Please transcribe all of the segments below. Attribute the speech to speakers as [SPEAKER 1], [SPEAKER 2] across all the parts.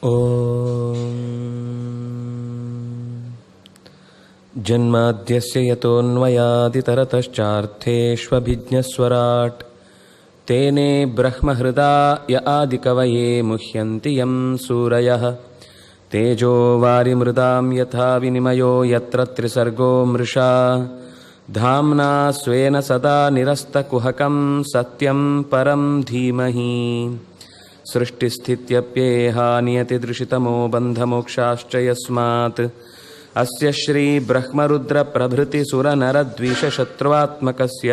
[SPEAKER 1] ಓಂ ಜನ್ಮಾದ್ಯಸ್ಯ ಯತೋನ್ವಯಾದಿತರತಶ್ಚಾರ್ಥೇಷ್ವಭಿಜ್ಞಸ್ವರಾಟ್ ತೇನೇ ಬ್ರಹ್ಮಹೃದಾಯ ಆದಿಕವಯೇ ಮುಹ್ಯಂತಿ M ಸೂರಯಃ ತೇಜೋ ವಾರಿಮೃದಾಂ ಯಥಾ ವಿನಿಮಯೋ ಯತ್ರ ತ್ರಿಸರ್ಗೋ ಮೃಷಾ ಧಾಮ್ನಾ ಸ್ವೇನ ಸದಾ ನಿರಸ್ತಕುಹಕಂ ಸತ್ಯಂ ಪರಂ ಧೀಮಹಿ ಸೃಷ್ಟಿಸ್ಥಿತ್ಯಪ್ಯೇಹಾ ನಿಯತಿದೃಶಿತಮೋ ಬಂಧಮೋಕ್ಷಾಶ್ಚ ಯಸ್ಮಾತ್ ಅಸ್ಯ ಶ್ರೀ ಬ್ರಹ್ಮರುದ್ರ ಪ್ರಭೃತಿ ಸುರನರದ್ವಿಷಶತ್ರುವಾತ್ಮಕಸ್ಯ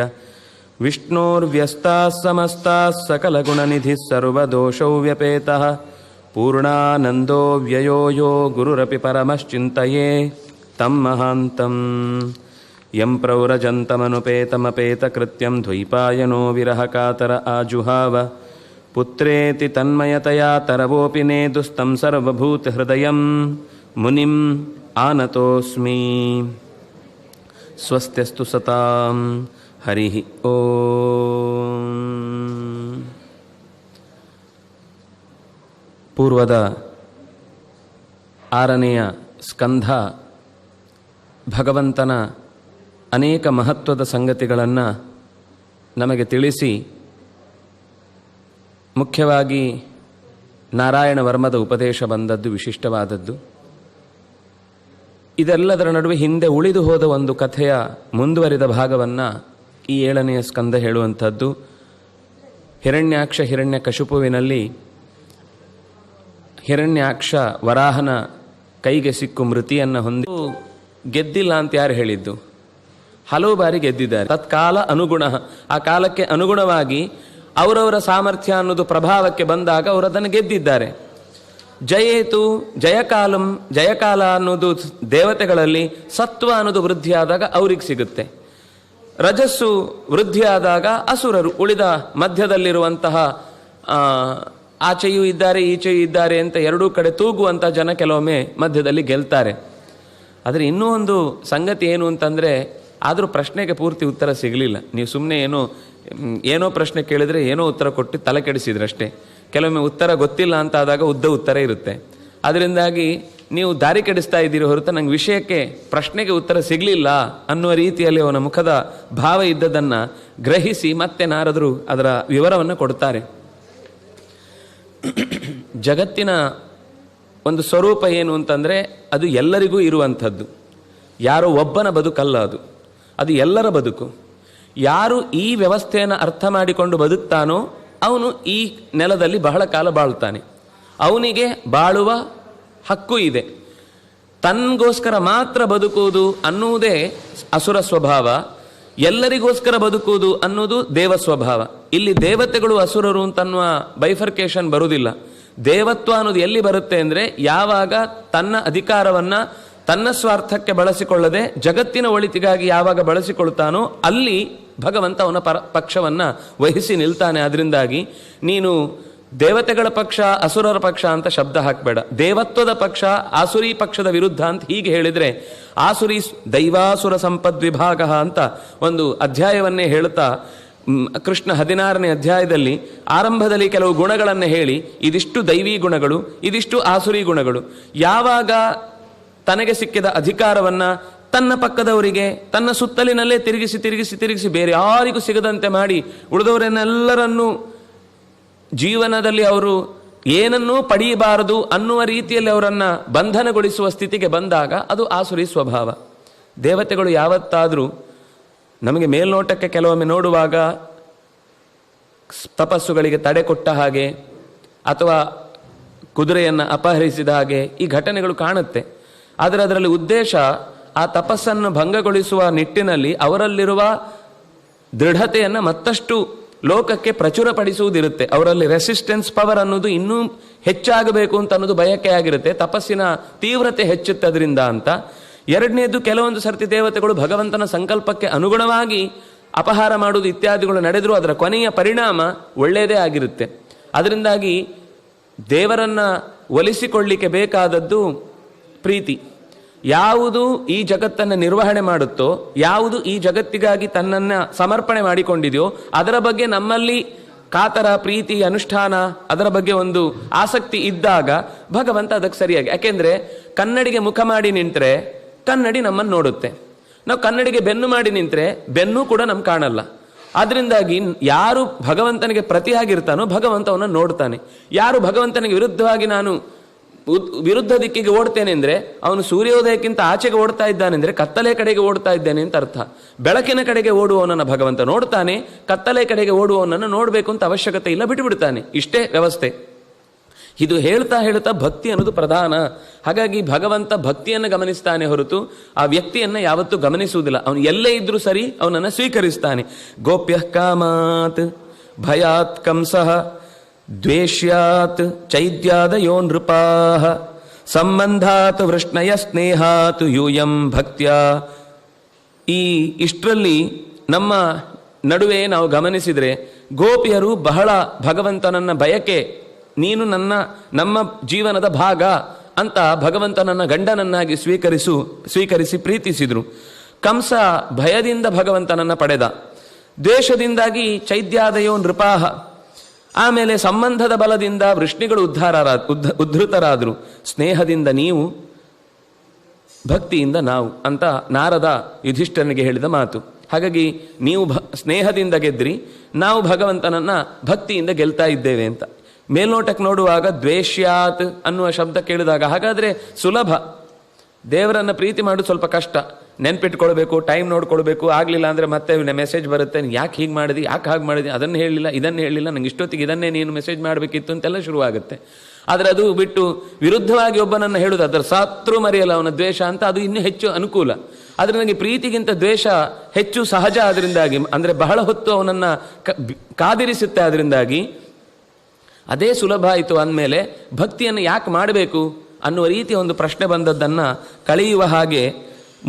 [SPEAKER 1] ವಿಷ್ಣೋರ್ವ್ಯಸ್ತಾಃ ಸಮಸ್ತಾಃ ಸಕಲಗುಣನಿಧಿಃ ಸರ್ವದೋಷೌ ವ್ಯಪೇತಃ ಪೂರ್ಣಾನಂದೋ ವ್ಯಯೋ ಯೋ ಗುರುರಪಿ ಪರಮಶ್ಚಿಂತಯೇ ತಂ ಮಹಾಂತಂ ಯಂ ಪ್ರವ್ರಜಂತಮನುಪೇತಮಪೇತಕೃತ್ಯಂ ದ್ವೈಪಾಯನೋ ವಿರಹಕಾತರ ಆಜುಹಾವ ಪುತ್ರೇತಿ ತನ್ಮಯತಯಾ ತರವೋಪಿ ನೇದುಸ್तं ಸರ್ವಭೂತಹೃದಯಂ ಮುನಿಂ ಆನತೋಸ್ಮಿ. ಸ್ವಸ್ತ್ಯಸ್ತು ಸತಾಂ ಹರಿ ಓಂ. ಪೂರ್ವದ 6ನೆಯ ಸ್ಕಂಧ ಭಗವಂತನ ಅನೇಕ ಮಹತ್ವದ ಸಂಗತಿಗಳನ್ನು ನಮಗೆ ತಿಳಿಸಿ, ಮುಖ್ಯವಾಗಿ ನಾರಾಯಣ ವರ್ಮದ ಉಪದೇಶ ಬಂದದ್ದು ವಿಶಿಷ್ಟವಾದದ್ದು. ಇದೆಲ್ಲದರ ನಡುವೆ ಹಿಂದೆ ಉಳಿದು ಹೋದ ಒಂದು ಕಥೆಯ ಮುಂದುವರಿದ ಭಾಗವನ್ನು ಈ 7ನೆಯ ಸ್ಕಂದ ಹೇಳುವಂಥದ್ದು. ಹಿರಣ್ಯಾಕ್ಷ ಹಿರಣ್ಯಕಶಿಪುವಿನಲ್ಲಿ ಹಿರಣ್ಯಾಕ್ಷ ವರಾಹನ ಕೈಗೆ ಸಿಕ್ಕು ಮೃತಿಯನ್ನು ಹೊಂದಿ ಗೆದ್ದಿಲ್ಲ ಅಂತ ಯಾರು ಹೇಳಿದ್ದು? ಹಲವು ಬಾರಿ ಗೆದ್ದಿದ್ದಾರೆ. ತತ್ಕಾಲ ಅನುಗುಣ, ಆ ಕಾಲಕ್ಕೆ ಅನುಗುಣವಾಗಿ ಅವರವರ ಸಾಮರ್ಥ್ಯ ಅನ್ನೋದು ಪ್ರಭಾವಕ್ಕೆ ಬಂದಾಗ ಅವರು ಅದನ್ನು ಗೆದ್ದಿದ್ದಾರೆ. ಜಯೇತು ಜಯಕಾಲಂ, ಜಯಕಾಲ ಅನ್ನೋದು ದೇವತೆಗಳಲ್ಲಿ ಸತ್ವ ಅನ್ನೋದು ವೃದ್ಧಿಯಾದಾಗ ಅವ್ರಿಗೆ ಸಿಗುತ್ತೆ. ರಜಸ್ಸು ವೃದ್ಧಿಯಾದಾಗ ಅಸುರರು, ಉಳಿದ ಮಧ್ಯದಲ್ಲಿರುವಂತಹ ಆಚೆಯೂ ಇದ್ದಾರೆ ಈಚೆಯೂ ಇದ್ದಾರೆ ಅಂತ ಎರಡೂ ಕಡೆ ತೂಗುವಂಥ ಜನ ಕೆಲವೊಮ್ಮೆ ಮಧ್ಯದಲ್ಲಿ ಗೆಲ್ತಾರೆ. ಆದರೆ ಇನ್ನೂ ಒಂದು ಸಂಗತಿ ಏನು ಅಂತಂದರೆ, ಆದರೂ ಪ್ರಶ್ನೆಗೆ ಪೂರ್ತಿ ಉತ್ತರ ಸಿಗಲಿಲ್ಲ. ನೀವು ಸುಮ್ಮನೆ ಏನೋ ಪ್ರಶ್ನೆ ಕೇಳಿದರೆ ಏನೋ ಉತ್ತರ ಕೊಟ್ಟು ತಲೆ ಕೆಡಿಸಿದ್ರಷ್ಟೇ. ಕೆಲವೊಮ್ಮೆ ಉತ್ತರ ಗೊತ್ತಿಲ್ಲ ಅಂತ ಆದಾಗ ಉದ್ದ ಉತ್ತರ ಇರುತ್ತೆ. ಅದರಿಂದಾಗಿ ನೀವು ದಾರಿ ಕೆಡಿಸ್ತಾ ಇದ್ದೀರಿ ಹೊರತು ನಂಗೆ ವಿಷಯಕ್ಕೆ ಪ್ರಶ್ನೆಗೆ ಉತ್ತರ ಸಿಗಲಿಲ್ಲ ಅನ್ನುವ ರೀತಿಯಲ್ಲಿ ಅವನ ಮುಖದ ಭಾವ ಇದ್ದದನ್ನು ಗ್ರಹಿಸಿ ಮತ್ತೆ ನಾರದರು ಅದರ ವಿವರವನ್ನು ಕೊಡ್ತಾರೆ. ಜಗತ್ತಿನ ಒಂದು ಸ್ವರೂಪ ಏನು ಅಂತಂದರೆ, ಅದು ಎಲ್ಲರಿಗೂ ಇರುವಂಥದ್ದು. ಯಾರೋ ಒಬ್ಬನ ಬದುಕಲ್ಲ, ಅದು ಎಲ್ಲರ ಬದುಕು. ಯಾರು ಈ ವ್ಯವಸ್ಥೆಯನ್ನು ಅರ್ಥ ಮಾಡಿಕೊಂಡು ಬದುಕ್ತಾನೋ ಅವನು ಈ ನೆಲದಲ್ಲಿ ಬಹಳ ಕಾಲ ಬಾಳ್ತಾನೆ. ಅವನಿಗೆ ಬಾಳುವ ಹಕ್ಕು ಇದೆ. ತನ್ಗೋಸ್ಕರ ಮಾತ್ರ ಬದುಕುವುದು ಅನ್ನುವುದೇ ಅಸುರ ಸ್ವಭಾವ, ಎಲ್ಲರಿಗೋಸ್ಕರ ಬದುಕುವುದು ಅನ್ನೋದು ದೇವ ಸ್ವಭಾವ. ಇಲ್ಲಿ ದೇವತೆಗಳು ಅಸುರರು ಅಂತನ್ನುವ ಬೈಫರ್ಕೇಶನ್ ಬರುವುದಿಲ್ಲ. ದೇವತ್ವ ಅನ್ನೋದು ಎಲ್ಲಿ ಬರುತ್ತೆ ಅಂದರೆ, ಯಾವಾಗ ತನ್ನ ಅಧಿಕಾರವನ್ನು ತನ್ನ ಸ್ವಾರ್ಥಕ್ಕೆ ಬಳಸಿಕೊಳ್ಳದೆ ಜಗತ್ತಿನ ಒಳಿತಿಗಾಗಿ ಯಾವಾಗ ಬಳಸಿಕೊಳ್ತಾನೋ ಅಲ್ಲಿ ಭಗವಂತ ಅವನ ಪಕ್ಷವನ್ನು ವಹಿಸಿ ನಿಲ್ತಾನೆ. ಅದರಿಂದಾಗಿ ನೀನು ದೇವತೆಗಳ ಪಕ್ಷ ಅಸುರರ ಪಕ್ಷ ಅಂತ ಶಬ್ದ ಹಾಕಬೇಡ. ದೇವತ್ವದ ಪಕ್ಷ ಆಸುರಿ ಪಕ್ಷದ ವಿರುದ್ಧ ಅಂತ ಹೀಗೆ ಹೇಳಿದರೆ, ಆಸುರಿ ದೈವಾಸುರ ಸಂಪದ್ವಿಭಾಗ ಅಂತ ಒಂದು ಅಧ್ಯಾಯವನ್ನೇ ಹೇಳ್ತಾ ಕೃಷ್ಣ 16ನೇ ಅಧ್ಯಾಯದಲ್ಲಿ ಆರಂಭದಲ್ಲಿ ಕೆಲವು ಗುಣಗಳನ್ನು ಹೇಳಿ, ಇದಿಷ್ಟು ದೈವೀ ಗುಣಗಳು, ಇದಿಷ್ಟು ಆಸುರಿ ಗುಣಗಳು. ಯಾವಾಗ ತನಗೆ ಸಿಕ್ಕಿದ ಅಧಿಕಾರವನ್ನು ತನ್ನ ಪಕ್ಕದವರಿಗೆ ತನ್ನ ಸುತ್ತಲಿನಲ್ಲೇ ತಿರುಗಿಸಿ ಬೇರೆ ಯಾರಿಗೂ ಸಿಗದಂತೆ ಮಾಡಿ ಉಳಿದವರನ್ನೆಲ್ಲರನ್ನೂ ಜೀವನದಲ್ಲಿ ಅವರು ಏನನ್ನೂ ಪಡೆಯಬಾರದು ಅನ್ನುವ ರೀತಿಯಲ್ಲಿ ಅವರನ್ನು ಬಂಧನಗೊಳಿಸುವ ಸ್ಥಿತಿಗೆ ಬಂದಾಗ ಅದು ಆಸುರಿ ಸ್ವಭಾವ. ದೇವತೆಗಳು ಯಾವತ್ತಾದರೂ ನಮಗೆ ಮೇಲ್ನೋಟಕ್ಕೆ ಕೆಲವೊಮ್ಮೆ ನೋಡುವಾಗ ತಪಸ್ಸುಗಳಿಗೆ ತಡೆ ಕೊಟ್ಟ ಹಾಗೆ ಅಥವಾ ಕುದುರೆಯನ್ನು ಅಪಹರಿಸಿದ ಹಾಗೆ ಈ ಘಟನೆಗಳು ಕಾಣುತ್ತೆ. ಆದರೆ ಅದರಲ್ಲಿ ಉದ್ದೇಶ ಆ ತಪಸ್ಸನ್ನು ಭಂಗಗೊಳಿಸುವ ನಿಟ್ಟಿನಲ್ಲಿ ಅವರಲ್ಲಿರುವ ದೃಢತೆಯನ್ನು ಮತ್ತಷ್ಟು ಲೋಕಕ್ಕೆ ಪ್ರಚುರಪಡಿಸುವುದಿರುತ್ತೆ. ಅವರಲ್ಲಿ ರೆಸಿಸ್ಟೆನ್ಸ್ ಪವರ್ ಅನ್ನೋದು ಇನ್ನೂ ಹೆಚ್ಚಾಗಬೇಕು ಅಂತ ಅನ್ನೋದು ಬಯಕೆ ಆಗಿರುತ್ತೆ. ತಪಸ್ಸಿನ ತೀವ್ರತೆ ಹೆಚ್ಚುತ್ತೆ ಅದರಿಂದ ಅಂತ. ಎರಡನೇದು, ಕೆಲವೊಂದು ಸರ್ತಿ ದೇವತೆಗಳು ಭಗವಂತನ ಸಂಕಲ್ಪಕ್ಕೆ ಅನುಗುಣವಾಗಿ ಅಪಹಾರ ಮಾಡುವುದು ಇತ್ಯಾದಿಗಳು ನಡೆದರೂ ಅದರ ಕೊನೆಯ ಪರಿಣಾಮ ಒಳ್ಳೆಯದೇ ಆಗಿರುತ್ತೆ. ಅದರಿಂದಾಗಿ ದೇವರನ್ನು ಒಲಿಸಿಕೊಳ್ಳಿಕ್ಕೆ ಬೇಕಾದದ್ದು ಪ್ರೀತಿ. ಯಾವುದು ಈ ಜಗತ್ತನ್ನು ನಿರ್ವಹಣೆ ಮಾಡುತ್ತೋ, ಯಾವುದು ಈ ಜಗತ್ತಿಗಾಗಿ ತನ್ನನ್ನು ಸಮರ್ಪಣೆ ಮಾಡಿಕೊಂಡಿದೆಯೋ ಅದರ ಬಗ್ಗೆ ನಮ್ಮಲ್ಲಿ ಕಾತರ, ಪ್ರೀತಿ, ಅನುಷ್ಠಾನ ಅದರ ಬಗ್ಗೆ ಒಂದು ಆಸಕ್ತಿ ಇದ್ದಾಗ ಭಗವಂತ ಅದಕ್ಕೆ ಸರಿಯಾಗಿ. ಯಾಕೆಂದ್ರೆ ಕನ್ನಡಿಗೆ ಮುಖ ಮಾಡಿ ನಿಂತರೆ ಕನ್ನಡಿ ನಮ್ಮನ್ನು ನೋಡುತ್ತೆ, ನಾವು ಕನ್ನಡಿಗೆ ಬೆನ್ನು ಮಾಡಿ ನಿಂತರೆ ಬೆನ್ನೂ ಕೂಡ ನಮ್ಗೆ ಕಾಣಲ್ಲ. ಆದ್ರಿಂದಾಗಿ ಯಾರು ಭಗವಂತನಿಗೆ ಪ್ರತಿಯಾಗಿರ್ತಾನೋ ಭಗವಂತ ಅವನನ್ನು ನೋಡ್ತಾನೆ. ಯಾರು ಭಗವಂತನಿಗೆ ವಿರುದ್ಧವಾಗಿ ನಾನು ವಿರುದ್ಧ ದಿಕ್ಕಿಗೆ ಓಡ್ತೇನೆ ಅಂದ್ರೆ ಅವನು ಸೂರ್ಯೋದಯಕ್ಕಿಂತ ಆಚೆಗೆ ಓಡ್ತಾ ಇದ್ದಾನೆಂದ್ರೆ ಕತ್ತಲೆ ಕಡೆಗೆ ಓಡ್ತಾ ಇದ್ದೇನೆ ಅಂತ ಅರ್ಥ. ಬೆಳಕಿನ ಕಡೆಗೆ ಓಡುವವನನ್ನು ಭಗವಂತ ನೋಡ್ತಾನೆ, ಕತ್ತಲೆ ಕಡೆಗೆ ಓಡುವವನನ್ನು ನೋಡಬೇಕು ಅಂತ ಅವಶ್ಯಕತೆ ಇಲ್ಲ, ಬಿಟ್ಟುಬಿಡ್ತಾನೆ. ಇಷ್ಟೇ ವ್ಯವಸ್ಥೆ. ಇದು ಹೇಳ್ತಾ ಹೇಳ್ತಾ ಭಕ್ತಿ ಅನ್ನೋದು ಪ್ರಧಾನ. ಹಾಗಾಗಿ ಭಗವಂತ ಭಕ್ತಿಯನ್ನು ಗಮನಿಸ್ತಾನೆ ಹೊರತು ಆ ವ್ಯಕ್ತಿಯನ್ನು ಯಾವತ್ತೂ ಗಮನಿಸುವುದಿಲ್ಲ. ಅವನು ಎಲ್ಲೇ ಇದ್ರೂ ಸರಿ ಅವನನ್ನು ಸ್ವೀಕರಿಸ್ತಾನೆ. ಗೋಪ್ಯ ಕಾಮಾತ್ ಭಯಾತ್ ಕಂಸಃ ದ್ವೇಷ್ಯಾತ್ ಚೈದ್ಯಾದಯೋ ನೃಪಾಃ ಸಂಬಂಧಾತ್ ವೃಷ್ಣಯ ಸ್ನೇಹಾತ್ ಯೂಯಂ ಭಕ್ತ್ಯಾ. ಇಷ್ಟರಲ್ಲಿ ನಮ್ಮ ನಡುವೆ ನಾವು ಗಮನಿಸಿದರೆ ಗೋಪಿಯರು ಬಹಳ ಭಗವಂತನನ್ನ ಬಯಕೆ, ನೀನು ನಮ್ಮ ಜೀವನದ ಭಾಗ ಅಂತ ಭಗವಂತನನ್ನ ಗಂಡನನ್ನಾಗಿ ಸ್ವೀಕರಿಸಿ ಪ್ರೀತಿಸಿದ್ರು. ಕಂಸ ಭಯದಿಂದ ಭಗವಂತನನ್ನ ಪಡೆದ, ದ್ವೇಷದಿಂದಾಗಿ ಚೈದ್ಯಾದಯೋ ನೃಪಾಹ, ಆಮೇಲೆ ಸಂಬಂಧದ ಬಲದಿಂದ ವೃಷ್ಣಿಗಳು ಉದ್ಧತರಾದರು, ಸ್ನೇಹದಿಂದ ನೀವು, ಭಕ್ತಿಯಿಂದ ನಾವು ಅಂತ ನಾರದ ಯುಧಿಷ್ಠರನಿಗೆ ಹೇಳಿದ ಮಾತು. ಹಾಗಾಗಿ ನೀವು ಸ್ನೇಹದಿಂದ ಗೆದ್ರಿ, ನಾವು ಭಗವಂತನನ್ನ ಭಕ್ತಿಯಿಂದ ಗೆಲ್ತಾ ಇದ್ದೇವೆ ಅಂತ. ಮೇಲ್ನೋಟಕ್ಕೆ ನೋಡುವಾಗ ದ್ವೇಷ್ಯಾತ್ ಅನ್ನುವ ಶಬ್ದ ಕೇಳಿದಾಗ ಹಾಗಾದ್ರೆ ಸುಲಭ, ದೇವರನ್ನ ಪ್ರೀತಿ ಮಾಡೋದು ಸ್ವಲ್ಪ ಕಷ್ಟ, ನೆನ್ಪಿಟ್ಕೊಳ್ಬೇಕು, ಟೈಮ್ ನೋಡ್ಕೊಳ್ಬೇಕು, ಆಗಲಿಲ್ಲ ಅಂದರೆ ಮತ್ತೆ ಮೆಸೇಜ್ ಬರುತ್ತೆ, ಯಾಕೆ ಹೀಗೆ ಮಾಡಿದಿ, ಯಾಕೆ ಹಾಗೆ ಮಾಡಿದಿ, ಅದನ್ನು ಹೇಳಿಲ್ಲ ಇದನ್ನು ಹೇಳಿಲ್ಲ, ನಂಗೆ ಇಷ್ಟೊತ್ತಿಗೆ ಇದನ್ನೇ ನೀನು ಮೆಸೇಜ್ ಮಾಡಬೇಕಿತ್ತು ಅಂತೆಲ್ಲ ಶುರುವಾಗುತ್ತೆ. ಆದರೆ ಅದು ಬಿಟ್ಟು ವಿರುದ್ಧವಾಗಿ ಒಬ್ಬನನ್ನು ಹೇಳುದು, ಅದರ ಸಾತ್ರು ಮರೆಯಲ್ಲ ಅವನ ದ್ವೇಷ ಅಂತ, ಅದು ಇನ್ನೂ ಹೆಚ್ಚು ಅನುಕೂಲ. ಆದರೆ ನನಗೆ ಪ್ರೀತಿಗಿಂತ ದ್ವೇಷ ಹೆಚ್ಚು ಸಹಜ. ಅದರಿಂದಾಗಿ ಅಂದರೆ ಬಹಳ ಹೊತ್ತು ಅವನನ್ನು ಕಾದಿರಿಸುತ್ತೆ. ಅದರಿಂದಾಗಿ ಅದೇ ಸುಲಭ ಆಯಿತು ಅಂದಮೇಲೆ ಭಕ್ತಿಯನ್ನು ಯಾಕೆ ಮಾಡಬೇಕು ಅನ್ನುವ ರೀತಿಯ ಒಂದು ಪ್ರಶ್ನೆ ಬಂದದ್ದನ್ನು ಕಳೆಯುವ ಹಾಗೆ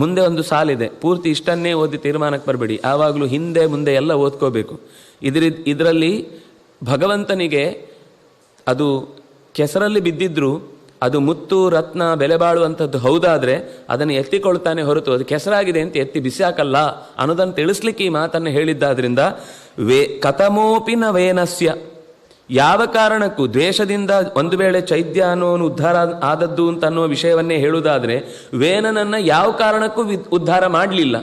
[SPEAKER 1] ಮುಂದೆ ಒಂದು ಸಾಲಿದೆ. ಪೂರ್ತಿ ಇಷ್ಟನ್ನೇ ಓದಿ ತೀರ್ಮಾನಕ್ಕೆ ಬರಬೇಡಿ, ಆವಾಗಲೂ ಹಿಂದೆ ಮುಂದೆ ಎಲ್ಲ ಓದ್ಕೋಬೇಕು. ಇದರಲ್ಲಿ ಭಗವಂತನಿಗೆ ಅದು ಕೆಸರಲ್ಲಿ ಬಿದ್ದಿದ್ರು ಅದು ಮುತ್ತು ರತ್ನ ಬೆಲೆ ಬಾಳುವಂಥದ್ದು ಹೌದಾದರೆ ಅದನ್ನು ಎತ್ತಿಕೊಳ್ತಾನೆ ಹೊರತು ಅದು ಕೆಸರಾಗಿದೆ ಅಂತ ಎತ್ತಿ ಬಿಸಾಕಲ್ಲ ಅನ್ನೋದನ್ನು ತಿಳಿಸ್ಲಿಕ್ಕೆ ಈ ಮಾತನ್ನು ಹೇಳಿದ್ದಾದ್ರಿಂದ ಕಥಮೋಪಿ ನ ವೇನಸ್ಯ, ಯಾವ ಕಾರಣಕ್ಕೂ ದ್ವೇಷದಿಂದ ಒಂದು ವೇಳೆ ಚೈದ್ಯ ಅನ್ನೋನು ಉದ್ಧಾರ ಆದದ್ದು ಅಂತ ಅನ್ನುವ ವಿಷಯವನ್ನೇ ಹೇಳುವುದಾದರೆ ವೇನನನ್ನು ಯಾವ ಕಾರಣಕ್ಕೂ ಉದ್ಧಾರ ಮಾಡಲಿಲ್ಲ.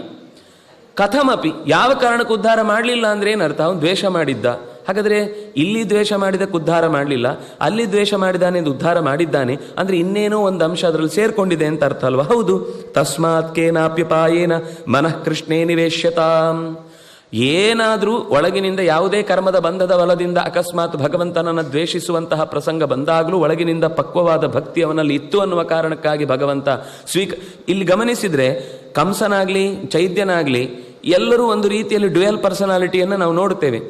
[SPEAKER 1] ಕಥಮಪಿ, ಯಾವ ಕಾರಣಕ್ಕೂ ಉದ್ಧಾರ ಮಾಡಲಿಲ್ಲ ಅಂದರೆ ಏನರ್ಥ? ಅವನು ದ್ವೇಷ ಮಾಡಿದ್ದ. ಹಾಗಾದರೆ ಇಲ್ಲಿ ದ್ವೇಷ ಮಾಡಿದಕ್ಕೆ ಉದ್ಧಾರ ಮಾಡಲಿಲ್ಲ, ಅಲ್ಲಿ ದ್ವೇಷ ಮಾಡಿದ್ದಾನೆ ಉದ್ಧಾರ ಮಾಡಿದ್ದಾನೆ ಅಂದರೆ ಇನ್ನೇನೋ ಒಂದು ಅಂಶ ಅದರಲ್ಲಿ ಸೇರ್ಕೊಂಡಿದೆ ಅಂತ ಅರ್ಥ ಅಲ್ವಾ? ಹೌದು. ತಸ್ಮಾತ್ ಕೇನಾಪ್ಯಪಾಯೇನ ಮನಃ ಕೃಷ್ಣೇ ನಿವೇಶ್ಯತಾಂ. ಏನಾದರೂ ಒಳಗಿನಿಂದ ಯಾವುದೇ ಕರ್ಮದ ಬಂಧದ ಬಲದಿಂದ ಅಕಸ್ಮಾತ್ ಭಗವಂತನನ್ನು ದ್ವೇಷಿಸುವಂತಹ ಪ್ರಸಂಗ ಬಂದಾಗಲೂ ಒಳಗಿನಿಂದ ಪಕ್ವವಾದ ಭಕ್ತಿ ಅವನಲ್ಲಿ ಇತ್ತು ಅನ್ನುವ ಕಾರಣಕ್ಕಾಗಿ ಭಗವಂತ ಇಲ್ಲಿ ಗಮನಿಸಿದರೆ ಕಂಸನಾಗ್ಲಿ ಚೈದ್ಯನಾಗ್ಲಿ ಎಲ್ಲರೂ ಒಂದು ರೀತಿಯಲ್ಲಿ ಡ್ಯುಯಲ್ ಪರ್ಸನಾಲಿಟಿಯನ್ನು ನಾವು ನೋಡುತ್ತೇವೆ.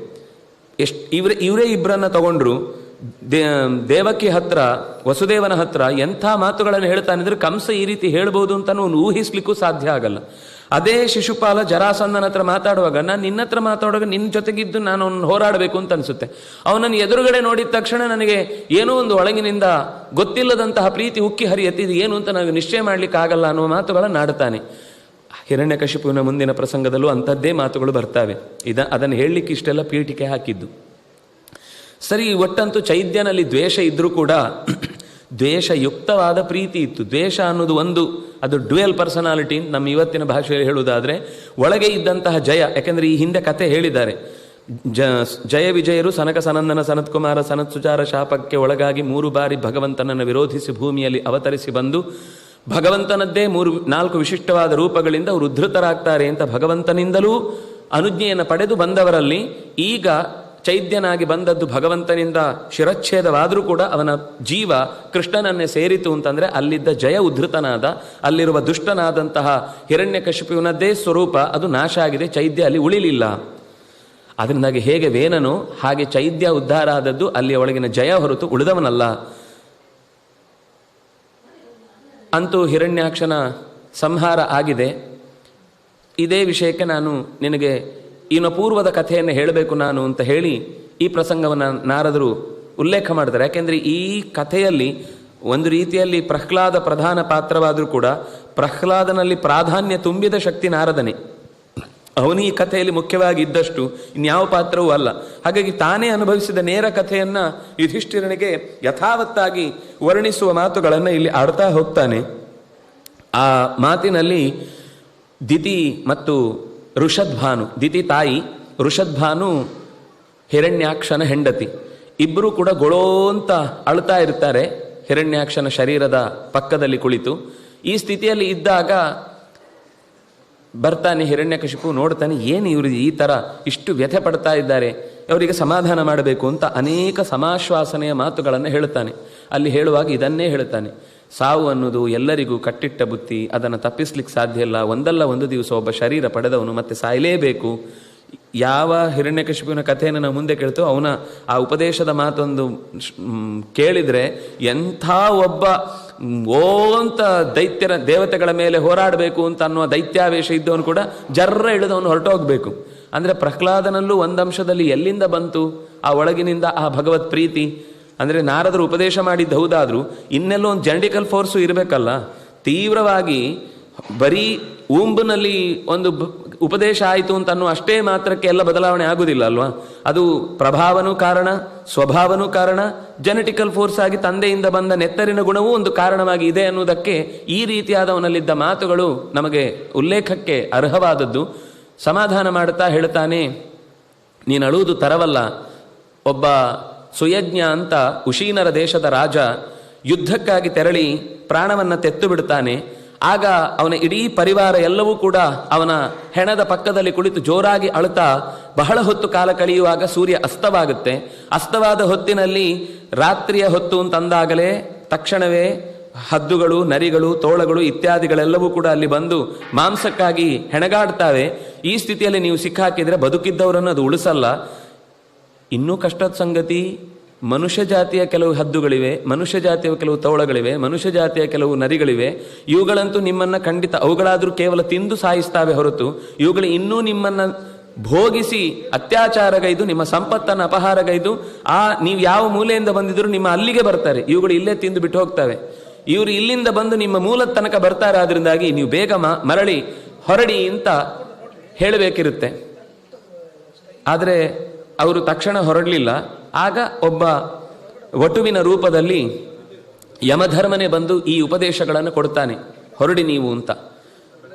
[SPEAKER 1] ಇವರೇ ಇಬ್ಬರನ್ನ ತಗೊಂಡ್ರು. ದೇವಕಿ ಹತ್ರ ವಸುದೇವನ ಹತ್ರ ಎಂಥ ಮಾತುಗಳನ್ನು ಹೇಳ್ತಾನೆ ಅಂದರೆ ಕಂಸ ಈ ರೀತಿ ಹೇಳ್ಬೋದು ಅಂತ ಊಹಿಸ್ಲಿಕ್ಕೂ ಸಾಧ್ಯ ಆಗಲ್ಲ. ಅದೇ ಶಿಶುಪಾಲ ಜರಾಸಂಧನ ಹತ್ರ ಮಾತಾಡುವಾಗ ನಾನು ನಿನ್ನ ಹತ್ರ ಮಾತಾಡುವಾಗ ನಿನ್ನ ಜೊತೆಗಿದ್ದು ನಾನು ಅವನನ್ನು ಹೋರಾಡಬೇಕು ಅಂತ ಅನಿಸುತ್ತೆ. ಅವನನ್ನು ಎದುರುಗಡೆ ನೋಡಿದ ತಕ್ಷಣ ನನಗೆ ಏನೋ ಒಂದು ಒಳಗಿನಿಂದ ಗೊತ್ತಿಲ್ಲದಂತಹ ಪ್ರೀತಿ ಉಕ್ಕಿ ಹರಿಯತ್ತೆ, ಇದು ಏನು ಅಂತ ನನಗೆ ನಿಶ್ಚಯ ಮಾಡ್ಲಿಕ್ಕೆ ಆಗಲ್ಲ ಅನ್ನುವ ಮಾತುಗಳನ್ನು ಆಡ್ತಾನೆ. ಹಿರಣ್ಯಕಶಿಪುವಿನ ಮುಂದಿನ ಪ್ರಸಂಗದಲ್ಲೂ ಅಂಥದ್ದೇ ಮಾತುಗಳು ಬರ್ತವೆ. ಅದನ್ನು ಹೇಳಲಿಕ್ಕೆ ಇಷ್ಟೆಲ್ಲ ಪೀಠಿಕೆ ಹಾಕಿದ್ದು ಸರಿ. ಒಟ್ಟಂತೂ ಚೈದ್ಯನಲ್ಲಿ ದ್ವೇಷ ಇದ್ರೂ ಕೂಡ ದ್ವೇಷಯುಕ್ತವಾದ ಪ್ರೀತಿ ಇತ್ತು. ದ್ವೇಷ ಅನ್ನೋದು ಒಂದು, ಅದು ಡ್ಯುಯಲ್ ಪರ್ಸನಾಲಿಟಿ ನಮ್ಮ ಇವತ್ತಿನ ಭಾಷೆಯಲ್ಲಿ ಹೇಳುವುದಾದರೆ ಒಳಗೆ ಇದ್ದಂತಹ ಜಯ. ಯಾಕೆಂದರೆ ಈ ಹಿಂದೆ ಕತೆ ಹೇಳಿದ್ದಾರೆ. ಜಯ ವಿಜಯರು ಸನಕ ಸನಂದನ ಸನತ್ಕುಮಾರ ಸನತ್ ಸುಚಾರ ಶಾಪಕ್ಕೆ ಒಳಗಾಗಿ 3 ಬಾರಿ ಭಗವಂತನನ್ನು ವಿರೋಧಿಸಿ ಭೂಮಿಯಲ್ಲಿ ಅವತರಿಸಿ ಬಂದು ಭಗವಂತನದ್ದೇ 4 ವಿಶಿಷ್ಟವಾದ ರೂಪಗಳಿಂದ ಅವರು ಉದ್ಧತರಾಗ್ತಾರೆ ಅಂತ ಭಗವಂತನಿಂದಲೂ ಅನುಜ್ಞೆಯನ್ನು ಪಡೆದು ಬಂದವರಲ್ಲಿ ಈಗ ಚೈದ್ಯನಾಗಿ ಬಂದದ್ದು ಭಗವಂತನಿಂದ ಶಿರಚ್ಛೇದವಾದರೂ ಕೂಡ ಅವನ ಜೀವ ಕೃಷ್ಣನನ್ನೇ ಸೇರಿತು ಅಂತಂದರೆ ಅಲ್ಲಿದ್ದ ಜಯ ಉದ್ಧತನಾದ, ಅಲ್ಲಿರುವ ದುಷ್ಟನಾದಂತಹ ಹಿರಣ್ಯಕಶಿಪುವಿನದ್ದೇ ಸ್ವರೂಪ ಅದು ನಾಶ ಆಗಿದೆ, ಚೈದ್ಯ ಅಲ್ಲಿ ಉಳಿಲಿಲ್ಲ. ಅದರಿಂದಾಗಿ ಹೇಗೆ ವೇನನು ಹಾಗೆ ಚೈದ್ಯ ಉದ್ಧಾರ ಆದದ್ದು ಅಲ್ಲಿಯ ಒಳಗಿನ ಜಯ ಹೊರತು ಉಳಿದವನಲ್ಲ. ಅಂತೂ ಹಿರಣ್ಯಾಕ್ಷನ ಸಂಹಾರ ಆಗಿದೆ. ಇದೇ ವಿಷಯಕ್ಕೆ ನಾನು ನಿನಗೆ ಇನ್ನು ಪೂರ್ವದ ಕಥೆಯನ್ನು ಹೇಳಬೇಕು ನಾನು ಅಂತ ಹೇಳಿ ಈ ಪ್ರಸಂಗವನ್ನು ನಾರದರು ಉಲ್ಲೇಖ ಮಾಡ್ತಾರೆ. ಯಾಕೆಂದರೆ ಈ ಕಥೆಯಲ್ಲಿ ಒಂದು ರೀತಿಯಲ್ಲಿ ಪ್ರಹ್ಲಾದ ಪ್ರಧಾನ ಪಾತ್ರವಾದರೂ ಕೂಡ ಪ್ರಹ್ಲಾದನಲ್ಲಿ ಪ್ರಾಧಾನ್ಯ ತುಂಬಿದ ಶಕ್ತಿ ನಾರದನೇ. ಅವನು ಈ ಕಥೆಯಲ್ಲಿ ಮುಖ್ಯವಾಗಿ ಇದ್ದಷ್ಟು ಇನ್ಯಾವ ಪಾತ್ರವೂ ಅಲ್ಲ. ಹಾಗಾಗಿ ತಾನೇ ಅನುಭವಿಸಿದ ನೇರ ಕಥೆಯನ್ನ ಯುಧಿಷ್ಠಿರನಿಗೆ ಯಥಾವತ್ತಾಗಿ ವರ್ಣಿಸುವ ಮಾತುಗಳನ್ನು ಇಲ್ಲಿ ಆಡ್ತಾ ಹೋಗ್ತಾನೆ. ಆ ಮಾತಿನಲ್ಲಿ ದಿತಿ ಮತ್ತು ಋಷದ್ಭಾನು, ದಿತಿ ತಾಯಿ, ಋಷದ್ಭಾನು ಹಿರಣ್ಯಾಕ್ಷನ ಹೆಂಡತಿ, ಇಬ್ಬರೂ ಕೂಡ ಗೊಳೋ ಅಂತ ಅಳ್ತಾ ಇರ್ತಾರೆ ಹಿರಣ್ಯಾಕ್ಷನ ಶರೀರದ ಪಕ್ಕದಲ್ಲಿ ಕುಳಿತು. ಈ ಸ್ಥಿತಿಯಲ್ಲಿ ಇದ್ದಾಗ ಬರ್ತಾನೆ ಹಿರಣ್ಯಕಶಿಪು, ನೋಡ್ತಾನೆ ಏನು ಇವರು ಈ ಥರ ಇಷ್ಟು ವ್ಯಥೆ ಪಡ್ತಾ ಇದ್ದಾರೆ, ಅವರಿಗೆ ಸಮಾಧಾನ ಮಾಡಬೇಕು ಅಂತ ಅನೇಕ ಸಮಾಶ್ವಾಸನೆಯ ಮಾತುಗಳನ್ನು ಹೇಳುತ್ತಾನೆ. ಅಲ್ಲಿ ಹೇಳುವಾಗ ಇದನ್ನೇ ಹೇಳುತ್ತಾನೆ, ಸಾವು ಅನ್ನೋದು ಎಲ್ಲರಿಗೂ ಕಟ್ಟಿಟ್ಟ ಬುತ್ತಿ, ಅದನ್ನು ತಪ್ಪಿಸ್ಲಿಕ್ಕೆ ಸಾಧ್ಯ ಇಲ್ಲ. ಒಂದಲ್ಲ ಒಂದು ದಿವಸ ಒಬ್ಬ ಶರೀರ ಪಡೆದವನು ಮತ್ತೆ ಸಾಯಲೇಬೇಕು. ಯಾವ ಹಿರಣ್ಯಕಶಿಪುವಿನ ಕಥೆಯನ್ನು ನಾವು ಮುಂದೆ ಕೇಳ್ತೇವೆ, ಅವನ ಆ ಉಪದೇಶದ ಮಾತೊಂದು ಕೇಳಿದರೆ ಎಂಥ ಒಬ್ಬ ಅಂತ ದೈತ್ಯರ ದೇವತೆಗಳ ಮೇಲೆ ಹೋರಾಡಬೇಕು ಅಂತ ಅನ್ನುವ ದೈತ್ಯಾವೇಶ ಇದ್ದವನು ಕೂಡ ಜರ್ರ ಇಳಿದವನು ಹೊರಟೋಗ್ಬೇಕು. ಅಂದರೆ ಪ್ರಹ್ಲಾದನಲ್ಲೂ ಒಂದಂಶದಲ್ಲಿ ಎಲ್ಲಿಂದ ಬಂತು ಆ ಒಳಗಿನಿಂದ ಆ ಭಗವತ್ ಪ್ರೀತಿ? ಅಂದರೆ ನಾರದರು ಉಪದೇಶ ಮಾಡಿದ್ದು ಹೌದಾದರೂ ಇನ್ನೆಲ್ಲೋ ಒಂದು ಜೆನೆಟಿಕಲ್ ಫೋರ್ಸು ಇರಬೇಕಲ್ಲ. ತೀವ್ರವಾಗಿ ಬರೀ ಊಂಬಿನಲ್ಲಿ ಒಂದು ಉಪದೇಶ ಆಯಿತು ಅಂತ ಅನ್ನೋ ಅಷ್ಟೇ ಮಾತ್ರಕ್ಕೆ ಎಲ್ಲ ಬದಲಾವಣೆ ಆಗುವುದಿಲ್ಲ ಅಲ್ವಾ? ಅದು ಪ್ರಭಾವನೂ ಕಾರಣ, ಸ್ವಭಾವನೂ ಕಾರಣ, ಜೆನೆಟಿಕಲ್ ಫೋರ್ಸ್ ಆಗಿ ತಂದೆಯಿಂದ ಬಂದ ನೆತ್ತರಿನ ಗುಣವೂ ಒಂದು ಕಾರಣವಾಗಿ ಇದೆ ಅನ್ನುವುದಕ್ಕೆ ಈ ರೀತಿಯಾದವನಲ್ಲಿದ್ದ ಮಾತುಗಳು ನಮಗೆ ಉಲ್ಲೇಖಕ್ಕೆ ಅರ್ಹವಾದದ್ದು. ಸಮಾಧಾನ ಮಾಡುತ್ತಾ ಹೇಳ್ತಾನೆ, ನೀನು ಅಳುವುದು ತರವಲ್ಲ. ಒಬ್ಬ ಸುಯಜ್ಞ ಅಂತ ಉಶೀನರ ದೇಶದ ರಾಜ ಯುದ್ಧಕ್ಕಾಗಿ ತೆರಳಿ ಪ್ರಾಣವನ್ನು ತೆತ್ತು ಬಿಡ್ತಾನೆ. ಆಗ ಅವನ ಇಡೀ ಪರಿವಾರ ಎಲ್ಲವೂ ಕೂಡ ಅವನ ಹೆಣದ ಪಕ್ಕದಲ್ಲಿ ಕುಳಿತು ಜೋರಾಗಿ ಅಳುತ್ತಾ ಬಹಳ ಹೊತ್ತು ಕಾಲ ಕಳೆಯುವಾಗ ಸೂರ್ಯ ಅಸ್ತವಾಗುತ್ತೆ. ಅಸ್ತವಾದ ಹೊತ್ತಿನಲ್ಲಿ ರಾತ್ರಿಯ ಹೊತ್ತು ಅಂತಂದಾಗಲೇ ತಕ್ಷಣವೇ ಹದ್ದುಗಳು, ನರಿಗಳು, ತೋಳಗಳು ಇತ್ಯಾದಿಗಳೆಲ್ಲವೂ ಕೂಡ ಅಲ್ಲಿ ಬಂದು ಮಾಂಸಕ್ಕಾಗಿ ಹೆಣಗಾಡ್ತಾವೆ. ಈ ಸ್ಥಿತಿಯಲ್ಲಿ ನೀವು ಸಿಕ್ಕಾಕಿದ್ರೆ ಬದುಕಿದ್ದವರನ್ನು ಅದು ಉಳಿಸಲ್ಲ. ಇನ್ನೂ ಕಷ್ಟದ ಸಂಗತಿ, ಮನುಷ್ಯ ಜಾತಿಯ ಕೆಲವು ಹದ್ದುಗಳಿವೆ, ಮನುಷ್ಯ ಜಾತಿಯ ಕೆಲವು ತೋಳಗಳಿವೆ, ಮನುಷ್ಯ ಜಾತಿಯ ಕೆಲವು ನರಿಗಳಿವೆ. ಇವುಗಳಂತೂ ನಿಮ್ಮನ್ನು ಖಂಡಿತ, ಅವುಗಳಾದರೂ ಕೇವಲ ತಿಂದು ಸಾಯಿಸ್ತಾವೆ ಹೊರತು ಇವುಗಳು ಇನ್ನೂ ನಿಮ್ಮನ್ನು ಭೋಗಿಸಿ ಅತ್ಯಾಚಾರಗೈದು ನಿಮ್ಮ ಸಂಪತ್ತನ್ನು ಅಪಹಾರಗೈದು ನೀವು ಯಾವ ಮೂಲೆಯಿಂದ ಬಂದಿದ್ರು ನಿಮ್ಮ ಅಲ್ಲಿಗೆ ಬರ್ತಾರೆ. ಇವುಗಳು ಇಲ್ಲೇ ತಿಂದು ಬಿಟ್ಟು ಹೋಗ್ತವೆ. ಇವರು ಇಲ್ಲಿಂದ ಬಂದು ನಿಮ್ಮ ಮೂಲದ ತನಕ ಬರ್ತಾರೆ. ಆದ್ರಿಂದಾಗಿ ನೀವು ಬೇಗ ಮರಳಿ ಹೊರಡಿ ಅಂತ ಹೇಳಬೇಕಿರುತ್ತೆ. ಆದರೆ ಅವರು ತಕ್ಷಣ ಹೊರಡಲಿಲ್ಲ. ಆಗ ಒಬ್ಬ ವಟುವಿನ ರೂಪದಲ್ಲಿ ಯಮಧರ್ಮನೇ ಬಂದು ಈ ಉಪದೇಶಗಳನ್ನು ಕೊಡ್ತಾನೆ, ಹೊರಡಿ ನೀವು ಅಂತ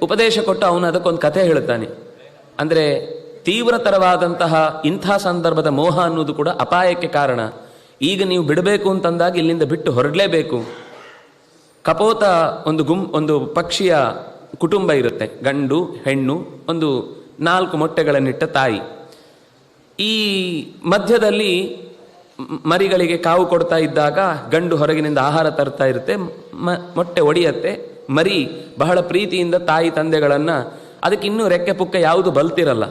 [SPEAKER 1] ಉಪದೇಶ ಕೊಟ್ಟು ಅವನು ಅದಕ್ಕೊಂದು ಕಥೆ ಹೇಳ್ತಾನೆ. ಅಂದರೆ ತೀವ್ರತರವಾದಂತಹ ಇಂಥ ಸಂದರ್ಭದ ಮೋಹ ಅನ್ನೋದು ಕೂಡ ಅಪಾಯಕ್ಕೆ ಕಾರಣ. ಈಗ ನೀವು ಬಿಡಬೇಕು ಅಂತಂದಾಗ ಇಲ್ಲಿಂದ ಬಿಟ್ಟು ಹೊರಡಲೇಬೇಕು. ಕಪೋತ ಒಂದು ಪಕ್ಷಿಯ ಕುಟುಂಬ ಇರುತ್ತೆ, ಗಂಡು ಹೆಣ್ಣು, ಒಂದು 4 ಮೊಟ್ಟೆಗಳನ್ನಿಟ್ಟ ತಾಯಿ. ಈ ಮಧ್ಯದಲ್ಲಿ ಮರಿಗಳಿಗೆ ಕಾವು ಕೊಡ್ತಾ ಇದ್ದಾಗ ಗಂಡು ಹೊರಗಿನಿಂದ ಆಹಾರ ತರ್ತಾ ಇರುತ್ತೆ, ಮೊಟ್ಟೆ ಒಡೆಯತ್ತೆ. ಮರಿ ಬಹಳ ಪ್ರೀತಿಯಿಂದ ತಾಯಿ ತಂದೆಗಳನ್ನು, ಅದಕ್ಕೆ ಇನ್ನೂ ರೆಕ್ಕೆ ಪುಕ್ಕ ಯಾವುದು ಬಲ್ತಿರಲ್ಲ.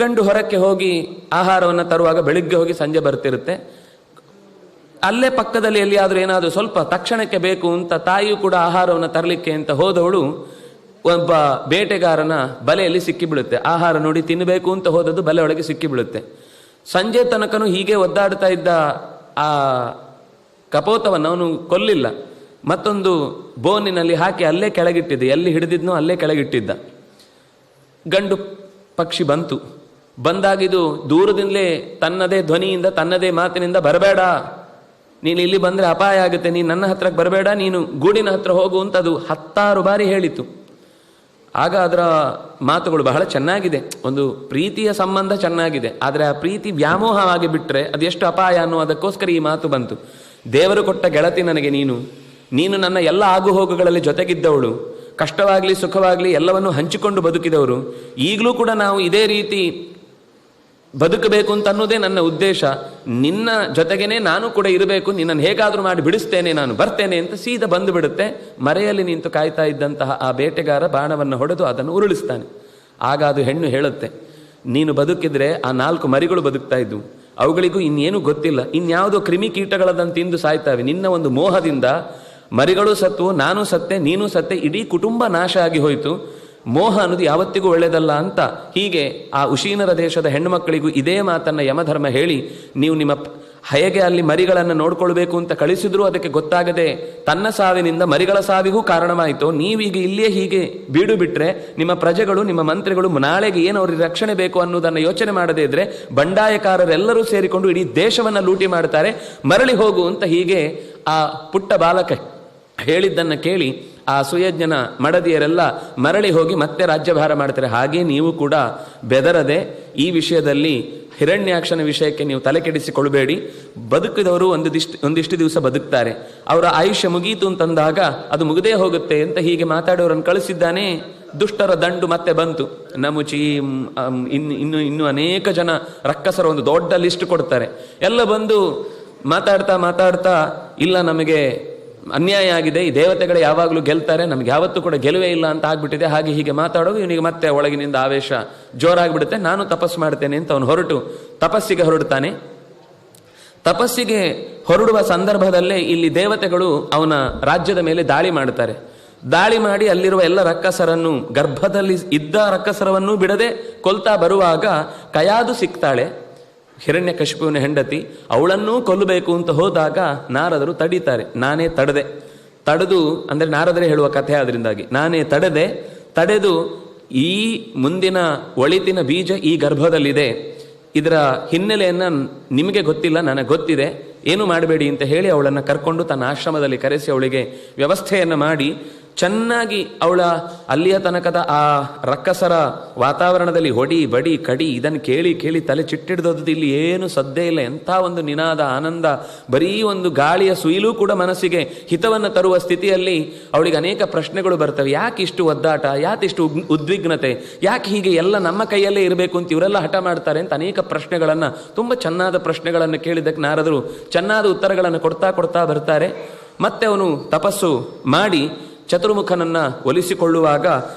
[SPEAKER 1] ಗಂಡು ಹೊರಕ್ಕೆ ಹೋಗಿ ಆಹಾರವನ್ನು ತರುವಾಗ ಬೆಳಿಗ್ಗೆ ಹೋಗಿ ಸಂಜೆ ಬರ್ತಿರುತ್ತೆ. ಅಲ್ಲೇ ಪಕ್ಕದಲ್ಲಿ ಎಲ್ಲಿಯಾದರೂ ಏನಾದರೂ ಸ್ವಲ್ಪ ತಕ್ಷಣಕ್ಕೆ ಬೇಕು ಅಂತ ತಾಯಿಯೂ ಕೂಡ ಆಹಾರವನ್ನು ತರಲಿಕ್ಕೆ ಅಂತ ಹೋದವಳು ಒಬ್ಬ ಬೇಟೆಗಾರನ ಬಲೆಯಲ್ಲಿ ಸಿಕ್ಕಿಬೀಳುತ್ತೆ. ಆಹಾರ ನೋಡಿ ತಿನ್ನಬೇಕು ಅಂತ ಹೋದದ್ದು ಬಲೆ ಒಳಗೆ ಸಿಕ್ಕಿಬೀಳುತ್ತೆ. ಸಂಜೆ ತನಕನೂ ಹೀಗೆ ಒದ್ದಾಡ್ತಾ ಇದ್ದ ಆ ಕಪೋತವನ್ನು ಅವನು ಕೊಲ್ಲಿಲ್ಲ. ಮತ್ತೊಂದು ಬೋನಿನಲ್ಲಿ ಹಾಕಿ ಅಲ್ಲೇ ಕೆಳಗಿಟ್ಟಿದ್ದ, ಎಲ್ಲಿ ಹಿಡಿದಿದ್ನೋ ಅಲ್ಲೇ ಕೆಳಗಿಟ್ಟಿದ್ದ. ಗಂಡು ಪಕ್ಷಿ ಬಂದಾಗಿದು ದೂರದಿಂದಲೇ ತನ್ನದೇ ಧ್ವನಿಯಿಂದ ತನ್ನದೇ ಮಾತಿನಿಂದ ಬರಬೇಡ, ನೀನು ಇಲ್ಲಿ ಬಂದರೆ ಅಪಾಯ ಆಗುತ್ತೆ, ನೀನು ನನ್ನ ಹತ್ರಕ್ಕೆ ಬರಬೇಡ, ನೀನು ಗೂಡಿನ ಹತ್ರ ಹೋಗು ಅಂತ ಅದು 10 ಬಾರಿ ಹೇಳಿತು. ಆಗ ಅದರ ಮಾತುಗಳು ಬಹಳ ಚೆನ್ನಾಗಿದೆ, ಒಂದು ಪ್ರೀತಿಯ ಸಂಬಂಧ ಚೆನ್ನಾಗಿದೆ. ಆದರೆ ಆ ಪ್ರೀತಿ ವ್ಯಾಮೋಹವಾಗಿ ಬಿಟ್ಟರೆ ಅದೆಷ್ಟು ಅಪಾಯ ಅನ್ನೋದಕ್ಕೋಸ್ಕರ ಈ ಮಾತು ಬಂತು. ದೇವರು ಕೊಟ್ಟ ಗೆಳತಿ ನನಗೆ ನೀನು ನನ್ನ ಎಲ್ಲ ಆಗುಹೋಗುಗಳಲ್ಲಿ ಜೊತೆಗಿದ್ದವಳು, ಕಷ್ಟವಾಗಲಿ ಸುಖವಾಗಲಿ ಎಲ್ಲವನ್ನೂ ಹಂಚಿಕೊಂಡು ಬದುಕಿದವರು. ಈಗಲೂ ಕೂಡ ನಾವು ಇದೇ ರೀತಿ ಬದುಕಬೇಕು ಅಂತ ಅನ್ನೋದೇ ನನ್ನ ಉದ್ದೇಶ. ನಿನ್ನ ಜೊತೆಗೇನೆ ನಾನು ಕೂಡ ಇರಬೇಕು, ನಿನ್ನನ್ನು ಹೇಗಾದರೂ ಮಾಡಿ ಬಿಡಿಸ್ತೇನೆ, ನಾನು ಬರ್ತೇನೆ ಅಂತ ಸೀದಾ ಬಂದು ಬಿಡುತ್ತೆ. ಮರೆಯಲ್ಲಿ ನಿಂತು ಕಾಯ್ತಾ ಇದ್ದಂತಹ ಆ ಬೇಟೆಗಾರ ಬಾಣವನ್ನು ಹೊಡೆದು ಅದನ್ನು ಉರುಳಿಸ್ತಾನೆ. ಆಗ ಅದು ಹೆಣ್ಣು ಹೇಳುತ್ತೆ, ನೀನು ಬದುಕಿದ್ರೆ ಆ 4 ಮರಿಗಳು ಬದುಕ್ತಾ ಇದ್ವು, ಅವುಗಳಿಗೂ ಇನ್ನೇನು ಗೊತ್ತಿಲ್ಲ, ಇನ್ಯಾವುದೋ ಕ್ರಿಮಿಕೀಟಗಳದನ್ನು ತಿಂದು ಸಾಯ್ತಾವೆ. ನಿನ್ನ ಒಂದು ಮೋಹದಿಂದ ಮರಿಗಳು ಸತ್ತು, ನಾನು ಸತ್ತೆ, ನೀನು ಸತ್ತೆ, ಇಡೀ ಕುಟುಂಬ ನಾಶ ಆಗಿ ಹೋಯಿತು. ಮೋಹ ಅನ್ನೋದು ಯಾವತ್ತಿಗೂ ಒಳ್ಳೆಯದಲ್ಲ ಅಂತ ಹೀಗೆ ಆ ಉಶೀನರ ದೇಶದ ಹೆಣ್ಣುಮಕ್ಕಳಿಗೂ ಇದೇ ಮಾತನ್ನು ಯಮಧರ್ಮ ಹೇಳಿ, ನೀವು ನಿಮ್ಮ ಹೇಗೆ ಅಲ್ಲಿ ಮರಿಗಳನ್ನು ನೋಡ್ಕೊಳ್ಬೇಕು ಅಂತ ಕಳಿಸಿದ್ರೂ ಅದಕ್ಕೆ ಗೊತ್ತಾಗದೆ ತನ್ನ ಸಾವಿನಿಂದ ಮರಿಗಳ ಸಾವಿಗೂ ಕಾರಣವಾಯಿತು. ನೀವೀಗ ಇಲ್ಲೇ ಹೀಗೆ ಬೀಡು ಬಿಟ್ರೆ ನಿಮ್ಮ ಪ್ರಜೆಗಳು, ನಿಮ್ಮ ಮಂತ್ರಿಗಳು ನಾಳೆಗೆ ಏನು ಅವ್ರಿಗೆ ರಕ್ಷಣೆ ಬೇಕು ಅನ್ನೋದನ್ನು ಯೋಚನೆ ಮಾಡದೇ ಇದ್ರೆ ಬಂಡಾಯಕಾರರೆಲ್ಲರೂ ಸೇರಿಕೊಂಡು ಇಡೀ ದೇಶವನ್ನು ಲೂಟಿ ಮಾಡ್ತಾರೆ, ಮರಳಿ ಹೋಗು ಅಂತ ಹೀಗೆ ಆ ಪುಟ್ಟ ಬಾಲಕ ಹೇಳಿದ್ದನ್ನು ಕೇಳಿ ಆ ಸುಯಜ್ಞನ ಮಡದಿಯರೆಲ್ಲ ಮರಳಿ ಹೋಗಿ ಮತ್ತೆ ರಾಜ್ಯಭಾರ ಮಾಡ್ತಾರೆ. ಹಾಗೆ ನೀವು ಕೂಡ ಬೆದರದೆ ಈ ವಿಷಯದಲ್ಲಿ ಹಿರಣ್ಯಾಕ್ಷನ ವಿಷಯಕ್ಕೆ ನೀವು ತಲೆ ಕೆಡಿಸಿಕೊಳ್ಬೇಡಿ. ಬದುಕಿದವರು ಒಂದಿಷ್ಟು ದಿವಸ ಬದುಕ್ತಾರೆ, ಅವರ ಆಯುಷ್ಯ ಮುಗೀತು ಅಂತಂದಾಗ ಅದು ಮುಗದೇ ಹೋಗುತ್ತೆ ಅಂತ ಹೀಗೆ ಮಾತಾಡೋರನ್ನು ಕಳಿಸಿದ್ದಾನೆ. ದುಷ್ಟರ ದಂಡು ಮತ್ತೆ ಬಂತು. ನಮುಚಿ ಇನ್ನು ಅನೇಕ ಜನ ರಕ್ಕಸರ ಒಂದು ದೊಡ್ಡ ಲಿಸ್ಟ್ ಕೊಡ್ತಾರೆ. ಎಲ್ಲ ಬಂದು ಮಾತಾಡ್ತಾ ಇಲ್ಲ, ನಮಗೆ ಅನ್ಯಾಯ ಆಗಿದೆ, ಈ ದೇವತೆಗಳು ಯಾವಾಗಲೂ ಗೆಲ್ತಾರೆ, ನಮ್ಗೆ ಯಾವತ್ತೂ ಕೂಡ ಗೆಲುವೇ ಇಲ್ಲ ಅಂತ ಆಗ್ಬಿಟ್ಟಿದೆ. ಹಾಗೆ ಹೀಗೆ ಮಾತಾಡೋದು ಇವನಿಗೆ ಮತ್ತೆ ಒಳಗಿನಿಂದ ಆವೇಶ ಜೋರಾಗ್ಬಿಡುತ್ತೆ. ನಾನು ತಪಸ್ಸು ಮಾಡ್ತೇನೆ ಅಂತ ಅವನು ಹೊರಟು ತಪಸ್ಸಿಗೆ ಹೊರಡ್ತಾನೆ. ತಪಸ್ಸಿಗೆ ಹೊರಡುವ ಸಂದರ್ಭದಲ್ಲೇ ಇಲ್ಲಿ ದೇವತೆಗಳು ಅವನ ರಾಜ್ಯದ ಮೇಲೆ ದಾಳಿ ಮಾಡ್ತಾರೆ. ದಾಳಿ ಮಾಡಿ ಅಲ್ಲಿರುವ ಎಲ್ಲ ರಕ್ಕಸರನ್ನು, ಗರ್ಭದಲ್ಲಿ ಇದ್ದ ರಕ್ಕಸರವನ್ನೂ ಬಿಡದೆ ಕೊಲ್ತಾ ಬರುವಾಗ ಕಯಾದು ಸಿಗ್ತಾಳೆ, ಹಿರಣ್ಯಕಶಿಪುವಿನ ಹೆಂಡತಿ. ಅವಳನ್ನೂ ಕೊಲ್ಲಬೇಕು ಅಂತ ಹೋದಾಗ ನಾರದರು ತಡೀತಾರೆ. ನಾನೇ ತಡೆದು ಅಂದರೆ ನಾರದರೇ ಹೇಳುವ ಕಥೆ, ಅದರಿಂದಾಗಿ ನಾನೇ ತಡೆದು ಈ ಮುಂದಿನ ಒಳಿತಿನ ಬೀಜ ಈ ಗರ್ಭದಲ್ಲಿದೆ, ಇದರ ಹಿನ್ನೆಲೆಯನ್ನು ನಿಮಗೆ ಗೊತ್ತಿಲ್ಲ, ನನಗೆ ಗೊತ್ತಿದೆ, ಏನು ಮಾಡಬೇಡಿ ಅಂತ ಹೇಳಿ ಅವಳನ್ನು ಕರ್ಕೊಂಡು ತನ್ನ ಆಶ್ರಮದಲ್ಲಿ ಕರೆಸಿ ಅವಳಿಗೆ ವ್ಯವಸ್ಥೆಯನ್ನು ಮಾಡಿ ಚೆನ್ನಾಗಿ ಅವಳ ಅಲ್ಲಿಯ ತನಕದ ಆ ರಕ್ಕಸರ ವಾತಾವರಣದಲ್ಲಿ ಹೊಡಿ ಬಡಿ ಕಡಿ ಇದನ್ನು ಕೇಳಿ ತಲೆ ಚಿಟ್ಟಿಡ್ದದ್ದು. ಇಲ್ಲಿ ಏನು ಸದ್ದೇ ಇಲ್ಲ, ಎಂಥ ಒಂದು ನಿನಾದ, ಆನಂದ, ಬರೀ ಒಂದು ಗಾಳಿಯ ಸುಯಿಲೂ ಕೂಡ ಮನಸ್ಸಿಗೆ ಹಿತವನ್ನು ತರುವ ಸ್ಥಿತಿಯಲ್ಲಿ ಅವಳಿಗೆ ಅನೇಕ ಪ್ರಶ್ನೆಗಳು ಬರ್ತವೆ. ಯಾಕೆ ಇಷ್ಟು ಒದ್ದಾಟ, ಯಾಕಿಷ್ಟು ಉದ್ವಿಗ್ನತೆ, ಯಾಕೆ ಹೀಗೆ ಎಲ್ಲ ನಮ್ಮ ಕೈಯಲ್ಲೇ ಇರಬೇಕು ಅಂತ ಇವರೆಲ್ಲ ಹಠ ಮಾಡ್ತಾರೆ ಅಂತ ಅನೇಕ ಪ್ರಶ್ನೆಗಳನ್ನು, ತುಂಬ ಚೆನ್ನಾದ ಪ್ರಶ್ನೆಗಳನ್ನು ಕೇಳಿದ್ದಕ್ಕೆ ನಾರದರು ಚೆನ್ನಾದ ಉತ್ತರಗಳನ್ನು ಕೊಡ್ತಾ ಬರ್ತಾರೆ. ಮತ್ತೆ ಅವನು ತಪಸ್ಸು ಮಾಡಿ ಚತುರ್ಮುಖನನ್ನು ಒಲಿಸಿಕೊಳ್ಳುವಾಗ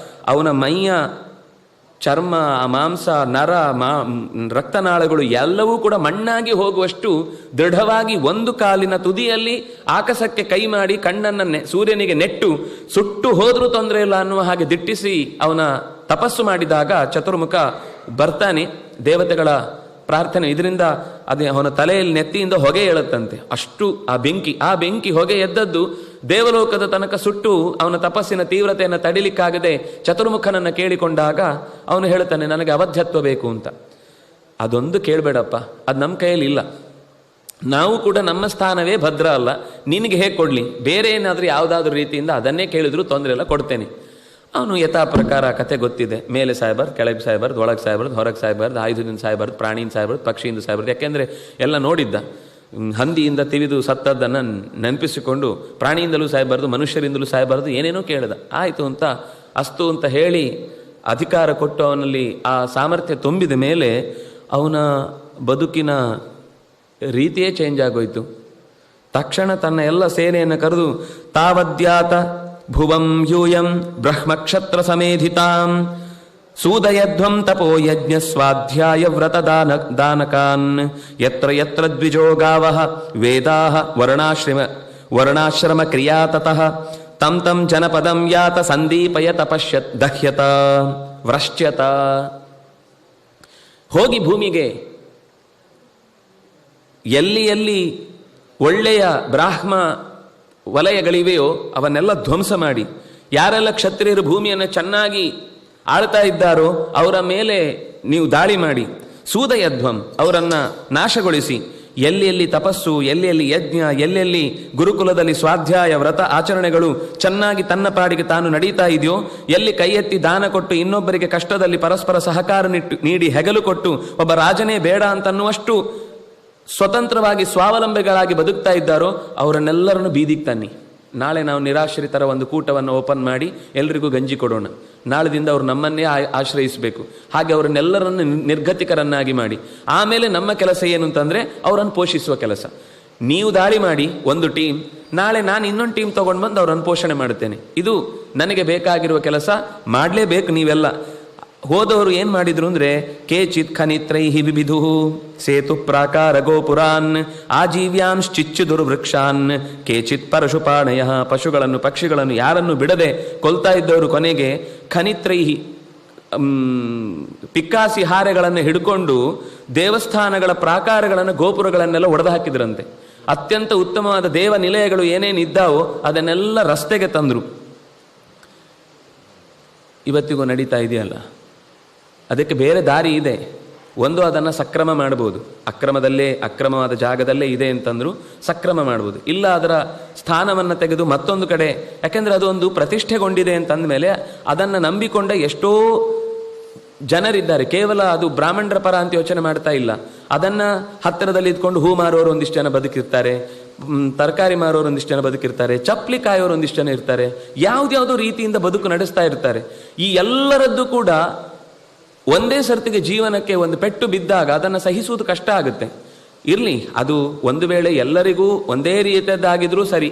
[SPEAKER 1] ಅವನ ಮೈಯ ಚರ್ಮ, ಮಾಂಸ, ನರ, ರಕ್ತನಾಳಗಳು ಎಲ್ಲವೂ ಕೂಡ ಮಣ್ಣಾಗಿ ಹೋಗುವಷ್ಟು ದೃಢವಾಗಿ ಒಂದು ಕಾಲಿನ ತುದಿಯಲ್ಲಿ ಆಕಾಶಕ್ಕೆ ಕೈ ಮಾಡಿ ಕಣ್ಣನ್ನು ಸೂರ್ಯನಿಗೆ ನೆಟ್ಟು ಸುಟ್ಟು ಹೋದ್ರೂ ತೊಂದರೆ ಇಲ್ಲ ಅನ್ನುವ ಹಾಗೆ ದಿಟ್ಟಿಸಿ ಅವನ ತಪಸ್ಸು ಮಾಡಿದಾಗ ಚತುರ್ಮುಖ ಬರ್ತಾನೆ. ದೇವತೆಗಳ ಪ್ರಾರ್ಥನೆ ಇದರಿಂದ ಅದೇ ಅವನ ತಲೆಯಲ್ಲಿ ನೆತ್ತಿಯಿಂದ ಹೊಗೆ ಏಳುತ್ತಂತೆ. ಅಷ್ಟು ಆ ಬೆಂಕಿ ಹೊಗೆ ಎದ್ದದ್ದು ದೇವಲೋಕದ ತನಕ ಸುಟ್ಟು ಅವನ ತಪಸ್ಸಿನ ತೀವ್ರತೆಯನ್ನು ತಡಿಲಿಕ್ಕಾಗದೆ ಚತುರ್ಮುಖನನ್ನು ಕೇಳಿಕೊಂಡಾಗ ಅವನು ಹೇಳ್ತಾನೆ, ನನಗೆ ಅವಧ್ಯತ್ವ ಬೇಕು ಅಂತ. ಅದೊಂದು ಕೇಳಬೇಡಪ್ಪ, ಅದು ನಮ್ಮ ಕೈಯಲ್ಲಿ ಇಲ್ಲ, ನಾವು ಕೂಡ ನಮ್ಮ ಸ್ಥಾನವೇ ಭದ್ರ ಅಲ್ಲ, ನಿನಗೆ ಹೇಗೆ ಕೊಡಲಿ, ಬೇರೆ ಏನಾದರೂ ಯಾವುದಾದ್ರೂ ರೀತಿಯಿಂದ ಅದನ್ನೇ ಕೇಳಿದ್ರು ತೊಂದರೆ ಇಲ್ಲ, ಕೊಡ್ತೇನೆ. ಅವನು ಯಥಾ ಪ್ರಕಾರ ಕತೆ ಗೊತ್ತಿದೆ, ಮೇಲೆ ಸಾಯ್ಬಾರ್ದು, ಕೆಳಗೆ ಸಾಯ್ಬಾರ್ದು, ಒಳಗೆ ಸಾಯ್ಬಾರ್ದು, ಹೊರಗೆ ಸಾಯ್ಬಾರ್ದು, ಆಯುಧದಿಂದ ಸಾಯ್ಬಾರ್ದು, ಪ್ರಾಣಿಯಿಂದ ಸಾಯ್ಬಾರ್ದು, ಪಕ್ಷಿಯಿಂದ ಸಾಯ್ಬಾರ್ದು. ಯಾಕೆಂದರೆ ಎಲ್ಲ ನೋಡಿದ್ದ, ಹಂದಿಯಿಂದ ತಿವಿದು ಸತ್ತದ್ದನ್ನು ನೆನಪಿಸಿಕೊಂಡು ಪ್ರಾಣಿಯಿಂದಲೂ ಸಾಯ್ಬಾರ್ದು, ಮನುಷ್ಯರಿಂದಲೂ ಸಾಯ್ಬಾರ್ದು, ಏನೇನೋ ಕೇಳಿದ. ಆಯಿತು ಅಂತ ಅಸ್ತು ಅಂತ ಹೇಳಿ ಅಧಿಕಾರ ಕೊಟ್ಟು ಅವನಲ್ಲಿ ಆ ಸಾಮರ್ಥ್ಯ ತುಂಬಿದ ಮೇಲೆ ಅವನ ಬದುಕಿನ ರೀತಿಯೇ ಚೇಂಜ್ ಆಗೋಯ್ತು. ತಕ್ಷಣ ತನ್ನ ಎಲ್ಲ ಸೇನೆಯನ್ನು ಕರೆದು ತಾವದ್ಯಾತ ಭುವಂ ಯೂಯಂ ಬ್ರಹ್ಮಕ್ಷತ್ರ ಸಮೇಧಿತಾಂ ಸೂದಯಧ್ವಂ ತಪೋ ಯಜ್ಞ ಸ್ವಾಧ್ಯಾಯ ವ್ರತ ದಾನಕಾನ್ ಯತ್ರ ಯತ್ರ ದ್ವಿಜೋ ಗಾವಃ ವೇದಾಃ ವರ್ಣಾಶ್ರಮ ಕ್ರಿಯಾ ತತಃ ತಂ ತಂ ಜನಪದಂ ಯಾತ ಸಂದೀಪಯ ತಪಶ್ಯತ್ ದಹ್ಯತ ವ್ರಶ್ಚ್ಯತ. ಹೋಗಿ ಭೂಮಿಗೆ ಎಲ್ಲಿ ಒಳ್ಳೆಯ ಬ್ರಾಹ್ಮ ವಲಯಗಳಿವೆಯೋ ಅವನ್ನೆಲ್ಲ ಧ್ವಂಸ ಮಾಡಿ, ಯಾರೆಲ್ಲ ಕ್ಷತ್ರಿಯರು ಭೂಮಿಯನ್ನು ಚೆನ್ನಾಗಿ ಆಳ್ತಾ ಇದ್ದಾರೋ ಅವರ ಮೇಲೆ ನೀವು ದಾಳಿ ಮಾಡಿ, ಸೂದಯಧ್ವಂ ಅವರನ್ನು ನಾಶಗೊಳಿಸಿ, ಎಲ್ಲಿ ತಪಸ್ಸು, ಎಲ್ಲಿ ಯಜ್ಞ, ಎಲ್ಲಿ ಗುರುಕುಲದಲ್ಲಿ ಸ್ವಾಧ್ಯಾಯ ವ್ರತ ಆಚರಣೆಗಳು ಚೆನ್ನಾಗಿ ತನ್ನ ಪಾಡಿಗೆ ತಾನು ನಡೀತಾ ಇದೆಯೋ, ಎಲ್ಲಿ ಕೈ ಎತ್ತಿ ದಾನ ಕೊಟ್ಟು ಇನ್ನೊಬ್ಬರಿಗೆ ಕಷ್ಟದಲ್ಲಿ ಪರಸ್ಪರ ಸಹಕಾರ ನೀಡಿ ಹೆಗಲು ಕೊಟ್ಟು ಒಬ್ಬ ರಾಜನೇ ಬೇಡ ಅಂತನ್ನುವಷ್ಟು ಸ್ವತಂತ್ರವಾಗಿ ಸ್ವಾವಲಂಬಿಗಳಾಗಿ ಬದುಕ್ತಾ ಇದ್ದಾರೋ ಅವರನ್ನೆಲ್ಲರನ್ನು ಬೀದಿಗೆ ತನ್ನಿ. ನಾಳೆ ನಾವು ನಿರಾಶ್ರಿತರ ಒಂದು ಕೂಟವನ್ನು ಓಪನ್ ಮಾಡಿ ಎಲ್ರಿಗೂ ಗಂಜಿ ಕೊಡೋಣ. ನಾಳೆದಿಂದ ಅವರು ನಮ್ಮನ್ನೇ ಆಶ್ರಯಿಸಬೇಕು. ಹಾಗೆ ಅವರನ್ನೆಲ್ಲರನ್ನು ನಿರ್ಗತಿಕರನ್ನಾಗಿ ಮಾಡಿ, ಆಮೇಲೆ ನಮ್ಮ ಕೆಲಸ ಏನು ಅಂತಂದರೆ ಅವರನ್ನು ಪೋಷಿಸುವ ಕೆಲಸ. ನೀವು ದಾಳಿ ಮಾಡಿ ಒಂದು ಟೀಮ್, ನಾಳೆ ನಾನು ಇನ್ನೊಂದು ಟೀಮ್ ತೊಗೊಂಡು ಬಂದು ಅವರನ್ನು ಪೋಷಣೆ ಮಾಡುತ್ತೇನೆ. ಇದು ನನಗೆ ಬೇಕಾಗಿರುವ ಕೆಲಸ, ಮಾಡಲೇಬೇಕು ನೀವೆಲ್ಲ. ಹೋದವರು ಏನು ಮಾಡಿದ್ರು ಅಂದರೆ ಕೇಚಿತ್ ಖನಿತ್ರೈಹಿ ವಿಬಿಧು ಸೇತು ಪ್ರಾಕಾರ ಗೋಪುರಾನ್ ಆಜೀವ್ಯಾಂಶ್ಚಿಚ್ಚು ದುರ್ವೃಕ್ಷಾನ್ ಕೇಚಿತ್ ಪರಶುಪಾಣಯ ಪಶುಗಳನ್ನು ಪಕ್ಷಿಗಳನ್ನು ಯಾರನ್ನು ಬಿಡದೆ ಕೊಲ್ತಾ ಇದ್ದವರು ಕೊನೆಗೆ ಖನಿತ್ರೈಹಿ ಪಿಕ್ಕಾಸಿ ಹಾರೆಗಳನ್ನು ಹಿಡ್ಕೊಂಡು ದೇವಸ್ಥಾನಗಳ ಪ್ರಾಕಾರಗಳನ್ನು ಗೋಪುರಗಳನ್ನೆಲ್ಲ ಒಡೆದು ಹಾಕಿದ್ರಂತೆ. ಅತ್ಯಂತ ಉತ್ತಮವಾದ ದೇವ ನಿಲಯಗಳು ಏನೇನಿದ್ದಾವೋ ಅದನ್ನೆಲ್ಲ ರಸ್ತೆಗೆ ತಂದರು. ಇವತ್ತಿಗೂ ನಡೀತಾ ಇದೆಯಲ್ಲ, ಅದಕ್ಕೆ ಬೇರೆ ದಾರಿ ಇದೆ. ಒಂದು, ಅದನ್ನು ಸಕ್ರಮ ಮಾಡ್ಬೋದು, ಅಕ್ರಮವಾದ ಜಾಗದಲ್ಲೇ ಇದೆ ಅಂತಂದ್ರು ಸಕ್ರಮ ಮಾಡ್ಬೋದು. ಇಲ್ಲ ಅದರ ಸ್ಥಾನವನ್ನು ತೆಗೆದು ಮತ್ತೊಂದು ಕಡೆ, ಯಾಕೆಂದರೆ ಅದು ಒಂದು ಪ್ರತಿಷ್ಠೆಗೊಂಡಿದೆ ಅಂತಂದ ಮೇಲೆ ಅದನ್ನು ನಂಬಿಕೊಂಡ ಎಷ್ಟೋ ಜನರಿದ್ದಾರೆ. ಕೇವಲ ಅದು ಬ್ರಾಹ್ಮಣರ ಪರ ಅಂತ ಯೋಚನೆ ಮಾಡ್ತಾ ಇಲ್ಲ. ಅದನ್ನು ಹತ್ತಿರದಲ್ಲಿ ಇದ್ಕೊಂಡು ಹೂ ಮಾರೋರು ಒಂದಿಷ್ಟು ಜನ ಬದುಕಿರ್ತಾರೆ, ತರಕಾರಿ ಮಾರೋರು ಒಂದಿಷ್ಟು ಜನ ಬದುಕಿರ್ತಾರೆ, ಚಪ್ಪಲಿ ಕಾಯೋರು ಒಂದಿಷ್ಟು ಜನ ಇರ್ತಾರೆ, ಯಾವುದ್ಯಾವುದೋ ರೀತಿಯಿಂದ ಬದುಕು ನಡೆಸ್ತಾ ಇರ್ತಾರೆ. ಈ ಎಲ್ಲರದ್ದು ಕೂಡ ಒಂದೇ ಸರ್ತಿಗೆ ಜೀವನಕ್ಕೆ ಒಂದು ಪೆಟ್ಟು ಬಿದ್ದಾಗ ಅದನ್ನು ಸಹಿಸುವುದು ಕಷ್ಟ ಆಗುತ್ತೆ. ಇರಲಿ, ಅದು ಒಂದು ವೇಳೆ ಎಲ್ಲರಿಗೂ ಒಂದೇ ರೀತಿಯದ್ದಾಗಿದ್ರೂ ಸರಿ,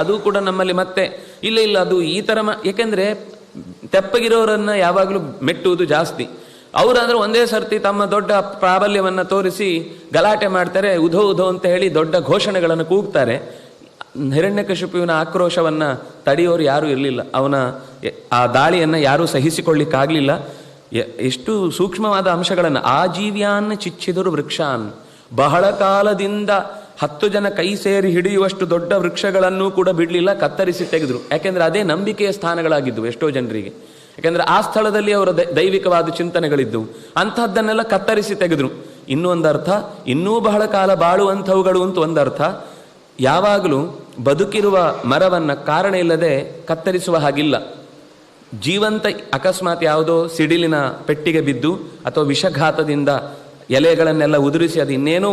[SPEAKER 1] ಅದು ಕೂಡ ನಮ್ಮಲ್ಲಿ ಮತ್ತೆ ಇಲ್ಲ ಅದು ಈ ಥರ ಯಾಕೆಂದರೆ ತೆಪ್ಪಗಿರೋರನ್ನು ಯಾವಾಗಲೂ ಮೆಟ್ಟುವುದು ಜಾಸ್ತಿ. ಅವರಾದ್ರೆ ಒಂದೇ ಸರ್ತಿ ತಮ್ಮ ದೊಡ್ಡ ಪ್ರಾಬಲ್ಯವನ್ನು ತೋರಿಸಿ ಗಲಾಟೆ ಮಾಡ್ತಾರೆ, ಉಧೋ ಅಂತ ಹೇಳಿ ದೊಡ್ಡ ಘೋಷಣೆಗಳನ್ನು ಕೂಗ್ತಾರೆ. ಹಿರಣ್ಯಕಶಿಪುವಿನ ಆಕ್ರೋಶವನ್ನು ತಡೆಯೋರು ಯಾರೂ ಇರಲಿಲ್ಲ. ಅವನ ಆ ದಾಳಿಯನ್ನು ಯಾರೂ ಸಹಿಸಿಕೊಳ್ಳಿಕ್ಕಾಗಲಿಲ್ಲ. ಎಷ್ಟು ಸೂಕ್ಷ್ಮವಾದ ಅಂಶಗಳನ್ನು, ಆಜೀವ್ಯಾನ್ ಚಿಚ್ಚಿದರು ವೃಕ್ಷಾನ್, ಬಹಳ ಕಾಲದಿಂದ 10 ಜನ ಕೈ ಸೇರಿ ಹಿಡಿಯುವಷ್ಟು ದೊಡ್ಡ ವೃಕ್ಷಗಳನ್ನು ಕೂಡ ಬಿಡಲಿಲ್ಲ, ಕತ್ತರಿಸಿ ತೆಗೆದ್ರು. ಯಾಕೆಂದರೆ ಅದೇ ನಂಬಿಕೆಯ ಸ್ಥಾನಗಳಾಗಿದ್ದವು ಎಷ್ಟೋ ಜನರಿಗೆ. ಯಾಕೆಂದರೆ ಆ ಸ್ಥಳದಲ್ಲಿ ಅವರ ದೈವಿಕವಾದ ಚಿಂತನೆಗಳಿದ್ದವು. ಅಂಥದ್ದನ್ನೆಲ್ಲ ಕತ್ತರಿಸಿ ತೆಗೆದ್ರು. ಇನ್ನೂ ಒಂದು ಅರ್ಥ, ಇನ್ನೂ ಬಹಳ ಕಾಲ ಬಾಳುವಂಥವುಗಳು ಅಂತ ಒಂದು ಅರ್ಥ. ಯಾವಾಗಲೂ ಬದುಕಿರುವ ಮರವನ್ನು ಕಾರಣ ಇಲ್ಲದೆ ಕತ್ತರಿಸುವ ಹಾಗಿಲ್ಲ. ಜೀವಂತ ಅಕಸ್ಮಾತ್ ಯಾವುದೋ ಸಿಡಿಲಿನ ಪೆಟ್ಟಿಗೆ ಬಿದ್ದು ಅಥವಾ ವಿಷಘಾತದಿಂದ ಎಲೆಗಳನ್ನೆಲ್ಲ ಉದುರಿಸಿ ಅದು ಇನ್ನೇನು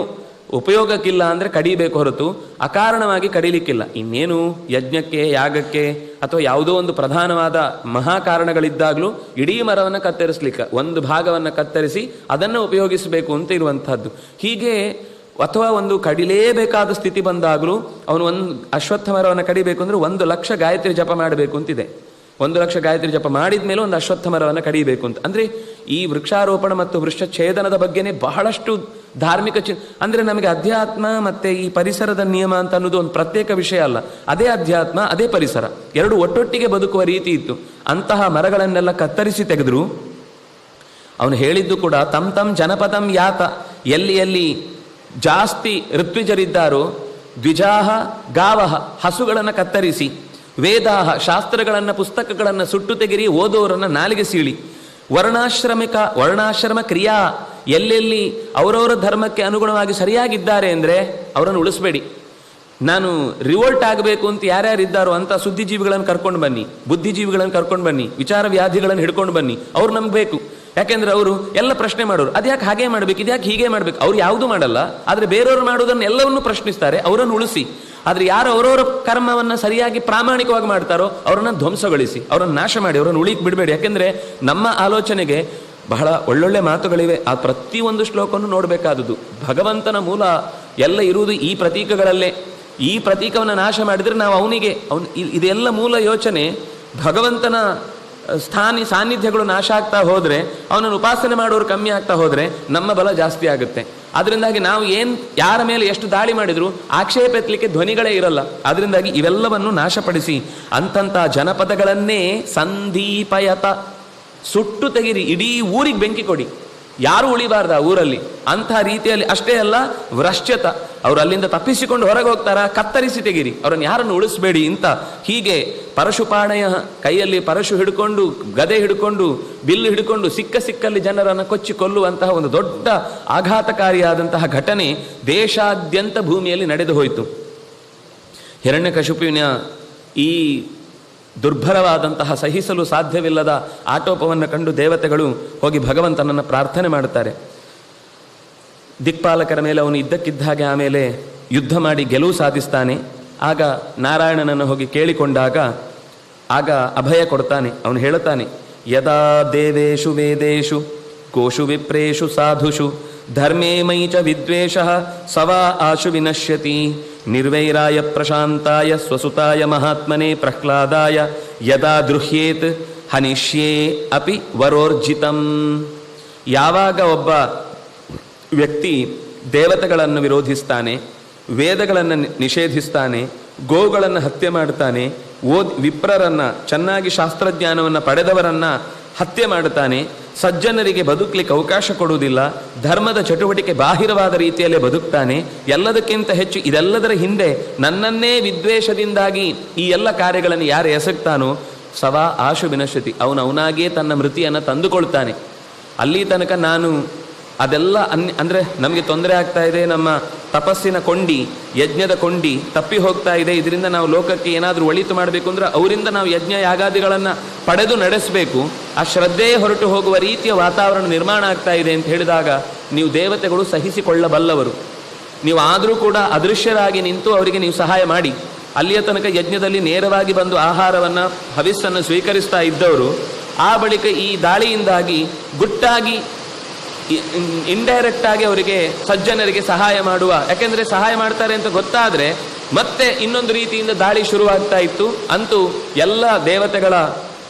[SPEAKER 1] ಉಪಯೋಗಕ್ಕಿಲ್ಲ ಅಂದರೆ ಕಡಿಬೇಕು ಹೊರತು ಅಕಾರಣವಾಗಿ ಕಡಿಲಿಕ್ಕಿಲ್ಲ. ಇನ್ನೇನು ಯಜ್ಞಕ್ಕೆ, ಯಾಗಕ್ಕೆ ಅಥವಾ ಯಾವುದೋ ಒಂದು ಪ್ರಧಾನವಾದ ಮಹಾ ಕಾರಣಗಳಿದ್ದಾಗಲೂ ಇಡೀ ಮರವನ್ನು ಕತ್ತರಿಸಲಿಕ್ಕೆ ಒಂದು ಭಾಗವನ್ನು ಕತ್ತರಿಸಿ ಅದನ್ನು ಉಪಯೋಗಿಸಬೇಕು ಅಂತ ಇರುವಂಥದ್ದು. ಹೀಗೆ ಅಥವಾ ಒಂದು ಕಡಿಲೇಬೇಕಾದ ಸ್ಥಿತಿ ಬಂದಾಗಲೂ ಅವನು ಒಂದು ಅಶ್ವತ್ಥ ಮರವನ್ನು ಕಡಿಬೇಕು ಅಂದರೆ 1,00,000 ಗಾಯತ್ರಿ ಜಪ ಮಾಡಬೇಕು ಅಂತಿದೆ. 1,00,000 ಗಾಯತ್ರಿ ಜಪ ಮಾಡಿದ ಮೇಲೆ ಒಂದು ಅಶ್ವತ್ಥ ಮರವನ್ನು ಕಡಿಬೇಕು ಅಂತ. ಅಂದರೆ ಈ ವೃಕ್ಷಾರೋಪಣ ಮತ್ತು ವೃಕ್ಷ ಛೇದನದ ಬಗ್ಗೆನೇ ಬಹಳಷ್ಟು ಧಾರ್ಮಿಕ ಅಂದರೆ ನಮಗೆ ಅಧ್ಯಾತ್ಮ ಮತ್ತು ಈ ಪರಿಸರದ ನಿಯಮ ಅಂತ ಅನ್ನೋದು ಒಂದು ಪ್ರತ್ಯೇಕ ವಿಷಯ ಅಲ್ಲ. ಅದೇ ಅಧ್ಯಾತ್ಮ, ಅದೇ ಪರಿಸರ, ಎರಡು ಒಟ್ಟೊಟ್ಟಿಗೆ ಬದುಕುವ ರೀತಿ ಇತ್ತು. ಅಂತಹ ಮರಗಳನ್ನೆಲ್ಲ ಕತ್ತರಿಸಿ ತೆಗೆದ್ರು. ಅವನು ಹೇಳಿದ್ದು ಕೂಡ ತಂ ಜನಪದಂ ಯಾತ, ಎಲ್ಲಿ ಜಾಸ್ತಿ ಋತ್ವಿಜರಿದ್ದಾರೋ ದ್ವಿಜಾಹ ಗಾವಹ, ಹಸುಗಳನ್ನು ಕತ್ತರಿಸಿ, ವೇದಾಹ, ಶಾಸ್ತ್ರಗಳನ್ನು ಪುಸ್ತಕಗಳನ್ನು ಸುಟ್ಟು ತೆಗಿರಿ, ಓದೋರನ್ನು ನಾಲಿಗೆ ಸೀಳಿ, ವರ್ಣಾಶ್ರಮ ಕ್ರಿಯಾ, ಎಲ್ಲೆಲ್ಲಿ ಅವರವರ ಧರ್ಮಕ್ಕೆ ಅನುಗುಣವಾಗಿ ಸರಿಯಾಗಿದ್ದಾರೆ ಅಂದರೆ ಅವರನ್ನು ಉಳಿಸ್ಬೇಡಿ. ನಾನು ರಿವೋಲ್ಟ್ ಆಗಬೇಕು ಅಂತ ಯಾರ್ಯಾರಿದ್ದಾರೋ ಅಂತ ಸುದ್ದಿಜೀವಿಗಳನ್ನು ಕರ್ಕೊಂಡು ಬನ್ನಿ, ಬುದ್ಧಿಜೀವಿಗಳನ್ನು ಕರ್ಕೊಂಡು ಬನ್ನಿ, ವಿಚಾರ ವ್ಯಾಧಿಗಳನ್ನು ಹಿಡ್ಕೊಂಡು ಬನ್ನಿ, ಅವ್ರು ನಮ್ಗೆ ಬೇಕು. ಯಾಕೆಂದ್ರೆ ಅವರು ಎಲ್ಲ ಪ್ರಶ್ನೆ ಮಾಡೋರು, ಅದ್ಯಾಕೆ ಹಾಗೆ ಮಾಡಬೇಕು, ಇದ್ಯಾಕೆ ಹೀಗೆ ಮಾಡಬೇಕು. ಅವ್ರು ಯಾವುದೂ ಮಾಡಲ್ಲ, ಆದರೆ ಬೇರೆಯವರು ಮಾಡೋದನ್ನು ಎಲ್ಲವನ್ನೂ ಪ್ರಶ್ನಿಸ್ತಾರೆ. ಅವರನ್ನು ಉಳಿಸಿ. ಆದರೆ ಯಾರು ಅವರವರ ಕರ್ಮವನ್ನು ಸರಿಯಾಗಿ ಪ್ರಾಮಾಣಿಕವಾಗಿ ಮಾಡ್ತಾರೋ ಅವರನ್ನು ಧ್ವಂಸಗೊಳಿಸಿ, ಅವರನ್ನು ನಾಶ ಮಾಡಿ, ಅವರನ್ನು ಉಳಿಕ್ ಬಿಡಬೇಡಿ. ಯಾಕೆಂದರೆ ನಮ್ಮ ಆಲೋಚನೆಗೆ ಬಹಳ ಒಳ್ಳೊಳ್ಳೆ ಮಾತುಗಳಿವೆ. ಆ ಪ್ರತಿಯೊಂದು ಶ್ಲೋಕವನ್ನು ನೋಡಬೇಕಾದದ್ದು. ಭಗವಂತನ ಮೂಲ ಎಲ್ಲ ಇರುವುದು ಈ ಪ್ರತೀಕಗಳಲ್ಲೇ. ಈ ಪ್ರತೀಕವನ್ನು ನಾಶ ಮಾಡಿದರೆ ನಾವು ಇದೆಲ್ಲ ಮೂಲ ಯೋಚನೆ. ಭಗವಂತನ ಸಾನ್ನಿಧ್ಯಗಳು ನಾಶ ಆಗ್ತಾ ಹೋದರೆ, ಅವನನ್ನು ಉಪಾಸನೆ ಮಾಡೋರು ಕಮ್ಮಿ ಆಗ್ತಾ ಹೋದರೆ ನಮ್ಮ ಬಲ ಜಾಸ್ತಿ ಆಗುತ್ತೆ. ಅದರಿಂದಾಗಿ ನಾವು ಯಾರ ಮೇಲೆ ಎಷ್ಟು ದಾಳಿ ಮಾಡಿದ್ರು ಆಕ್ಷೇಪ ಎತ್ತಲಿಕ್ಕೆ ಧ್ವನಿಗಳೇ ಇರಲ್ಲ. ಅದರಿಂದಾಗಿ ಇವೆಲ್ಲವನ್ನು ನಾಶಪಡಿಸಿ ಅಂತಂಥ ಜನಪದಗಳನ್ನೇ ಸಂದೀಪಯತ, ಸುಟ್ಟು ತೆಗಿರಿ, ಇಡೀ ಊರಿಗೆ ಬೆಂಕಿ ಕೊಡಿ, ಯಾರು ಉಳಿಬಾರ್ದ ಆ ಊರಲ್ಲಿ. ಅಂಥ ರೀತಿಯಲ್ಲಿ ಅಷ್ಟೇ ಅಲ್ಲ, ವ್ರಶ್ಚತ, ಅವರು ಅಲ್ಲಿಂದ ತಪ್ಪಿಸಿಕೊಂಡು ಹೊರಗೆ ಹೋಗ್ತಾರ, ಕತ್ತರಿಸಿ ತೆಗಿರಿ, ಅವರನ್ನು ಯಾರನ್ನು ಉಳಿಸ್ಬೇಡಿ ಅಂತ. ಹೀಗೆ ಪರಶುಪಾಣಯ, ಕೈಯಲ್ಲಿ ಪರಶು ಹಿಡ್ಕೊಂಡು, ಗದೆ ಹಿಡ್ಕೊಂಡು, ಬಿಲ್ಲು ಹಿಡ್ಕೊಂಡು ಸಿಕ್ಕಲ್ಲಿ ಜನರನ್ನು ಕೊಚ್ಚಿ ಕೊಲ್ಲುವಂತಹ ಒಂದು ದೊಡ್ಡ ಆಘಾತಕಾರಿಯಾದಂತಹ ಘಟನೆ ದೇಶಾದ್ಯಂತ ಭೂಮಿಯಲ್ಲಿ ನಡೆದು ಹೋಯಿತು. ಹಿರಣ್ಯಕಶಿಪುವಿನ ಈ ದುರ್ಭರವಾದಂತಹ ಸಹಿಸಲು ಸಾಧ್ಯವಿಲ್ಲದ ಆಟೋಪವನ್ನು ಕಂಡು ದೇವತೆಗಳು ಹೋಗಿ ಭಗವಂತನನ್ನು ಪ್ರಾರ್ಥನೆ ಮಾಡುತ್ತಾರೆ. ದಿಕ್ಪಾಲಕರ ಮೇಲೆ ಅವನು ಇದ್ದಕ್ಕಿದ್ದ ಹಾಗೆ ಆಮೇಲೆ ಯುದ್ಧ ಮಾಡಿ ಗೆಲುವು ಸಾಧಿಸ್ತಾನೆ. ಆಗ ನಾರಾಯಣನನ್ನು ಹೋಗಿ ಕೇಳಿಕೊಂಡಾಗ ಆಗ ಅಭಯ ಕೊಡ್ತಾನೆ. ಅವನು ಹೇಳುತ್ತಾನೆ, ಯದಾ ದೇವೇಶು ವೇದೇಶು ಗೋಷು ವಿಪ್ರೇಷು ಸಾಧುಷು ಧರ್ಮೇ ಮೈ ಚ ವಿದ್ವೇಷಃ ಸವಾ ಆಶು ವಿನಶ್ಯತಿ ನಿರ್ವೈರಾಯ ಪ್ರಶಾಂತಾಯ ಸ್ವಸುತಾಯ ಮಹಾತ್ಮನೆ ಪ್ರಹ್ಲಾದಾಯ ಯದಾ ದೃಹ್ಯೇತ್ ಹನಿಷ್ಯೇ ಅಪಿ ವರೋರ್ಜಿತಂ. ಯಾವಾಗ ಒಬ್ಬ ವ್ಯಕ್ತಿ ದೇವತೆಗಳನ್ನು ವಿರೋಧಿಸ್ತಾನೆ, ವೇದಗಳನ್ನು ನಿಷೇಧಿಸ್ತಾನೆ, ಗೋಗಳನ್ನು ಹತ್ಯೆ ಮಾಡ್ತಾನೆ, ವಿಪ್ರರನ್ನು, ಚೆನ್ನಾಗಿ ಶಾಸ್ತ್ರಜ್ಞಾನವನ್ನು ಪಡೆದವರನ್ನು ಹತ್ಯೆ ಮಾಡುತ್ತಾನೆ, ಸಜ್ಜನರಿಗೆ ಬದುಕಲಿಕ್ಕೆ ಅವಕಾಶ ಕೊಡುವುದಿಲ್ಲ, ಧರ್ಮದ ಚಟುವಟಿಕೆ ಬಾಹಿರವಾದ ರೀತಿಯಲ್ಲೇ ಬದುಕ್ತಾನೆ, ಎಲ್ಲದಕ್ಕಿಂತ ಹೆಚ್ಚು ಇದೆಲ್ಲದರ ಹಿಂದೆ ನನ್ನನ್ನೇ ವಿದ್ವೇಷದಿಂದಾಗಿ ಈ ಎಲ್ಲ ಕಾರ್ಯಗಳನ್ನು ಯಾರು ಎಸಗ್ತಾನೋ ಸವಾ ಆಶು ವಿನಶ್ಯತಿ, ಅವನಾಗಿಯೇ ತನ್ನ ಮೃತಿಯನ್ನು ತಂದುಕೊಳ್ತಾನೆ. ಅಲ್ಲಿ ತನಕ ನಾನು ಅದೆಲ್ಲ ಅಂದರೆ ನಮಗೆ ತೊಂದರೆ ಆಗ್ತಾ ಇದೆ, ನಮ್ಮ ತಪಸ್ಸಿನ ಕೊಂಡಿ, ಯಜ್ಞದ ಕೊಂಡಿ ತಪ್ಪಿ ಹೋಗ್ತಾ ಇದೆ, ಇದರಿಂದ ನಾವು ಲೋಕಕ್ಕೆ ಏನಾದರೂ ಒಳಿತು ಮಾಡಬೇಕು ಅಂದರೆ ಅವರಿಂದ ನಾವು ಯಜ್ಞ ಯಾಗಾದಿಗಳನ್ನು ಪಡೆದು ನಡೆಸಬೇಕು, ಆ ಶ್ರದ್ಧೆಯೇ ಹೊರಟು ಹೋಗುವ ರೀತಿಯ ವಾತಾವರಣ ನಿರ್ಮಾಣ ಆಗ್ತಾ ಇದೆ ಅಂತ ಹೇಳಿದಾಗ ನೀವು ದೇವತೆಗಳು ಸಹಿಸಿಕೊಳ್ಳಬಲ್ಲವರು. ನೀವು ಆದರೂ ಕೂಡ ಅದೃಶ್ಯರಾಗಿ ನಿಂತು ಅವರಿಗೆ ನೀವು ಸಹಾಯ ಮಾಡಿ. ಅಲ್ಲಿಯ ತನಕ ಯಜ್ಞದಲ್ಲಿ ನೇರವಾಗಿ ಬಂದು ಆಹಾರವನ್ನು, ಹವಿಸ್ಸನ್ನು ಸ್ವೀಕರಿಸ್ತಾ ಇದ್ದವರು ಆ ಬಳಿಕ ಈ ದಾಳಿಯಿಂದಾಗಿ ಗುಟ್ಟಾಗಿ ಇಂಡೈರೆಕ್ಟ್ ಆಗಿ ಅವರಿಗೆ, ಸಜ್ಜನರಿಗೆ ಸಹಾಯ ಮಾಡುವ, ಯಾಕೆಂದರೆ ಸಹಾಯ ಮಾಡ್ತಾರೆ ಅಂತ ಗೊತ್ತಾದರೆ ಮತ್ತೆ ಇನ್ನೊಂದು ರೀತಿಯಿಂದ ದಾಳಿ ಶುರುವಾಗ್ತಾ ಇತ್ತು. ಅಂತೂ ಎಲ್ಲ ದೇವತೆಗಳ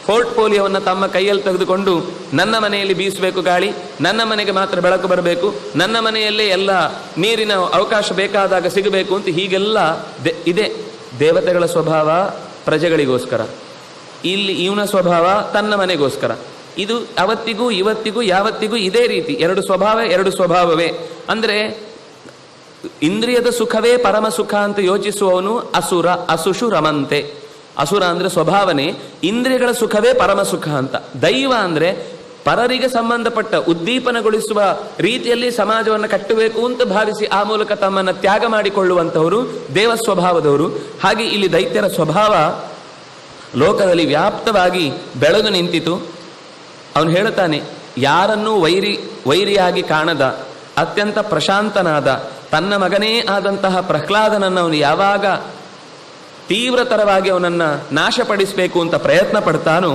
[SPEAKER 1] ಪೋರ್ಟ್ಫೋಲಿಯೋವನ್ನು ತಮ್ಮ ಕೈಯಲ್ಲಿ ತೆಗೆದುಕೊಂಡು ನನ್ನ ಮನೆಯಲ್ಲಿ ಬೀಸಬೇಕು ಗಾಳಿ, ನನ್ನ ಮನೆಗೆ ಮಾತ್ರ ಬೆಳಕು ಬರಬೇಕು, ನನ್ನ ಮನೆಯಲ್ಲೇ ಎಲ್ಲ ನೀರಿನ ಅವಕಾಶ ಬೇಕಾದಾಗ ಸಿಗಬೇಕು ಅಂತ ಹೀಗೆಲ್ಲ ಇದೆ. ದೇವತೆಗಳ ಸ್ವಭಾವ ಪ್ರಜೆಗಳಿಗೋಸ್ಕರ, ಇಲ್ಲಿ ಇವನ ಸ್ವಭಾವ ತನ್ನ ಮನೆಗೋಸ್ಕರ. ಇದು ಅವತ್ತಿಗೂ ಇವತ್ತಿಗೂ ಯಾವತ್ತಿಗೂ ಇದೇ ರೀತಿ, ಎರಡು ಸ್ವಭಾವವೇ. ಅಂದರೆ ಇಂದ್ರಿಯದ ಸುಖವೇ ಪರಮ ಸುಖ ಅಂತ ಯೋಚಿಸುವವನು ಅಸುರ, ಅಸುಷು ರಮಂತೆ. ಅಸುರ ಅಂದರೆ ಸ್ವಭಾವನೆ, ಇಂದ್ರಿಯಗಳ ಸುಖವೇ ಪರಮ ಸುಖ ಅಂತ. ದೈವ ಅಂದರೆ ಪರರಿಗೆ ಸಂಬಂಧಪಟ್ಟ ಉದ್ದೀಪನಗೊಳಿಸುವ ರೀತಿಯಲ್ಲಿ ಸಮಾಜವನ್ನು ಕಟ್ಟಬೇಕು ಅಂತ ಭಾವಿಸಿ ಆ ಮೂಲಕ ತಮ್ಮನ್ನು ತ್ಯಾಗ ಮಾಡಿಕೊಳ್ಳುವಂಥವರು ದೇವ ಸ್ವಭಾವದವರು. ಹಾಗೆ ಇಲ್ಲಿ ದೈತ್ಯರ ಸ್ವಭಾವ ಲೋಕದಲ್ಲಿ ವ್ಯಾಪ್ತವಾಗಿ ಬೆಳೆದು ನಿಂತಿತು. ಅವನು ಹೇಳುತ್ತಾನೆ, ಯಾರನ್ನೂ ವೈರಿಯಾಗಿ ಕಾಣದ, ಅತ್ಯಂತ ಪ್ರಶಾಂತನಾದ ತನ್ನ ಮಗನೇ ಆದಂತಹ ಪ್ರಹ್ಲಾದನನ್ನು ಅವನು ಯಾವಾಗ ತೀವ್ರತರವಾಗಿ ಅವನನ್ನು ನಾಶಪಡಿಸಬೇಕು ಅಂತ ಪ್ರಯತ್ನ ಪಡ್ತಾನೋ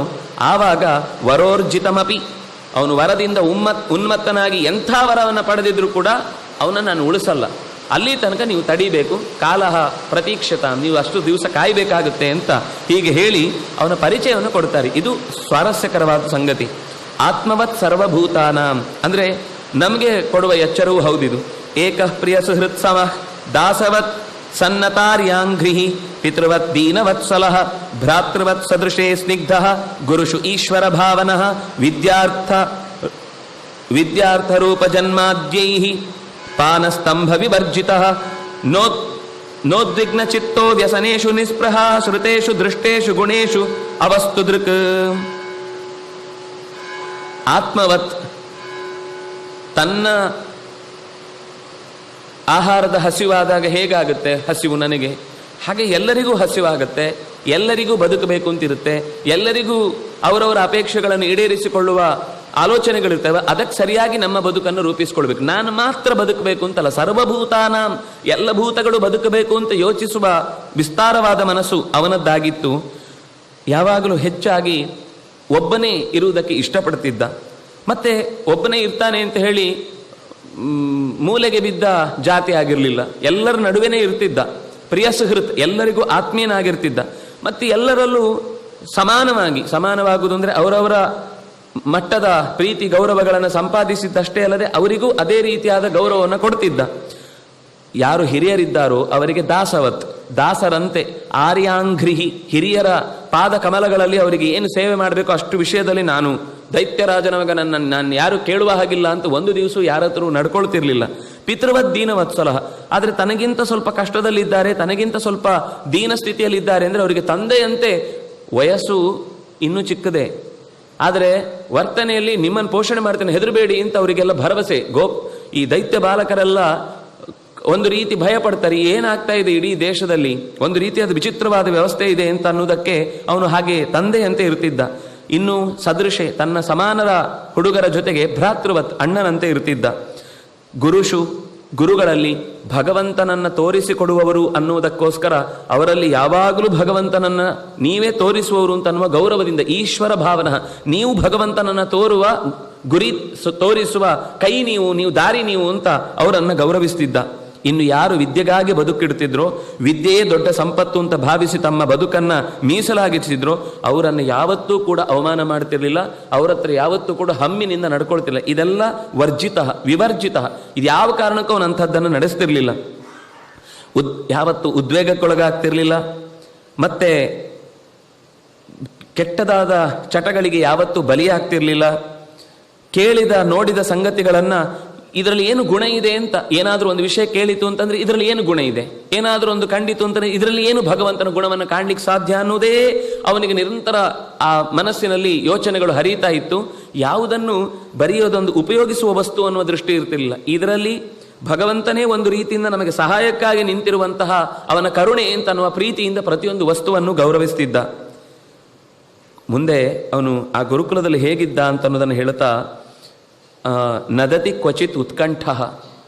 [SPEAKER 1] ಆವಾಗ ವರೋರ್ಜಿತಮಪಿ, ಅವನು ವರದಿಂದ ಉನ್ಮತ್ತನಾಗಿ ಎಂಥ ವರವನ್ನು ಪಡೆದಿದ್ರೂ ಕೂಡ ಅವನನ್ನು ನಾನು ಉಳಿಸಲ್ಲ, ಅಲ್ಲಿ ತನಕ ನೀವು ತಡಿಬೇಕು, ಕಾಲಹ ಪ್ರತೀಕ್ಷತ, ನೀವು ಅಷ್ಟು ದಿವಸ ಕಾಯಬೇಕಾಗುತ್ತೆ ಅಂತ ಹೀಗೆ ಹೇಳಿ ಅವನ ಪರಿಚಯವನ್ನು ಕೊಡ್ತಾರೆ. ಇದು ಸ್ವಾರಸ್ಯಕರವಾದ ಸಂಗತಿ. ಆತ್ಮವತ್ ಸರ್ವಭೂತಾನಾಂ ಅಂದರೆ ನಮಗೆ ಕೊಡುವ ಎಚ್ಚರವೂ ಹೌದಿದು. ಏಕಃ ಪ್ರಿಯ ಸುಹೃತ್ ಸಮಃ ದಾಸವತ್ ಸನ್ನತಾರ್ಯಾಂಘ್ರಿ ಪಿತೃವತ್ ದೀನವತ್ಸಲಃ ಭ್ರಾತೃವತ್ ಸದೃಶೇ ಸ್ನಿಗ್ಧಃ ಗುರುಷು ಈಶ್ವರ ಭಾವನಃ ವಿದ್ಯಾರ್ಥರೂಪ ಜನ್ಮಾದ್ಯೈಃ ಪಾನಸ್ತಂಭ ವಿವರ್ಜಿತಃ ನೋದ್ವಿಗ್ನ ಚಿತ್ತೋ ವ್ಯಸನೇಷು ನಿಸ್ಪೃಹ ಶ್ರುತೇಷು ದೃಷ್ಟೇಷು ಗುಣೇಷು ಅವಸ್ತು ದೃಕ್. ಆತ್ಮವತ್, ತನ್ನ ಆಹಾರದ ಹಸಿವಾದಾಗ ಹೇಗಾಗುತ್ತೆ ಹಸಿವು ನನಗೆ, ಹಾಗೆ ಎಲ್ಲರಿಗೂ ಹಸಿವಾಗುತ್ತೆ, ಎಲ್ಲರಿಗೂ ಬದುಕಬೇಕು ಅಂತಿರುತ್ತೆ, ಎಲ್ಲರಿಗೂ ಅವರವರ ಅಪೇಕ್ಷೆಗಳನ್ನು ಈಡೇರಿಸಿಕೊಳ್ಳುವ ಆಲೋಚನೆಗಳಿರ್ತವೆ. ಅದಕ್ಕೆ ಸರಿಯಾಗಿ ನಮ್ಮ ಬದುಕನ್ನು ರೂಪಿಸಿಕೊಳ್ಬೇಕು. ನಾನು ಮಾತ್ರ ಬದುಕಬೇಕು ಅಂತಲ್ಲ, ಸರ್ವಭೂತಾನ ಎಲ್ಲ ಭೂತಗಳು ಬದುಕಬೇಕು ಅಂತ ಯೋಚಿಸುವ ವಿಸ್ತಾರವಾದ ಮನಸ್ಸು ಅವನದ್ದಾಗಿತ್ತು. ಯಾವಾಗಲೂ ಹೆಚ್ಚಾಗಿ ಒಬ್ಬನೇ ಇರುವುದಕ್ಕೆ ಇಷ್ಟಪಡ್ತಿದ್ದ. ಮತ್ತೆ ಒಬ್ಬನೇ ಇರ್ತಾನೆ ಅಂತ ಹೇಳಿ ಮೂಲೆಗೆ ಬಿದ್ದ ಜಾತಿ ಆಗಿರಲಿಲ್ಲ, ಎಲ್ಲರ ನಡುವೆನೇ ಇರ್ತಿದ್ದ. ಪ್ರಿಯ ಸುಹೃತ್, ಎಲ್ಲರಿಗೂ ಆತ್ಮೀಯನಾಗಿರ್ತಿದ್ದ. ಮತ್ತು ಎಲ್ಲರಲ್ಲೂ ಸಮಾನವಾಗುವುದು ಅಂದರೆ ಅವರವರ ಮಟ್ಟದ ಪ್ರೀತಿ ಗೌರವಗಳನ್ನು ಸಂಪಾದಿಸಿದ್ದಷ್ಟೇ ಅಲ್ಲದೆ ಅವರಿಗೂ ಅದೇ ರೀತಿಯಾದ ಗೌರವವನ್ನು ಕೊಡ್ತಿದ್ದ. ಯಾರು ಹಿರಿಯರಿದ್ದಾರೋ ಅವರಿಗೆ ದಾಸವತ್, ದಾಸರಂತೆ, ಆರ್ಯಾಂಘ್ರಿಹಿ, ಹಿರಿಯರ ಪಾದ ಕಮಲಗಳಲ್ಲಿ ಅವರಿಗೆ ಏನು ಸೇವೆ ಮಾಡಬೇಕು ಅಷ್ಟು ವಿಷಯದಲ್ಲಿ ನಾನು ದೈತ್ಯರಾಜನ ಮಗ, ನಾನು ಯಾರು ಕೇಳುವ ಹಾಗಿಲ್ಲ ಅಂತ ಒಂದು ದಿವಸ ಯಾರ ಹತ್ರ ನಡ್ಕೊಳ್ತಿರ್ಲಿಲ್ಲ. ಪಿತೃವತ್ ದೀನವತ್ಸಲಃ, ಆದರೆ ತನಗಿಂತ ಸ್ವಲ್ಪ ಕಷ್ಟದಲ್ಲಿದ್ದಾರೆ, ತನಗಿಂತ ಸ್ವಲ್ಪ ದೀನ ಸ್ಥಿತಿಯಲ್ಲಿದ್ದಾರೆ ಅಂದರೆ ಅವರಿಗೆ ತಂದೆಯಂತೆ. ವಯಸ್ಸು ಇನ್ನೂ ಚಿಕ್ಕದೇ, ಆದರೆ ವರ್ತನೆಯಲ್ಲಿ ನಿಮ್ಮನ್ನು ಪೋಷಣೆ ಮಾಡ್ತೇನೆ ಹೆದರಬೇಡಿ ಅಂತ ಅವರಿಗೆಲ್ಲ ಭರವಸೆ. ಈ ದೈತ್ಯ ಬಾಲಕರೆಲ್ಲ ಒಂದು ರೀತಿ ಭಯ ಪಡ್ತಾರೆ, ಏನಾಗ್ತಾ ಇದೆ ಇಡೀ ದೇಶದಲ್ಲಿ, ಒಂದು ರೀತಿಯಾದ ವಿಚಿತ್ರವಾದ ವ್ಯವಸ್ಥೆ ಇದೆ ಅಂತ ಅನ್ನೋದಕ್ಕೆ ಅವನು ಹಾಗೆ ತಂದೆಯಂತೆ ಇರ್ತಿದ್ದ. ಇನ್ನು ಸದೃಶೆ, ತನ್ನ ಸಮಾನರ ಹುಡುಗರ ಜೊತೆಗೆ ಭ್ರಾತೃವತ್, ಅಣ್ಣನಂತೆ ಇರ್ತಿದ್ದ. ಗುರುಷು, ಗುರುಗಳಲ್ಲಿ ಭಗವಂತನನ್ನು ತೋರಿಸಿಕೊಡುವವರು ಅನ್ನುವುದಕ್ಕೋಸ್ಕರ ಅವರಲ್ಲಿ ಯಾವಾಗಲೂ ಭಗವಂತನನ್ನು ನೀವೇ ತೋರಿಸುವವರು ಅಂತ ಅನ್ನುವ ಗೌರವದಿಂದ, ಈಶ್ವರ ಭಾವನ, ನೀವು ಭಗವಂತನನ್ನು ತೋರುವ ಗುರಿ ತೋರಿಸುವ ಕೈ ನೀವು ದಾರಿ ನೀವು ಅಂತ ಅವರನ್ನು ಗೌರವಿಸ್ತಿದ್ದ. ಇನ್ನು ಯಾರು ವಿದ್ಯೆಗಾಗಿ ಬದುಕಿಡ್ತಿದ್ರೋ, ವಿದ್ಯೆಯೇ ದೊಡ್ಡ ಸಂಪತ್ತು ಅಂತ ಭಾವಿಸಿ ತಮ್ಮ ಬದುಕನ್ನು ಮೀಸಲಾಗಿಸಿದ್ರೋ ಅವರನ್ನು ಯಾವತ್ತೂ ಕೂಡ ಅವಮಾನ ಮಾಡ್ತಿರ್ಲಿಲ್ಲ, ಅವರ ಹತ್ರ ಯಾವತ್ತೂ ಕೂಡ ಹಮ್ಮಿನಿಂದ ನಡ್ಕೊಳ್ತಿಲ್ಲ. ಇದೆಲ್ಲ ವರ್ಜಿತ, ವಿವರ್ಜಿತ. ಇದು ಯಾವ ಕಾರಣಕ್ಕೂ ಅವನು ಅಂಥದ್ದನ್ನು ನಡೆಸ್ತಿರ್ಲಿಲ್ಲ. ಯಾವತ್ತು ಉದ್ವೇಗಕ್ಕೊಳಗಾಗ್ತಿರ್ಲಿಲ್ಲ, ಮತ್ತೆ ಕೆಟ್ಟದಾದ ಚಟಗಳಿಗೆ ಯಾವತ್ತೂ ಬಲಿಯಾಗ್ತಿರ್ಲಿಲ್ಲ. ಕೇಳಿದ ನೋಡಿದ ಸಂಗತಿಗಳನ್ನು ಇದರಲ್ಲಿ ಏನು ಗುಣ ಇದೆ ಅಂತ, ಏನಾದರೂ ಒಂದು ವಿಷಯ ಕೇಳಿತು ಅಂತಂದ್ರೆ ಇದರಲ್ಲಿ ಏನು ಗುಣ ಇದೆ, ಏನಾದರೂ ಒಂದು ಕಂಡಿತು ಅಂತಂದ್ರೆ ಇದರಲ್ಲಿ ಏನು ಭಗವಂತನ ಗುಣವನ್ನು ಕಾಣಲಿಕ್ಕೆ ಸಾಧ್ಯ ಅನ್ನೋದೇ ಅವನಿಗೆ ನಿರಂತರ ಆ ಮನಸ್ಸಿನಲ್ಲಿ ಯೋಚನೆಗಳು ಹರಿತಾ ಇತ್ತು. ಯಾವುದನ್ನು ಬರೆಯೋದೊಂದು ಉಪಯೋಗಿಸುವ ವಸ್ತು ಅನ್ನುವ ದೃಷ್ಟಿ ಇರ್ತಿರಲಿಲ್ಲ. ಇದರಲ್ಲಿ ಭಗವಂತನೇ ಒಂದು ರೀತಿಯಿಂದ ನಮಗೆ ಸಹಾಯಕ್ಕಾಗಿ ನಿಂತಿರುವಂತಹ ಅವನ ಕರುಣೆ ಅಂತ ಅನ್ನುವ ಪ್ರೀತಿಯಿಂದ ಪ್ರತಿಯೊಂದು ವಸ್ತುವನ್ನು ಗೌರವಿಸ್ತಿದ್ದ. ಮುಂದೆ ಅವನು ಆ ಗುರುಕುಲದಲ್ಲಿ ಹೇಗಿದ್ದ ಅಂತ ಅನ್ನೋದನ್ನು ಹೇಳ್ತಾ, ನದತಿ ಕ್ವಚಿತ್ ಉತ್ಕಂಠ,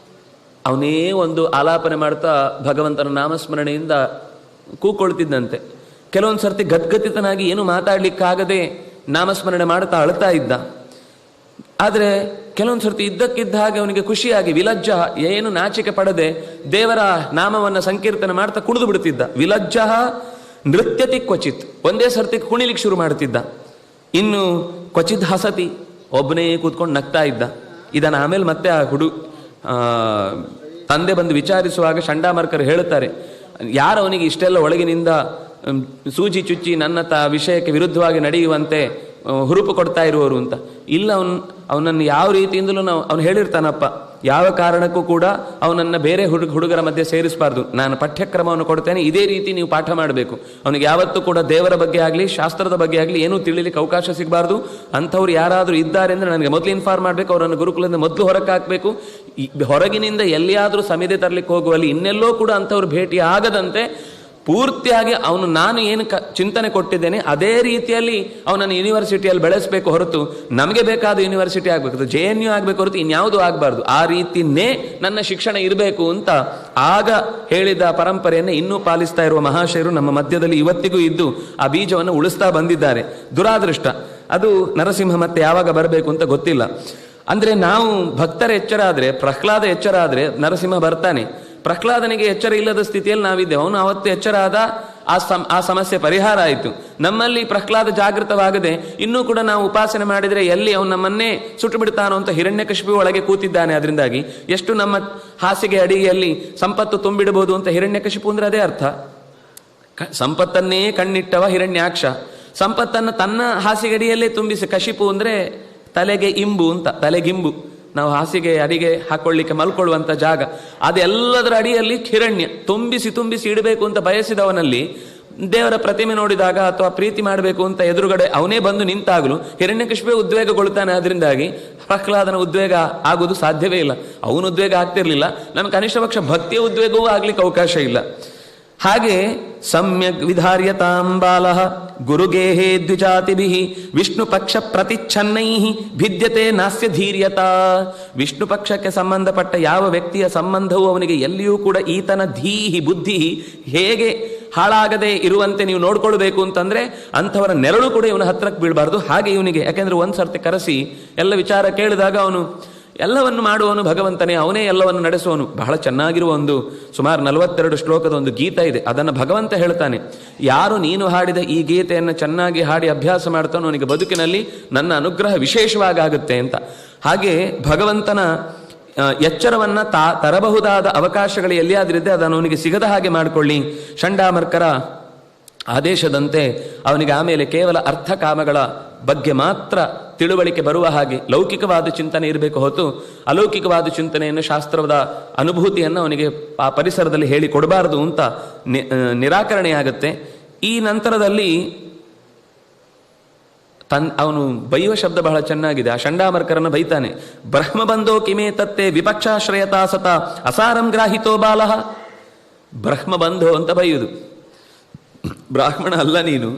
[SPEAKER 1] ಅವನೇ ಒಂದು ಆಲಾಪನೆ ಮಾಡ್ತಾ ಭಗವಂತನ ನಾಮಸ್ಮರಣೆಯಿಂದ ಕೂಕೊಳ್ತಿದ್ದಂತೆ. ಕೆಲವೊಂದು ಸರ್ತಿ ಗದ್ಗದಿತನಾಗಿ ಏನು ಮಾತಾಡ್ಲಿಕ್ಕಾಗದೆ ನಾಮಸ್ಮರಣೆ ಮಾಡ್ತಾ ಅಳ್ತಾ ಇದ್ದ. ಆದರೆ ಕೆಲವೊಂದು ಸರ್ತಿ ಇದ್ದಕ್ಕಿದ್ದ ಹಾಗೆ ಅವನಿಗೆ ಖುಷಿಯಾಗಿ ವಿಲಜ್ಜ, ಏನು ನಾಚಿಕೆ ಪಡದೆ ದೇವರ ನಾಮವನ್ನು ಸಂಕೀರ್ತನೆ ಮಾಡ್ತಾ ಕುಣಿದು ಬಿಡ್ತಿದ್ದ. ವಿಲಜ್ಜ ನೃತ್ಯತಿ ಕ್ವಚಿತ್, ಒಂದೇ ಸರ್ತಿ ಕುಣಿಲಿಕ್ಕೆ ಶುರು ಮಾಡ್ತಿದ್ದ. ಇನ್ನು ಕ್ವಚಿತ್ ಹಸತಿ, ಒಬ್ಬನೇ ಕೂತ್ಕೊಂಡು ನಗ್ತಾ ಇದ್ದ. ಇದನ್ನು ಆಮೇಲೆ ಮತ್ತೆ ಆ ತಂದೆ ಬಂದು ವಿಚಾರಿಸುವಾಗ ಚಂಡಾಮರ್ಕರು ಹೇಳುತ್ತಾರೆ, ಯಾರು ಅವನಿಗೆ ಇಷ್ಟೆಲ್ಲ ಒಳಗಿನಿಂದ ಸೂಜಿ ಚುಚ್ಚಿ ನನ್ನ ವಿಷಯಕ್ಕೆ ವಿರುದ್ಧವಾಗಿ ನಡೆಯುವಂತೆ ಹುರುಪು ಕೊಡ್ತಾ ಇರುವವರು ಅಂತ. ಇಲ್ಲ, ಅವನನ್ನು ಯಾವ ರೀತಿಯಿಂದಲೂ ಅವನು ಹೇಳಿರ್ತಾನಪ್ಪ, ಯಾವ ಕಾರಣಕ್ಕೂ ಕೂಡ ಅವನನ್ನು ಬೇರೆ ಹುಡುಗರ ಮಧ್ಯೆ ಸೇರಿಸಬಾರ್ದು, ನಾನು ಪಠ್ಯಕ್ರಮವನ್ನು ಕೊಡ್ತೇನೆ, ಇದೇ ರೀತಿ ನೀವು ಪಾಠ ಮಾಡಬೇಕು. ಅವನಿಗೆ ಯಾವತ್ತೂ ಕೂಡ ದೇವರ ಬಗ್ಗೆ ಆಗಲಿ ಶಾಸ್ತ್ರದ ಬಗ್ಗೆ ಆಗಲಿ ಏನೂ ತಿಳಿಲಿಕ್ಕೆ ಅವಕಾಶ ಸಿಗಬಾರ್ದು. ಅಂಥವ್ರು ಯಾರಾದರೂ ಇದ್ದಾರೆ ಅಂದರೆ ನನಗೆ ಮೊದಲು ಇನ್ಫಾರ್ಮ್ ಮಾಡಬೇಕು, ಅವರನ್ನು ಗುರುಕುಲದಿಂದ ಮೊದಲು ಹೊರಕ್ಕೆ ಹಾಕಬೇಕು. ಹೊರಗಿನಿಂದ ಎಲ್ಲಿಯಾದರೂ ಸಮಿತಿ ತರಲಿಕ್ಕೆ ಹೋಗುವಲ್ಲಿ ಇನ್ನೆಲ್ಲೋ ಕೂಡ ಅಂಥವ್ರು ಭೇಟಿ ಆಗದಂತೆ ಪೂರ್ತಿಯಾಗಿ ಅವನು ನಾನು ಏನು ಚಿಂತನೆ ಕೊಟ್ಟಿದ್ದೇನೆ ಅದೇ ರೀತಿಯಲ್ಲಿ ಅವನನ್ನು ಯೂನಿವರ್ಸಿಟಿಯಲ್ಲಿ ಬೆಳೆಸಬೇಕು ಹೊರತು ನಮಗೆ ಬೇಕಾದ ಯೂನಿವರ್ಸಿಟಿ ಆಗಬೇಕು, JNU ಆಗಬೇಕು ಹೊರತು ಇನ್ಯಾವುದೂ ಆಗಬಾರ್ದು. ಆ ರೀತಿಯೇ ನನ್ನ ಶಿಕ್ಷಣ ಇರಬೇಕು ಅಂತ ಆಗ ಹೇಳಿದ ಪರಂಪರೆಯನ್ನು ಇನ್ನೂ ಪಾಲಿಸ್ತಾ ಇರುವ ಮಹಾಶಯರು ನಮ್ಮ ಮಧ್ಯದಲ್ಲಿ ಇವತ್ತಿಗೂ ಇದ್ದು ಆ ಬೀಜವನ್ನು ಉಳಿಸ್ತಾ ಬಂದಿದ್ದಾರೆ. ದುರಾದೃಷ್ಟ ಅದು ನರಸಿಂಹ ಮತ್ತೆ ಯಾವಾಗ ಬರಬೇಕು ಅಂತ ಗೊತ್ತಿಲ್ಲ. ಅಂದರೆ ನಾವು ಭಕ್ತರ ಎಚ್ಚರ ಆದರೆ, ಪ್ರಹ್ಲಾದ ಎಚ್ಚರ ಆದರೆ ನರಸಿಂಹ ಬರ್ತಾನೆ. ಪ್ರಹ್ಲಾದನಿಗೆ ಎಚ್ಚರ ಇಲ್ಲದ ಸ್ಥಿತಿಯಲ್ಲಿ ನಾವಿದ್ದೇವೆ. ಅವನು ಅವತ್ತು ಎಚ್ಚರ ಆದ, ಆ ಸಮಸ್ಯೆ ಪರಿಹಾರ ಆಯಿತು. ನಮ್ಮಲ್ಲಿ ಪ್ರಹ್ಲಾದ ಜಾಗೃತವಾಗದೆ ಇನ್ನೂ ಕೂಡ ನಾವು ಉಪಾಸನೆ ಮಾಡಿದರೆ ಎಲ್ಲಿ ಅವನು ನಮ್ಮನ್ನೇ ಸುಟ್ಟು ಬಿಡ್ತಾನೋ ಅಂತ ಹಿರಣ್ಯಕಶಿಪು ಒಳಗೆ ಕೂತಿದ್ದಾನೆ. ಅದರಿಂದಾಗಿ ಎಷ್ಟು ನಮ್ಮ ಹಾಸಿಗೆ ಅಡಿಗೆಯಲ್ಲಿ ಸಂಪತ್ತು ತುಂಬಿಡಬಹುದು ಅಂತ ಹಿರಣ್ಯಕಶಿಪು ಅಂದ್ರೆ ಅದೇ ಅರ್ಥ. ಸಂಪತ್ತನ್ನೇ ಕಣ್ಣಿಟ್ಟವ ಹಿರಣ್ಯಾಕ್ಷ, ಸಂಪತ್ತನ್ನು ತನ್ನ ಹಾಸಿಗೆ ಅಡಿಯಲ್ಲೇ ತುಂಬಿಸಿ. ಕಶಿಪು ಅಂದ್ರೆ ತಲೆಗೆ ಇಂಬು ಅಂತ, ತಲೆಗಿಂಬು, ನಾವು ಹಾಸಿಗೆ ಅಡಿಗೆ ಹಾಕೊಳ್ಳಿಕ್ಕೆ ಮಲ್ಕೊಳ್ಳುವಂಥ ಜಾಗ, ಅದೆಲ್ಲದರ ಅಡಿಯಲ್ಲಿ ಹಿರಣ್ಯ ತುಂಬಿಸಿ ತುಂಬಿಸಿ ಇಡಬೇಕು ಅಂತ ಬಯಸಿದವನಲ್ಲಿ ದೇವರ ಪ್ರತಿಮೆ ನೋಡಿದಾಗ ಅಥವಾ ಪ್ರೀತಿ ಮಾಡಬೇಕು ಅಂತ ಎದುರುಗಡೆ ಅವನೇ ಬಂದು ನಿಂತಾಗಲೂ ಹಿರಣ್ಯಕಶಿಪೇ ಉದ್ವೇಗಗೊಳ್ತಾನೆ. ಅದರಿಂದಾಗಿ ಪ್ರಹ್ಲಾದನ ಉದ್ವೇಗ ಆಗುವುದು ಸಾಧ್ಯವೇ ಇಲ್ಲ. ಅವನು ಉದ್ವೇಗ ಆಗ್ತಿರ್ಲಿಲ್ಲ, ನಮ್ಗೆ ಕನಿಷ್ಠ ಪಕ್ಷ ಭಕ್ತಿಯ ಉದ್ವೇಗವೂ ಆಗ್ಲಿಕ್ಕೆ ಅವಕಾಶ ಇಲ್ಲ. ಹಾಗೆ ಸಮ್ಯಕ್ ವಿಧಾರ್ಯತಾಂ ಬಾಲಃ ಗುರುಗೇಹೇ ದ್ವಿಜಾತಿಭಿಃ ವಿಷ್ಣು ಪಕ್ಷ ಪ್ರತಿಚ್ಛನ್ನೈಃ ಭಿದ್ಯತೆ ನಾಸ್ಯ ಧೀರ್ಯತಾ. ವಿಷ್ಣು ಪಕ್ಷಕ್ಕೆ ಸಂಬಂಧಪಟ್ಟ ಯಾವ ವ್ಯಕ್ತಿಯ ಸಂಬಂಧವೂ ಅವನಿಗೆ ಎಲ್ಲಿಯೂ ಕೂಡ ಈತನ ಧೀಹಿ ಬುದ್ಧಿ ಹೇಗೆ ಹಾಳಾಗದೆ ಇರುವಂತೆ ನೀವು ನೋಡ್ಕೊಳ್ಬೇಕು ಅಂತಂದ್ರೆ ಅಂಥವರ ನೆರಳು ಕೂಡ ಇವನ ಹತ್ರಕ್ಕೆ ಬೀಳಬಾರ್ದು. ಹಾಗೆ ಇವನಿಗೆ, ಯಾಕೆಂದ್ರೆ ಒಂದು ಸರ್ತಿ ಕರೆಸಿ ಎಲ್ಲ ವಿಚಾರ ಕೇಳಿದಾಗ ಅವನು ಎಲ್ಲವನ್ನು ಮಾಡುವವನು ಭಗವಂತನೇ, ಅವನೇ ಎಲ್ಲವನ್ನು ನಡೆಸುವವನು. ಬಹಳ ಚೆನ್ನಾಗಿರುವ ಒಂದು ಸುಮಾರು 42 ಶ್ಲೋಕದ ಒಂದು ಗೀತ ಇದೆ. ಅದನ್ನು ಭಗವಂತ ಹೇಳ್ತಾನೆ, ಯಾರು ನೀನು ಹಾಡಿದ ಈ ಗೀತೆಯನ್ನು ಚೆನ್ನಾಗಿ ಹಾಡಿ ಅಭ್ಯಾಸ ಮಾಡ್ತಾನೋ ಅವನಿಗೆ ಬದುಕಿನಲ್ಲಿ ನನ್ನ ಅನುಗ್ರಹ ವಿಶೇಷವಾಗಿ ಆಗುತ್ತೆ ಅಂತ. ಹಾಗೆ ಭಗವಂತನ ಎಚ್ಚರವನ್ನ ತರಬಹುದಾದ ಅವಕಾಶಗಳು ಎಲ್ಲಿಯಾದ್ರಿದ್ದೆ ಅದನ್ನು ಅವನಿಗೆ ಸಿಗದ ಹಾಗೆ ಮಾಡಿಕೊಳ್ಳಿ. ಚಂಡಾಮರ್ಕರ ಆದೇಶದಂತೆ ಅವನಿಗೆ ಆಮೇಲೆ ಕೇವಲ ಅರ್ಥಕಾಮಗಳ ಬಗ್ಗೆ ಮಾತ್ರ ತಿಳುವಳಿಕೆ ಬರುವ ಹಾಗೆ ಲೌಕಿಕವಾದ ಚಿಂತನೆ ಇರಬೇಕು ಹೊತ್ತು ಅಲೌಕಿಕವಾದ ಚಿಂತನೆಯನ್ನು, ಶಾಸ್ತ್ರದ ಅನುಭೂತಿಯನ್ನು ಅವನಿಗೆ ಆ ಪರಿಸರದಲ್ಲಿ ಹೇಳಿ ಕೊಡಬಾರದು ಅಂತ ನಿರಾಕರಣೆಯಾಗತ್ತೆ. ಈ ನಂತರದಲ್ಲಿ ಅವನು ಬೈಯುವ ಶಬ್ದ ಬಹಳ ಚೆನ್ನಾಗಿದೆ. ಆ ಚಂಡಾಮರ್ಕರನ್ನು ಬೈತಾನೆ, ಬ್ರಹ್ಮಬಂಧೋ ಕಿಮೇ ತತ್ತೆ ವಿಪಕ್ಷಾಶ್ರಯತಾ ಸತ ಅಸಾರಂ ಗ್ರಾಹಿತೋ ಬಾಲಃ. ಬ್ರಹ್ಮಬಂಧೋ ಅಂತ ಬೈಯುವುದು. ಬ್ರಾಹ್ಮಣ ಅಲ್ಲ ನೀನು,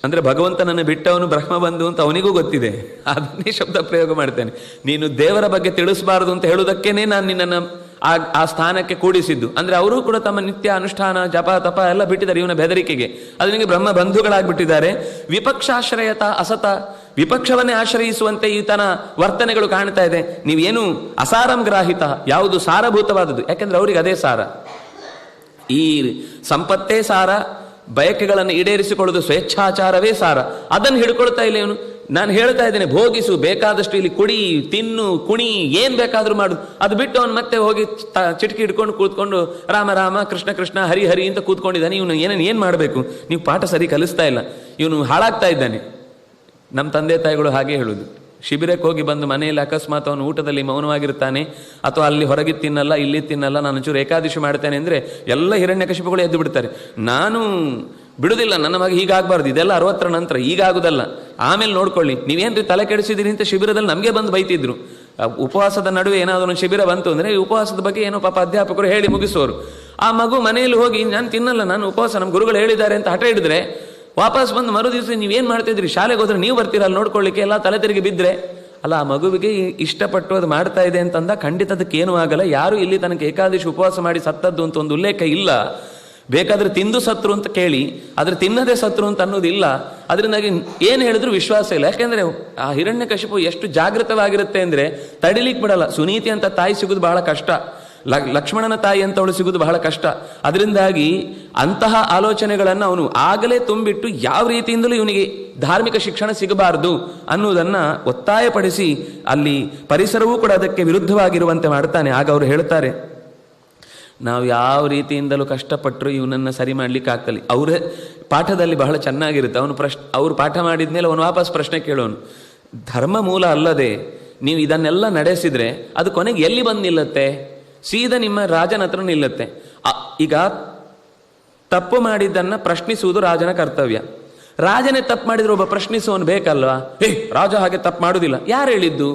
[SPEAKER 1] ಅಂದ್ರೆ ಭಗವಂತನನ್ನು ಬಿಟ್ಟವನು ಬ್ರಹ್ಮಬಂಧು ಅಂತ ಅವನಿಗೂ ಗೊತ್ತಿದೆ, ಅದನ್ನೇ ಶಬ್ದ ಪ್ರಯೋಗ ಮಾಡ್ತೇನೆ. ನೀನು ದೇವರ ಬಗ್ಗೆ ತಿಳಿಸಬಾರದು ಅಂತ ಹೇಳುವುದಕ್ಕೇನೆ ನಾನು ನಿನ್ನನ್ನು ಆ ಸ್ಥಾನಕ್ಕೆ ಕೂಡಿಸಿದ್ದು. ಅಂದ್ರೆ ಅವರು ಕೂಡ ತಮ್ಮ ನಿತ್ಯ ಅನುಷ್ಠಾನ ಜಪ ತಪ ಎಲ್ಲ ಬಿಟ್ಟಿದ್ದಾರೆ ಇವನ ಬೆದರಿಕೆಗೆ. ಅದು ನಿಮಗೆ ಬ್ರಹ್ಮ ಬಂಧುಗಳಾಗ್ಬಿಟ್ಟಿದ್ದಾರೆ. ವಿಪಕ್ಷಾಶ್ರಯತ ಅಸತ, ವಿಪಕ್ಷವನ್ನೇ ಆಶ್ರಯಿಸುವಂತೆ ಈತನ ವರ್ತನೆಗಳು ಕಾಣ್ತಾ ಇದೆ. ನೀವೇನು ಅಸಾರಂ ಗ್ರಾಹಿತ, ಯಾವುದು ಸಾರಭೂತವಾದದ್ದು, ಯಾಕೆಂದ್ರೆ ಅವರಿಗೆ ಅದೇ ಸಾರ. ಈ ಸಂಪತ್ತೇ ಸಾರ, ಬಯಕೆಗಳನ್ನು ಈಡೇರಿಸಿಕೊಳ್ಳೋದು ಸ್ವೇಚ್ಛಾಚಾರವೇ ಸಾರ. ಅದನ್ನು ಹಿಡ್ಕೊಳ್ತಾ ಇಲ್ಲ ಇವನು. ನಾನು ಹೇಳ್ತಾ ಇದ್ದೇನೆ, ಭೋಗಿಸು, ಬೇಕಾದಷ್ಟು ಇಲ್ಲಿ ಕುಡಿ, ತಿನ್ನು, ಕುಣಿ, ಏನ್ ಬೇಕಾದ್ರೂ ಮಾಡು. ಅದು ಬಿಟ್ಟು ಅವನು ಮತ್ತೆ ಹೋಗಿ ಚಿಟಕಿ ಹಿಡ್ಕೊಂಡು ಕೂತ್ಕೊಂಡು ರಾಮ ರಾಮ ಕೃಷ್ಣ ಕೃಷ್ಣ ಹರಿ ಹರಿ ಅಂತ ಕೂತ್ಕೊಂಡಿದ್ದಾನೆ. ಇವನು ಏನ್ ಮಾಡಬೇಕು? ನೀವು ಪಾಠ ಸರಿ ಕಲಿಸ್ತಾ ಇಲ್ಲ, ಇವನು ಹಾಳಾಗ್ತಾ ಇದ್ದಾನೆ. ನಮ್ಮ ತಂದೆ ತಾಯಿಗಳು ಹಾಗೆ ಹೇಳುದು. ಶಿಬಿರಕ್ಕೆ ಹೋಗಿ ಬಂದು ಮನೆಯಲ್ಲಿ ಅಕಸ್ಮಾತ್ ಅವನು ಊಟದಲ್ಲಿ ಮೌನವಾಗಿರ್ತಾನೆ, ಅಥವಾ ಅಲ್ಲಿ ಹೊರಗೆ ತಿನ್ನಲ್ಲ, ಇಲ್ಲಿ ತಿನ್ನಲ್ಲ, ನಾನು ಚೂರು ಏಕಾದಶಿ ಮಾಡ್ತೇನೆ ಅಂದ್ರೆ ಎಲ್ಲ ಹಿರಣ್ಯಕಶಿಪುಗಳು ಎದ್ದು ಬಿಡ್ತಾರೆ. ನಾನು ಬಿಡುದಿಲ್ಲ, ನನ್ನ ಮಗ ಹೀಗಾಗಬಾರ್ದು, ಇದೆಲ್ಲ 60ರ ನಂತರ, ಈಗಾಗುದಲ್ಲ, ಆಮೇಲೆ ನೋಡ್ಕೊಳ್ಳಿ, ನೀವೇನ್ರಿ ತಲೆ ಕೆಡಿಸಿದಿರಿ ಅಂತ ಶಿಬಿರದಲ್ಲಿ ನಮಗೆ ಬಂದು ಬೈತಿದ್ರು. ಉಪವಾಸದ ನಡುವೆ ಏನಾದ್ರು ಒಂದು ಶಿಬಿರ ಬಂತು ಅಂದ್ರೆ ಈ ಉಪವಾಸದ ಬಗ್ಗೆ ಏನೋ ಪಾಪ ಅಧ್ಯಾಪಕರು ಹೇಳಿ ಮುಗಿಸೋರು. ಆ ಮಗು ಮನೆಯಲ್ಲಿ ಹೋಗಿ ನಾನು ತಿನ್ನಲ್ಲ, ನಾನು ಉಪವಾಸ, ನಮ್ಮ ಗುರುಗಳು ಹೇಳಿದ್ದಾರೆ ಅಂತ ಹಠ ಹಿಡಿದ್ರೆ ವಾಪಸ್ ಬಂದು ಮರು ದಿವಸ ನೀವೇನ್ ಮಾಡ್ತಿದ್ರಿ, ಶಾಲೆಗೆ ಹೋದ್ರೆ ನೀವು ಬರ್ತೀರಲ್ಲ ನೋಡ್ಕೊಳ್ಳಿಕ್ಕೆ, ಎಲ್ಲ ತಲೆ ತಿರುಗಿ ಬಿದ್ದರೆ ಅಲ್ಲ, ಆ ಮಗುವಿಗೆ ಇಷ್ಟಪಟ್ಟು ಅದು ಮಾಡ್ತಾ ಇದೆ ಅಂತಂದ ಖಂಡಿತ ಅದಕ್ಕೇನೂ ಆಗಲ್ಲ. ಯಾರು ಇಲ್ಲಿ ತನಕ ಏಕಾದಶಿ ಉಪವಾಸ ಮಾಡಿ ಸತ್ತದ್ದು ಅಂತ ಒಂದು ಉಲ್ಲೇಖ ಇಲ್ಲ. ಬೇಕಾದ್ರೆ ತಿಂದು ಸತ್ರು ಅಂತ ಕೇಳಿ, ಆದ್ರೆ ತಿನ್ನದೇ ಸತ್ರು ಅಂತ ಅನ್ನೋದಿಲ್ಲ. ಅದರಿಂದಾಗಿ ಏನು ಹೇಳಿದ್ರು ವಿಶ್ವಾಸ ಇಲ್ಲ. ಯಾಕೆಂದ್ರೆ ಆ ಹಿರಣ್ಯಕಶಿಪು ಎಷ್ಟು ಜಾಗೃತವಾಗಿರುತ್ತೆ ಅಂದ್ರೆ ತಡಿಲಿಕ್ಕೆ ಬಿಡಲ್ಲ. ಸುನೀತಿ ಅಂತ ತಾಯಿ ಸಿಗುದು ಬಹಳ ಕಷ್ಟ, ಲಕ್ಷ್ಮಣನ ತಾಯಿ ಅಂತವಳು ಸಿಗುದು ಬಹಳ ಕಷ್ಟ. ಅದರಿಂದಾಗಿ ಅಂತಹ ಆಲೋಚನೆಗಳನ್ನು ಅವನು ಆಗಲೇ ತುಂಬಿಟ್ಟು ಯಾವ ರೀತಿಯಿಂದಲೂ ಇವನಿಗೆ ಧಾರ್ಮಿಕ ಶಿಕ್ಷಣ ಸಿಗಬಾರದು ಅನ್ನುವುದನ್ನ ಒತ್ತಾಯಪಡಿಸಿ ಅಲ್ಲಿ ಪರಿಸರವೂ ಕೂಡ ಅದಕ್ಕೆ ವಿರುದ್ಧವಾಗಿರುವಂತೆ ಮಾಡ್ತಾನೆ. ಆಗ ಅವರು ಹೇಳ್ತಾರೆ, ನಾವು ಯಾವ ರೀತಿಯಿಂದಲೂ ಕಷ್ಟಪಟ್ಟರು ಇವನನ್ನು ಸರಿ ಮಾಡ್ಲಿಕ್ಕೆ ಆಗ್ತಲ್ಲ. ಅವರೇ ಪಾಠದಲ್ಲಿ ಬಹಳ ಚೆನ್ನಾಗಿರುತ್ತೆ. ಅವ್ರು ಪಾಠ ಮಾಡಿದ್ಮೇಲೆ ಅವನು ವಾಪಸ್ ಪ್ರಶ್ನೆ ಕೇಳೋನು, ಧರ್ಮ ಮೂಲ ಅಲ್ಲದೆ ನೀವು ಇದನ್ನೆಲ್ಲ ನಡೆಸಿದ್ರೆ ಅದು ಕೊನೆಗೆ ಎಲ್ಲಿ ಬಂದು ನಿಲ್ಲತ್ತೆ? ಸೀದಾ ನಿಮ್ಮ ರಾಜನ ಹತ್ರ ನಿಲ್ಲತ್ತೆ. ಈಗ ತಪ್ಪು ಮಾಡಿದ್ದನ್ನ ಪ್ರಶ್ನಿಸುವುದು ರಾಜನ ಕರ್ತವ್ಯ. ರಾಜನೇ ತಪ್ಪು ಮಾಡಿದ್ರೆ ಒಬ್ಬ ಪ್ರಶ್ನಿಸುವವನು ಬೇಕಲ್ವಾ? ರಾಜ ಹಾಗೆ ತಪ್ಪು ಮಾಡುವುದಿಲ್ಲ. ಯಾರು ಹೇಳಿದ್ದು?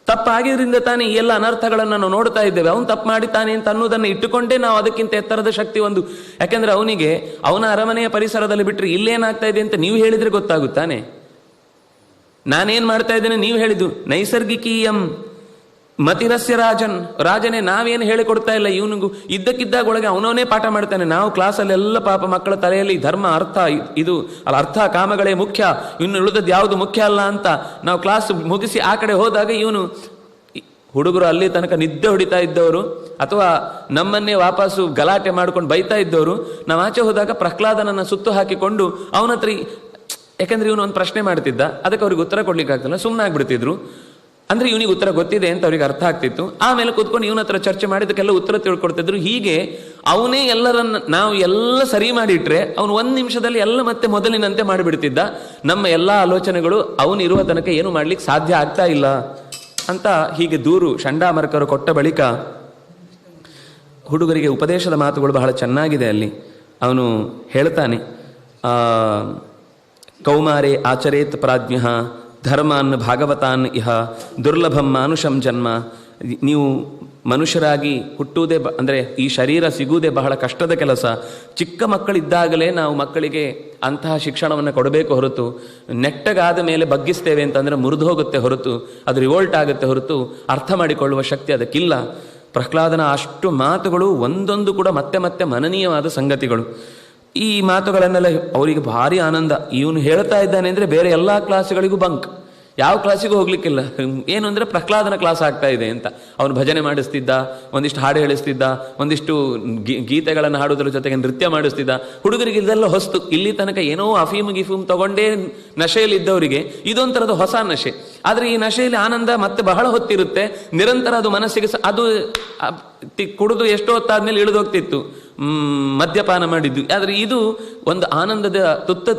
[SPEAKER 1] ತಪ್ಪಾಗಿದ್ರಿಂದ ತಾನೇ ಈ ಎಲ್ಲ ಅನರ್ಥಗಳನ್ನು ನಾವು ನೋಡ್ತಾ ಇದ್ದೇವೆ. ಅವನು ತಪ್ಪು ಮಾಡಿದ್ದಾನೆ ಅಂತ ಅನ್ನೋದನ್ನು ಇಟ್ಟುಕೊಂಡೇ ನಾವು ಅದಕ್ಕಿಂತ ಎತ್ತರದ ಶಕ್ತಿ ಒಂದು. ಯಾಕೆಂದ್ರೆ ಅವನಿಗೆ ಅವನ ಅರಮನೆಯ ಪರಿಸರದಲ್ಲಿ ಬಿಟ್ಟರೆ ಇಲ್ಲೇನಾಗ್ತಾ ಇದೆ ಅಂತ ನೀವು ಹೇಳಿದ್ರೆ ಗೊತ್ತಾಗುತ್ತಾನೆ. ನಾನೇನ್ ಮಾಡ್ತಾ ಇದ್ದೇನೆ ನೀವು ಹೇಳಿದ್ದು ನೈಸರ್ಗಿಕೀಯಂ ಮತಿರಸ್ಯ ರಾಜನೇ ನಾವೇನು ಹೇಳಿಕೊಡ್ತಾ ಇಲ್ಲ. ಇವನಿಗೂ ಇದ್ದಕ್ಕಿದ್ದಾಗ ಒಳಗೆ ಅವನವನೇ ಪಾಠ ಮಾಡ್ತಾನೆ. ನಾವು ಕ್ಲಾಸಲ್ಲಿ ಎಲ್ಲ ಪಾಪ ಮಕ್ಕಳ ತಲೆಯಲ್ಲಿ ಧರ್ಮ ಅರ್ಥ ಇದು ಅಲ್ಲ, ಅರ್ಥ ಕಾಮಗಳೇ ಮುಖ್ಯ, ಇನ್ನು ಉಳಿದದ್ದು ಯಾವುದು ಮುಖ್ಯ ಅಲ್ಲ ಅಂತ ನಾವು ಕ್ಲಾಸ್ ಮುಗಿಸಿ ಆ ಕಡೆ ಹೋದಾಗ ಇವನು ಹುಡುಗರು ಅಲ್ಲಿ ತನಕ ನಿದ್ದೆ ಹೊಡಿತಾ ಇದ್ದವರು ಅಥವಾ ನಮ್ಮನ್ನೇ ವಾಪಸ್ಸು ಗಲಾಟೆ ಮಾಡ್ಕೊಂಡು ಬೈತಾ ಇದ್ದವರು ನಾವು ಆಚೆ ಹೋದಾಗ ಪ್ರಹ್ಲಾದನನ್ನ ಸುತ್ತು ಹಾಕಿಕೊಂಡು ಅವನ ಹತ್ರ, ಯಾಕಂದ್ರೆ ಇವನು ಒಂದು ಪ್ರಶ್ನೆ ಮಾಡ್ತಿದ್ದ, ಅದಕ್ಕೆ ಅವ್ರಿಗೆ ಉತ್ತರ ಕೊಡ್ಲಿಕ್ಕೆ ಆಗ್ತಿಲ್ಲ, ಸುಮ್ಮನೆ ಆಗ್ಬಿಡ್ತಿದ್ರು. ಅಂದ್ರೆ ಇವನಿಗೆ ಉತ್ತರ ಗೊತ್ತಿದೆ ಅಂತ ಅವ್ರಿಗೆ ಅರ್ಥ ಆಗ್ತಿತ್ತು. ಆಮೇಲೆ ಕೂತ್ಕೊಂಡು ಇವನ ಹತ್ರ ಚರ್ಚೆ ಮಾಡಿದಕ್ಕೆಲ್ಲ ಉತ್ತರ ತಿಳ್ಕೊಡ್ತಿದ್ರು. ಹೀಗೆ ಅವನೇ ಎಲ್ಲರನ್ನ ನಾವು ಎಲ್ಲ ಸರಿ ಮಾಡಿಟ್ರೆ ಅವನು 1 ನಿಮಿಷದಲ್ಲಿ ಎಲ್ಲ ಮತ್ತೆ ಮೊದಲಿನಂತೆ ಮಾಡಿಬಿಡ್ತಿದ್ದ. ನಮ್ಮ ಎಲ್ಲಾ ಆಲೋಚನೆಗಳು ಅವನಿರುವ ತನಕ ಏನು ಮಾಡ್ಲಿಕ್ಕೆ ಸಾಧ್ಯ ಆಗ್ತಾ ಇಲ್ಲ ಅಂತ ಹೀಗೆ ದೂರು ಚಂಡಾಮರ್ಕರು ಕೊಟ್ಟ ಬಳಿಕ ಹುಡುಗರಿಗೆ ಉಪದೇಶದ ಮಾತುಗಳು ಬಹಳ ಚೆನ್ನಾಗಿದೆ. ಅಲ್ಲಿ ಅವನು ಹೇಳ್ತಾನೆ, ಕೌಮಾರೇ ಆಚರೇತ್ ಪ್ರಾಜ್ಞ ಧರ್ಮಾನ್ ಭಾಗವತಾನ್ ಇಹ ದುರ್ಲಭಂ ಮಾನುಷಂ ಜನ್ಮ. ನೀವು ಮನುಷ್ಯರಾಗಿ ಹುಟ್ಟುವುದೇ ಅಂದರೆ ಈ ಶರೀರ ಸಿಗುವುದೇ ಬಹಳ ಕಷ್ಟದ ಕೆಲಸ. ಚಿಕ್ಕ ಮಕ್ಕಳಿದ್ದಾಗಲೇ ನಾವು ಮಕ್ಕಳಿಗೆ ಅಂತಹ ಶಿಕ್ಷಣವನ್ನು ಕೊಡಬೇಕು ಹೊರತು ನೆಟ್ಟಗಾದ ಮೇಲೆ ಬಗ್ಗಿಸ್ತೇವೆ ಅಂತಂದರೆ ಮುರಿದು ಹೋಗುತ್ತೆ ಹೊರತು, ಅದು ರಿವೋಲ್ಟ್ ಆಗುತ್ತೆ ಹೊರತು ಅರ್ಥ ಮಾಡಿಕೊಳ್ಳುವ ಶಕ್ತಿ ಅದಕ್ಕಿಲ್ಲ. ಪ್ರಹ್ಲಾದನ ಅಷ್ಟು ಮಾತುಗಳು ಒಂದೊಂದು ಕೂಡ ಮತ್ತೆ ಮತ್ತೆ ಮನನೀಯವಾದ ಸಂಗತಿಗಳು. ಈ ಮಾತುಗಳನ್ನೆಲ್ಲ ಅವರಿಗೆ ಭಾರಿ ಆನಂದ. ಇವನು ಹೇಳ್ತಾ ಇದ್ದಾನೆ ಅಂದರೆ ಬೇರೆ ಎಲ್ಲ ಕ್ಲಾಸ್ಗಳಿಗೂ ಬಂಕ್, ಯಾವ ಕ್ಲಾಸಿಗೂ ಹೋಗ್ಲಿಕ್ಕಿಲ್ಲ. ಏನು ಅಂದರೆ ಪ್ರಹ್ಲಾದನ ಕ್ಲಾಸ್ ಆಗ್ತಾ ಇದೆ ಅಂತ. ಅವನು ಭಜನೆ ಮಾಡಿಸ್ತಿದ್ದ, ಒಂದಿಷ್ಟು ಹಾಡು ಹೇಳಿಸ್ತಿದ್ದ, ಒಂದಿಷ್ಟು ಗೀತೆಗಳನ್ನು ಹಾಡುವುದರ ಜೊತೆಗೆ ನೃತ್ಯ ಮಾಡಿಸ್ತಿದ್ದ. ಹುಡುಗರಿಗೆ ಇದೆಲ್ಲ ಹೊಸ್ತು. ಇಲ್ಲಿ ತನಕ ಏನೋ ಅಫೀಮ್ ತಗೊಂಡೇ ನಶೆಯಲ್ಲಿ ಇದ್ದವರಿಗೆ ಇದೊಂಥರದ ಹೊಸ ನಶೆ. ಆದರೆ ಈ ನಶೆಯಲ್ಲಿ ಆನಂದ ಮತ್ತೆ ಬಹಳ ಹೊತ್ತಿರುತ್ತೆ. ನಿರಂತರ ಅದು ಮನಸ್ಸಿಗೆ ಅದು ಕುಡಿದು ಎಷ್ಟೋ ಹೊತ್ತಾದ್ಮೇಲೆ ಇಳಿದೋಗ್ತಿತ್ತು ಮದ್ಯಪಾನ ಮಾಡಿದ್ದು. ಆದರೆ ಇದು ಒಂದು ಆನಂದದ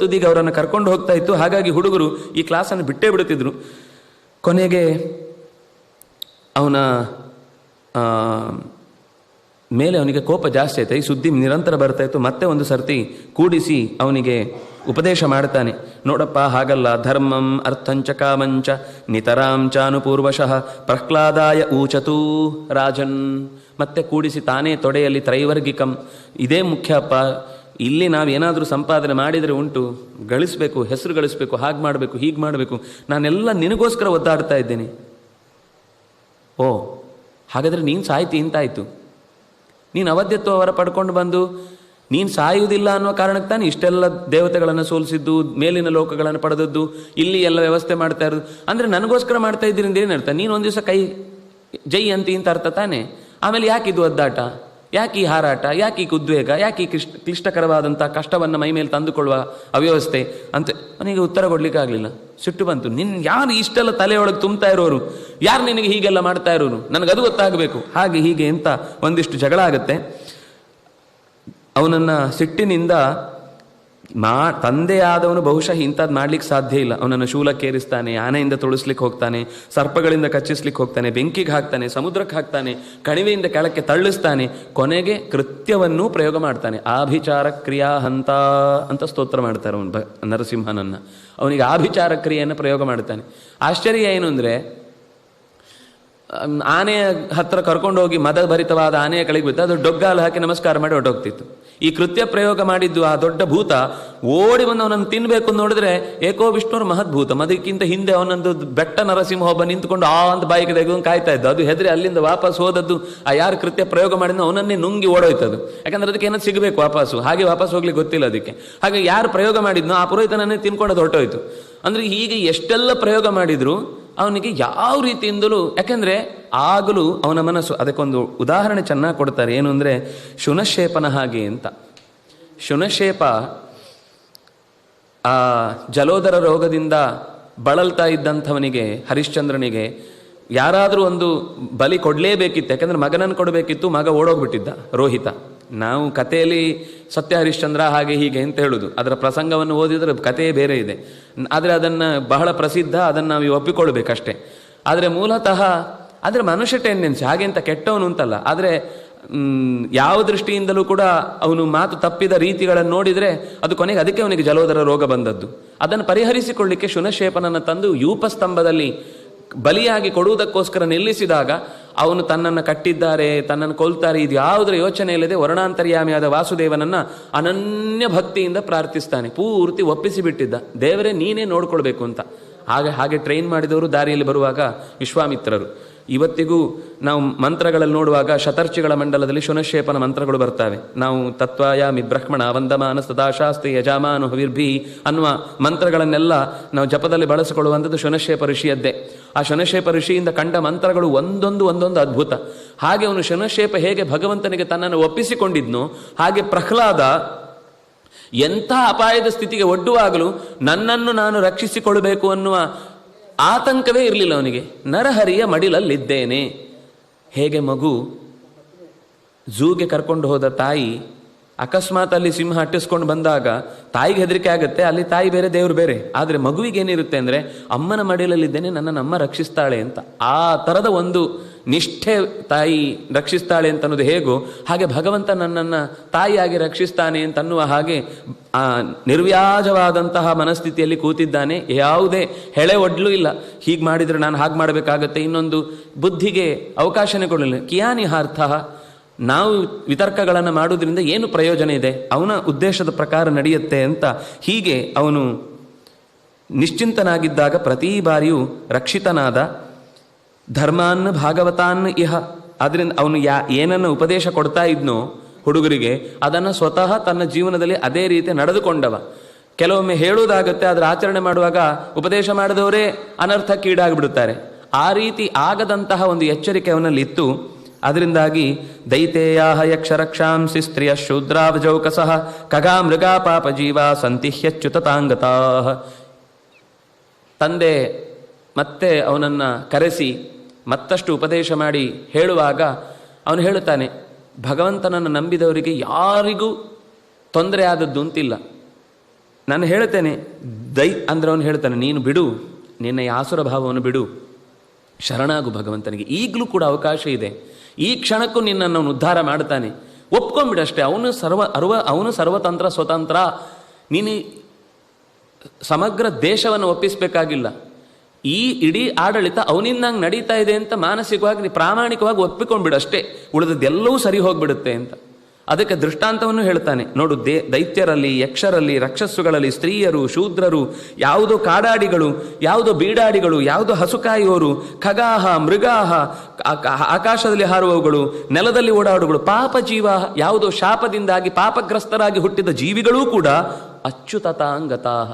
[SPEAKER 1] ತುದಿಗೆ ಅವರನ್ನು ಕರ್ಕೊಂಡು ಹೋಗ್ತಾ ಇತ್ತು. ಹಾಗಾಗಿ ಹುಡುಗರು ಈ ಕ್ಲಾಸನ್ನು ಬಿಟ್ಟೇ ಬಿಡುತ್ತಿದ್ರು. ಕೊನೆಗೆ ಅವನ ಮೇಲೆ ಅವನಿಗೆ ಕೋಪ ಜಾಸ್ತಿ ಆಯ್ತು. ಈ ಸುದ್ದಿ ನಿರಂತರ ಬರ್ತಾ ಇತ್ತು. ಮತ್ತೆ ಒಂದು ಸರ್ತಿ ಕೂಡಿಸಿ ಅವನಿಗೆ ಉಪದೇಶ ಮಾಡ್ತಾನೆ. ನೋಡಪ್ಪ, ಹಾಗಲ್ಲ, ಧರ್ಮಂ ಅರ್ಥಂಚ ಕಾಮಂಚ ನಿತರಾಂಚಾನುಪೂರ್ವಶಃ ಪ್ರಹ್ಲಾದಾಯ ಊಚತೂ ರಾಜನ್. ಮತ್ತೆ ಕೂಡಿಸಿ ತಾನೇ ತೊಡೆಯಲ್ಲಿ ತ್ರೈವರ್ಗಿಕಂ, ಇದೇ ಮುಖ್ಯಪ್ಪ. ಇಲ್ಲಿ ನಾವೇನಾದರೂ ಸಂಪಾದನೆ ಮಾಡಿದರೆ ಉಂಟು, ಗಳಿಸ್ಬೇಕು, ಹೆಸರು ಗಳಿಸ್ಬೇಕು, ಹಾಗೆ ಮಾಡಬೇಕು, ಹೀಗೆ ಮಾಡಬೇಕು, ನಾನೆಲ್ಲ ನಿನಗೋಸ್ಕರ ಒದ್ದಾಡ್ತಾ ಇದ್ದೇನೆ. ಓ, ಹಾಗಾದರೆ ನೀನು ಸಾಯ್ತಿ ಇಂತಾಯ್ತು. ನೀನು ಅವಧ್ಯತ್ವ ಅವರ ಪಡ್ಕೊಂಡು ಬಂದು ನೀನು ಸಾಯುವುದಿಲ್ಲ ಅನ್ನೋ ಕಾರಣಕ್ಕೆ ತಾನೆ ಇಷ್ಟೆಲ್ಲ ದೇವತೆಗಳನ್ನು ಸೋಲಿಸಿದ್ದು, ಮೇಲಿನ ಲೋಕಗಳನ್ನು ಪಡೆದದ್ದು, ಇಲ್ಲಿ ಎಲ್ಲ ವ್ಯವಸ್ಥೆ ಮಾಡ್ತಾ ಇರೋದು. ಅಂದರೆ ನನಗೋಸ್ಕರ ಮಾಡ್ತಾ ಇದ್ರಿಂದ ಏನರ್ಥ? ನೀನು ಒಂದು ದಿವಸ ಕೈ ಜೈ ಅಂತಿ ಅಂತ ಅರ್ಥ ತಾನೆ. ಆಮೇಲೆ ಯಾಕೆ ಇದು ಒದ್ದಾಟ, ಯಾಕೆ ಈ ಹಾರಾಟ, ಯಾಕೆ ಈ ಉದ್ವೇಗ, ಯಾಕೆ ಈ ಕ್ಲಿಷ್ಟಕರವಾದಂಥ ಕಷ್ಟವನ್ನು ಮೈ ಮೇಲೆ ತಂದುಕೊಳ್ಳುವ ಅವ್ಯವಸ್ಥೆ ಅಂತ ಅವನಿಗೆ ಉತ್ತರ ಕೊಡ್ಲಿಕ್ಕೆ ಆಗಲಿಲ್ಲ. ಸಿಟ್ಟು ಬಂತು. ಯಾರು ಇಷ್ಟೆಲ್ಲ ತಲೆಯೊಳಗೆ ತುಂಬ್ತಾ ಇರೋರು, ಯಾರು ನಿನಗೆ ಹೀಗೆಲ್ಲ ಮಾಡ್ತಾ ಇರೋರು, ನನಗದು ಗೊತ್ತಾಗಬೇಕು, ಹಾಗೆ ಹೀಗೆ ಅಂತ ಒಂದಿಷ್ಟು ಜಗಳ ಆಗುತ್ತೆ. ಅವನನ್ನು ಸಿಟ್ಟಿನಿಂದ ತಂದೆಯಾದವನು ಬಹುಶಃ ಇಂಥದ್ದು ಮಾಡ್ಲಿಕ್ಕೆ ಸಾಧ್ಯ ಇಲ್ಲ. ಅವನನ್ನು ಶೂಲಕ್ಕೇರಿಸ್ತಾನೆ, ಆನೆಯಿಂದ ತುಳಿಸ್ಲಿಕ್ಕೆ ಹೋಗ್ತಾನೆ, ಸರ್ಪಗಳಿಂದ ಕಚ್ಚಿಸ್ಲಿಕ್ಕೆ ಹೋಗ್ತಾನೆ, ಬೆಂಕಿಗೆ ಹಾಕ್ತಾನೆ, ಸಮುದ್ರಕ್ಕೆ ಹಾಕ್ತಾನೆ, ಕಣಿವೆಯಿಂದ ಕೆಳಕ್ಕೆ ತಳ್ಳಿಸ್ತಾನೆ, ಕೊನೆಗೆ ಕೃತ್ಯವನ್ನೂ ಪ್ರಯೋಗ ಮಾಡ್ತಾನೆ. ಆಭಿಚಾರ ಕ್ರಿಯಾ ಹಂತ ಅಂತ ಸ್ತೋತ್ರ ಮಾಡ್ತಾರೆ ಅವನು ನರಸಿಂಹನನ್ನು. ಅವನಿಗೆ ಆಭಿಚಾರ ಕ್ರಿಯೆಯನ್ನು ಪ್ರಯೋಗ ಮಾಡ್ತಾನೆ. ಆಶ್ಚರ್ಯ ಏನು ಅಂದರೆ, ಆನೆಯ ಹತ್ರ ಕರ್ಕೊಂಡೋಗಿ ಮದಭರಿತವಾದ ಆನೆಯ ಕೆಳಗೆ ಬಿತ್ತು, ಅದು ಡೊಗ್ಗಾಲು ಹಾಕಿ ನಮಸ್ಕಾರ ಮಾಡಿ ಹೊರಟೋಗ್ತಿತ್ತು. ಈ ಕೃತ್ಯ ಪ್ರಯೋಗ ಮಾಡಿದ್ದು ಆ ದೊಡ್ಡ ಭೂತ ಓಡಿ ಬಂದು ಅವನನ್ನು ತಿನ್ಬೇಕು ಅಂತ ನೋಡಿದ್ರೆ ಏಕೋ ವಿಷ್ಣುರ ಮಹದ್ಭೂತ. ಅದಕ್ಕಿಂತ ಹಿಂದೆ ಅವನೊಂದು ಬೆಟ್ಟ ನರಸಿಂಹ ಒಬ್ಬ ನಿಂತ್ಕೊಂಡು ಅಂತ ಬಾಯಿಗೆ ತೆಗೆದು ಕಾಯ್ತಾ ಇದ್ದು. ಅದು ಹೆದರಿ ಅಲ್ಲಿಂದ ವಾಪಸ್ ಹೋದದ್ದು. ಆ ಯಾರು ಕೃತ್ಯ ಪ್ರಯೋಗ ಮಾಡಿದ್ನೋ ಅವನನ್ನೇ ನುಂಗಿ ಓಡೋಯ್ತದು. ಯಾಕಂದ್ರೆ ಅದಕ್ಕೆ ಏನಾದ್ರು ಸಿಗಬೇಕು ವಾಪಸ್ಸು, ಹಾಗೆ ವಾಪಸ್ ಹೋಗ್ಲಿಕ್ಕೆ ಗೊತ್ತಿಲ್ಲ ಅದಕ್ಕೆ. ಹಾಗೆ ಯಾರು ಪ್ರಯೋಗ ಮಾಡಿದ್ನೋ ಆ ಪುರೋಹಿತನನ್ನೇ ತಿನ್ಕೊಂಡು ಅದು ಹೊರಟೋಯ್ತು. ಅಂದ್ರೆ ಹೀಗೆ ಎಷ್ಟೆಲ್ಲ ಪ್ರಯೋಗ ಮಾಡಿದ್ರು ಅವನಿಗೆ ಯಾವ ರೀತಿಯಿಂದಲೂ, ಯಾಕೆಂದ್ರೆ ಆಗಲೂ ಅವನ ಮನಸ್ಸು. ಅದಕ್ಕೊಂದು ಉದಾಹರಣೆ ಚೆನ್ನಾಗಿ ಕೊಡ್ತಾರೆ. ಏನು ಅಂದರೆ ಶುನಶೇಪನ ಹಾಗೆ ಅಂತ. ಶುನಶೇಪ ಆ ಜಲೋದರ ರೋಗದಿಂದ ಬಳಲ್ತಾ ಇದ್ದಂಥವನಿಗೆ, ಹರಿಶ್ಚಂದ್ರನಿಗೆ ಯಾರಾದರೂ ಒಂದು ಬಲಿ ಕೊಡಲೇಬೇಕಿತ್ತು. ಯಾಕಂದ್ರೆ ಮಗನನ್ನು ಕೊಡಬೇಕಿತ್ತು, ಮಗ ಓಡೋಗ್ಬಿಟ್ಟಿದ್ದ ರೋಹಿತ. ನಾವು ಕಥೆಯಲ್ಲಿ ಸತ್ಯ ಹರಿಶ್ಚಂದ್ರ ಹಾಗೆ ಹೀಗೆ ಅಂತ ಹೇಳುದು, ಅದರ ಪ್ರಸಂಗವನ್ನು ಓದಿದ್ರೆ ಕಥೆಯೇ ಬೇರೆ ಇದೆ. ಆದರೆ ಅದನ್ನು ಬಹಳ ಪ್ರಸಿದ್ಧ, ಅದನ್ನು ನಾವು ಒಪ್ಪಿಕೊಳ್ಬೇಕಷ್ಟೇ. ಆದರೆ ಮೂಲತಃ ಆದರೆ ಮನುಷ್ಯ ಟೆಂಡೆನ್ಸಿ ಹಾಗೆ ಅಂತ ಕೆಟ್ಟವನು ಅಂತಲ್ಲ. ಆದರೆ ಯಾವ ದೃಷ್ಟಿಯಿಂದಲೂ ಕೂಡ ಅವನು ಮಾತು ತಪ್ಪಿದ ರೀತಿಗಳನ್ನು ನೋಡಿದರೆ ಅದು ಕೊನೆಗೆ ಅದಕ್ಕೆ ಅವನಿಗೆ ಜಲೋದರ ರೋಗ ಬಂದದ್ದು. ಅದನ್ನು ಪರಿಹರಿಸಿಕೊಳ್ಳಿಕ್ಕೆ ಶುನಶೇಪನನ್ನು ತಂದು ಯೂಪಸ್ತಂಭದಲ್ಲಿ ಬಲಿಯಾಗಿ ಕೊಡುವುದಕ್ಕೋಸ್ಕರ ನಿಲ್ಲಿಸಿದಾಗ ಅವನು ತನ್ನನ್ನು ಕಟ್ಟಿದ್ದಾರೆ, ತನ್ನನ್ನು ಕೊಲ್ತಾರೆ, ಇದು ಯಾವುದರ ಯೋಚನೆ ಇಲ್ಲದೆ ವರ್ಣಾಂತರ್ಯಾಮಿಯಾದ ವಾಸುದೇವನನ್ನು ಅನನ್ಯ ಭಕ್ತಿಯಿಂದ ಪ್ರಾರ್ಥಿಸ್ತಾನೆ. ಪೂರ್ತಿ ಒಪ್ಪಿಸಿಬಿಟ್ಟಿದ್ದ, ದೇವರೇ ನೀನೇ ನೋಡ್ಕೊಳ್ಬೇಕು ಅಂತ. ಹಾಗೆ ಟ್ರೈನ್ ಮಾಡಿದವರು ದಾರಿಯಲ್ಲಿ ಬರುವಾಗ ವಿಶ್ವಾಮಿತ್ರರು. ಇವತ್ತಿಗೂ ನಾವು ಮಂತ್ರಗಳಲ್ಲಿ ನೋಡುವಾಗ ಶತರ್ಚಿಗಳ ಮಂಡಲದಲ್ಲಿ ಶುನಶೇಪನ ಮಂತ್ರಗಳು ಬರ್ತವೆ. ನಾವು ತತ್ವಾಯಾಮಿ ಬ್ರಹ್ಮಣ ವಂದಮಾನ ಸದಾಶಾಸ್ತಿ ಯಜಾಮಾನು ಹವಿರ್ಭಿ ಅನ್ನುವ ಮಂತ್ರಗಳನ್ನೆಲ್ಲ ನಾವು ಜಪದಲ್ಲಿ ಬಳಸಿಕೊಳ್ಳುವಂಥದ್ದು ಶುನಶೇಪ ಋಷಿಯದ್ದೇ. ಆ ಶುನಶೇಪ ಋಷಿಯಿಂದ ಕಂಡ ಮಂತ್ರಗಳು ಒಂದೊಂದು ಅದ್ಭುತ. ಹಾಗೆ ಅವನು ಶುನಶೇಪ ಹೇಗೆ ಭಗವಂತನಿಗೆ ತನ್ನನ್ನು ಒಪ್ಪಿಸಿಕೊಂಡಿದ್ನೋ ಹಾಗೆ ಪ್ರಹ್ಲಾದ ಎಂಥ ಅಪಾಯದ ಸ್ಥಿತಿಗೆ ಒಡ್ಡುವಾಗಲೂ ನನ್ನನ್ನು ನಾನು ರಕ್ಷಿಸಿಕೊಳ್ಳಬೇಕು ಅನ್ನುವ ಆತಂಕವೇ ಇರಲಿಲ್ಲ ಅವನಿಗೆ. ನರಹರಿಯ ಮಡಿಲಲ್ಲಿದ್ದೇನೆ. ಹೇಗೆ ಮಗು ಝೂಗೆ ಕರ್ಕೊಂಡು ಹೋದ ತಾಯಿ ಅಕಸ್ಮಾತ್ ಅಲ್ಲಿ ಸಿಂಹ ಅಟ್ಟಿಸ್ಕೊಂಡು ಬಂದಾಗ ತಾಯಿಗೆ ಹೆದರಿಕೆ ಆಗುತ್ತೆ, ಅಲ್ಲಿ ತಾಯಿ ಬೇರೆ ದೇವರು ಬೇರೆ. ಆದರೆ ಮಗುವಿಗೇನಿರುತ್ತೆ ಅಂದರೆ ಅಮ್ಮನ ಮಡಿಲಲ್ಲಿದ್ದೇನೆ, ನನ್ನನ್ನು ಅಮ್ಮ ರಕ್ಷಿಸ್ತಾಳೆ ಅಂತ. ಆ ಥರದ ಒಂದು ನಿಷ್ಠೆ ತಾಯಿ ರಕ್ಷಿಸ್ತಾಳೆ ಅಂತ ಅನ್ನೋದು ಹೇಗೋ ಹಾಗೆ ಭಗವಂತ ನನ್ನನ್ನು ತಾಯಿಯಾಗಿ ರಕ್ಷಿಸ್ತಾನೆ ಅಂತನ್ನುವ ಹಾಗೆ ಆ ನಿರ್ವ್ಯಾಜವಾದಂತಹ ಮನಸ್ಥಿತಿಯಲ್ಲಿ ಕೂತಿದ್ದಾನೆ. ಯಾವುದೇ ಹೆಳೆ ಒಡ್ಲೂ ಇಲ್ಲ. ಹೀಗೆ ಮಾಡಿದರೆ ನಾನು ಹಾಗೆ ಮಾಡಬೇಕಾಗತ್ತೆ, ಇನ್ನೊಂದು ಬುದ್ಧಿಗೆ ಅವಕಾಶನೇ ಕೊಡಲಿಲ್ಲ. ಕಿಯಾನಿಹಾರ್ಥ, ನಾವು ವಿತರ್ಕಗಳನ್ನು ಮಾಡೋದ್ರಿಂದ ಏನು ಪ್ರಯೋಜನ ಇದೆ, ಅವನ ಉದ್ದೇಶದ ಪ್ರಕಾರ ನಡೆಯುತ್ತೆ ಅಂತ ಹೀಗೆ ಅವನು ನಿಶ್ಚಿಂತನಾಗಿದ್ದಾಗ ಪ್ರತಿ ಬಾರಿಯೂ ರಕ್ಷಿತನಾದ. ಧರ್ಮಾನ್ ಭಾಗವತಾನ್ ಇಹ, ಅದರಿಂದ ಅವನು ಏನನ್ನು ಉಪದೇಶ ಕೊಡ್ತಾ ಇದ್ನೋ ಹುಡುಗರಿಗೆ ಅದನ್ನು ಸ್ವತಃ ತನ್ನ ಜೀವನದಲ್ಲಿ ಅದೇ ರೀತಿ ನಡೆದುಕೊಂಡವ. ಕೆಲವೊಮ್ಮೆ ಹೇಳುವುದಾಗುತ್ತೆ, ಆದರೆ ಆಚರಣೆ ಮಾಡುವಾಗ ಉಪದೇಶ ಮಾಡಿದವರೇ ಅನರ್ಥಕ್ಕೀಡಾಗಿಬಿಡುತ್ತಾರೆ. ಆ ರೀತಿ ಆಗದಂತಹ ಒಂದು ಎಚ್ಚರಿಕೆ ಅವನಲ್ಲಿತ್ತು. ಅದರಿಂದಾಗಿ ದೈತೇಯಾಹ ಯಕ್ಷರಕ್ಷಾಂಸಿ ಸ್ತ್ರೀಯ ಶೂದ್ರಾವಜೌಕಸಃ ಖಗಾ ಮೃಗಾ ಪಾಪ ಜೀವ ಸಂತಿಹ್ಯಚ್ಯುತಾಂಗತಾ. ತಂದೆ ಮತ್ತೆ ಅವನನ್ನು ಕರೆಸಿ ಮತ್ತಷ್ಟು ಉಪದೇಶ ಮಾಡಿ ಹೇಳುವಾಗ ಅವನು ಹೇಳುತ್ತಾನೆ, ಭಗವಂತನನ್ನು ನಂಬಿದವರಿಗೆ ಯಾರಿಗೂ ತೊಂದರೆ ಆದದ್ದು ಅಂತಿಲ್ಲ. ನಾನು ಹೇಳ್ತೇನೆ ಅಂದರೆ ಅವನು ಹೇಳ್ತಾನೆ, ನೀನು ಬಿಡು, ನಿನ್ನ ಈ ಆಸುರ ಭಾವವನ್ನು ಬಿಡು, ಶರಣಾಗು ಭಗವಂತನಿಗೆ. ಈಗಲೂ ಕೂಡ ಅವಕಾಶ ಇದೆ. ಈ ಕ್ಷಣಕ್ಕೂ ನಿನ್ನನ್ನು ಅವನು ಉದ್ಧಾರ ಮಾಡ್ತಾನೆ. ಒಪ್ಕೊಂಡ್ಬಿಡಷ್ಟೇ. ಅವನು ಸರ್ವತಂತ್ರ ಸ್ವತಂತ್ರ. ನೀನು ಸಮಗ್ರ ದೇಶವನ್ನು ಒಪ್ಪಿಸಬೇಕಾಗಿಲ್ಲ. ಈ ಇಡೀ ಆಡಳಿತ ಅವನಿಂದಂಗೆ ನಡೀತಾ ಇದೆ ಅಂತ ಮಾನಸಿಕವಾಗಿ ಪ್ರಾಮಾಣಿಕವಾಗಿ ಒಪ್ಪಿಕೊಂಡ್ಬಿಡಷ್ಟೇ, ಉಳಿದದ್ದೆಲ್ಲವೂ ಸರಿ ಹೋಗ್ಬಿಡುತ್ತೆ ಅಂತ. ಅದಕ್ಕೆ ದೃಷ್ಟಾಂತವನ್ನು ಹೇಳ್ತಾನೆ ನೋಡು. ದೈತ್ಯರಲ್ಲಿ, ಯಕ್ಷರಲ್ಲಿ, ರಾಕ್ಷಸುಗಳಲ್ಲಿ, ಸ್ತ್ರೀಯರು, ಶೂದ್ರರು, ಯಾವುದೋ ಕಾಡಾಡಿಗಳು, ಯಾವುದೋ ಬೀಡಾಡಿಗಳು, ಯಾವುದೋ ಹಸುಕಾಯುವವರು, ಖಗಾಹ, ಮೃಗಾಹ, ಆಕಾಶದಲ್ಲಿ ಹಾರುವವುಗಳು, ನೆಲದಲ್ಲಿ ಓಡಾಡುಗಳು, ಪಾಪ ಜೀವ, ಯಾವುದೋ ಶಾಪದಿಂದಾಗಿ ಪಾಪಗ್ರಸ್ತರಾಗಿ ಹುಟ್ಟಿದ ಜೀವಿಗಳೂ ಕೂಡ ಅಚ್ಯುತತಾಂಗತಾಹ,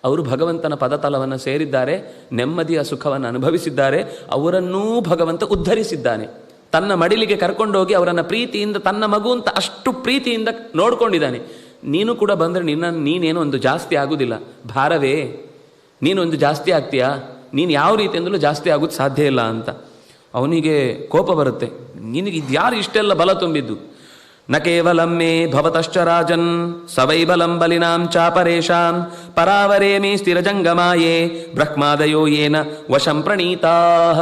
[SPEAKER 1] ಅವರು ಭಗವಂತನ ಪದತಲವನ್ನು ಸೇರಿದ್ದಾರೆ, ನೆಮ್ಮದಿಯ ಸುಖವನ್ನು ಅನುಭವಿಸಿದ್ದಾರೆ. ಅವರನ್ನೂ ಭಗವಂತ ಉದ್ಧರಿಸಿದ್ದಾನೆ. ತನ್ನ ಮಡಿಲಿಗೆ ಕರ್ಕೊಂಡೋಗಿ ಅವರನ್ನು ಪ್ರೀತಿಯಿಂದ, ತನ್ನ ಮಗು ಅಂತ ಅಷ್ಟು ಪ್ರೀತಿಯಿಂದ ನೋಡ್ಕೊಂಡಿದ್ದಾನೆ. ನೀನು ಕೂಡ ಬಂದರೆ ನೀನೇನೋ ಒಂದು ಜಾಸ್ತಿ ಆಗುವುದಿಲ್ಲ, ಭಾರವೇ, ನೀನೊಂದು ಜಾಸ್ತಿ ಆಗ್ತೀಯಾ, ನೀನು ಯಾವ ರೀತಿಯಿಂದಲೂ ಜಾಸ್ತಿ ಆಗೋದು ಸಾಧ್ಯ ಇಲ್ಲ ಅಂತ. ಅವನಿಗೆ ಕೋಪ ಬರುತ್ತೆ. ನಿನಗೆ ಇದ್ಯಾರು ಇಷ್ಟೆಲ್ಲ ಬಲ ತುಂಬಿದ್ದು? ನ ಕೇವಲಂ ಮೇ ಭವತಶ್ಚ ರಾಜನ್ ಸವೈಬಲಂ ಬಲಿನಾಂ ಚಾಪರೇಶಾಂ ಪರಾವರೇಮಿ ಸ್ಥಿರಜಂಗಮಾಯೇ ಬ್ರಹ್ಮಾದಯೋ ಯೇನ ವಶಂ ಪ್ರಣೀತಾಃ.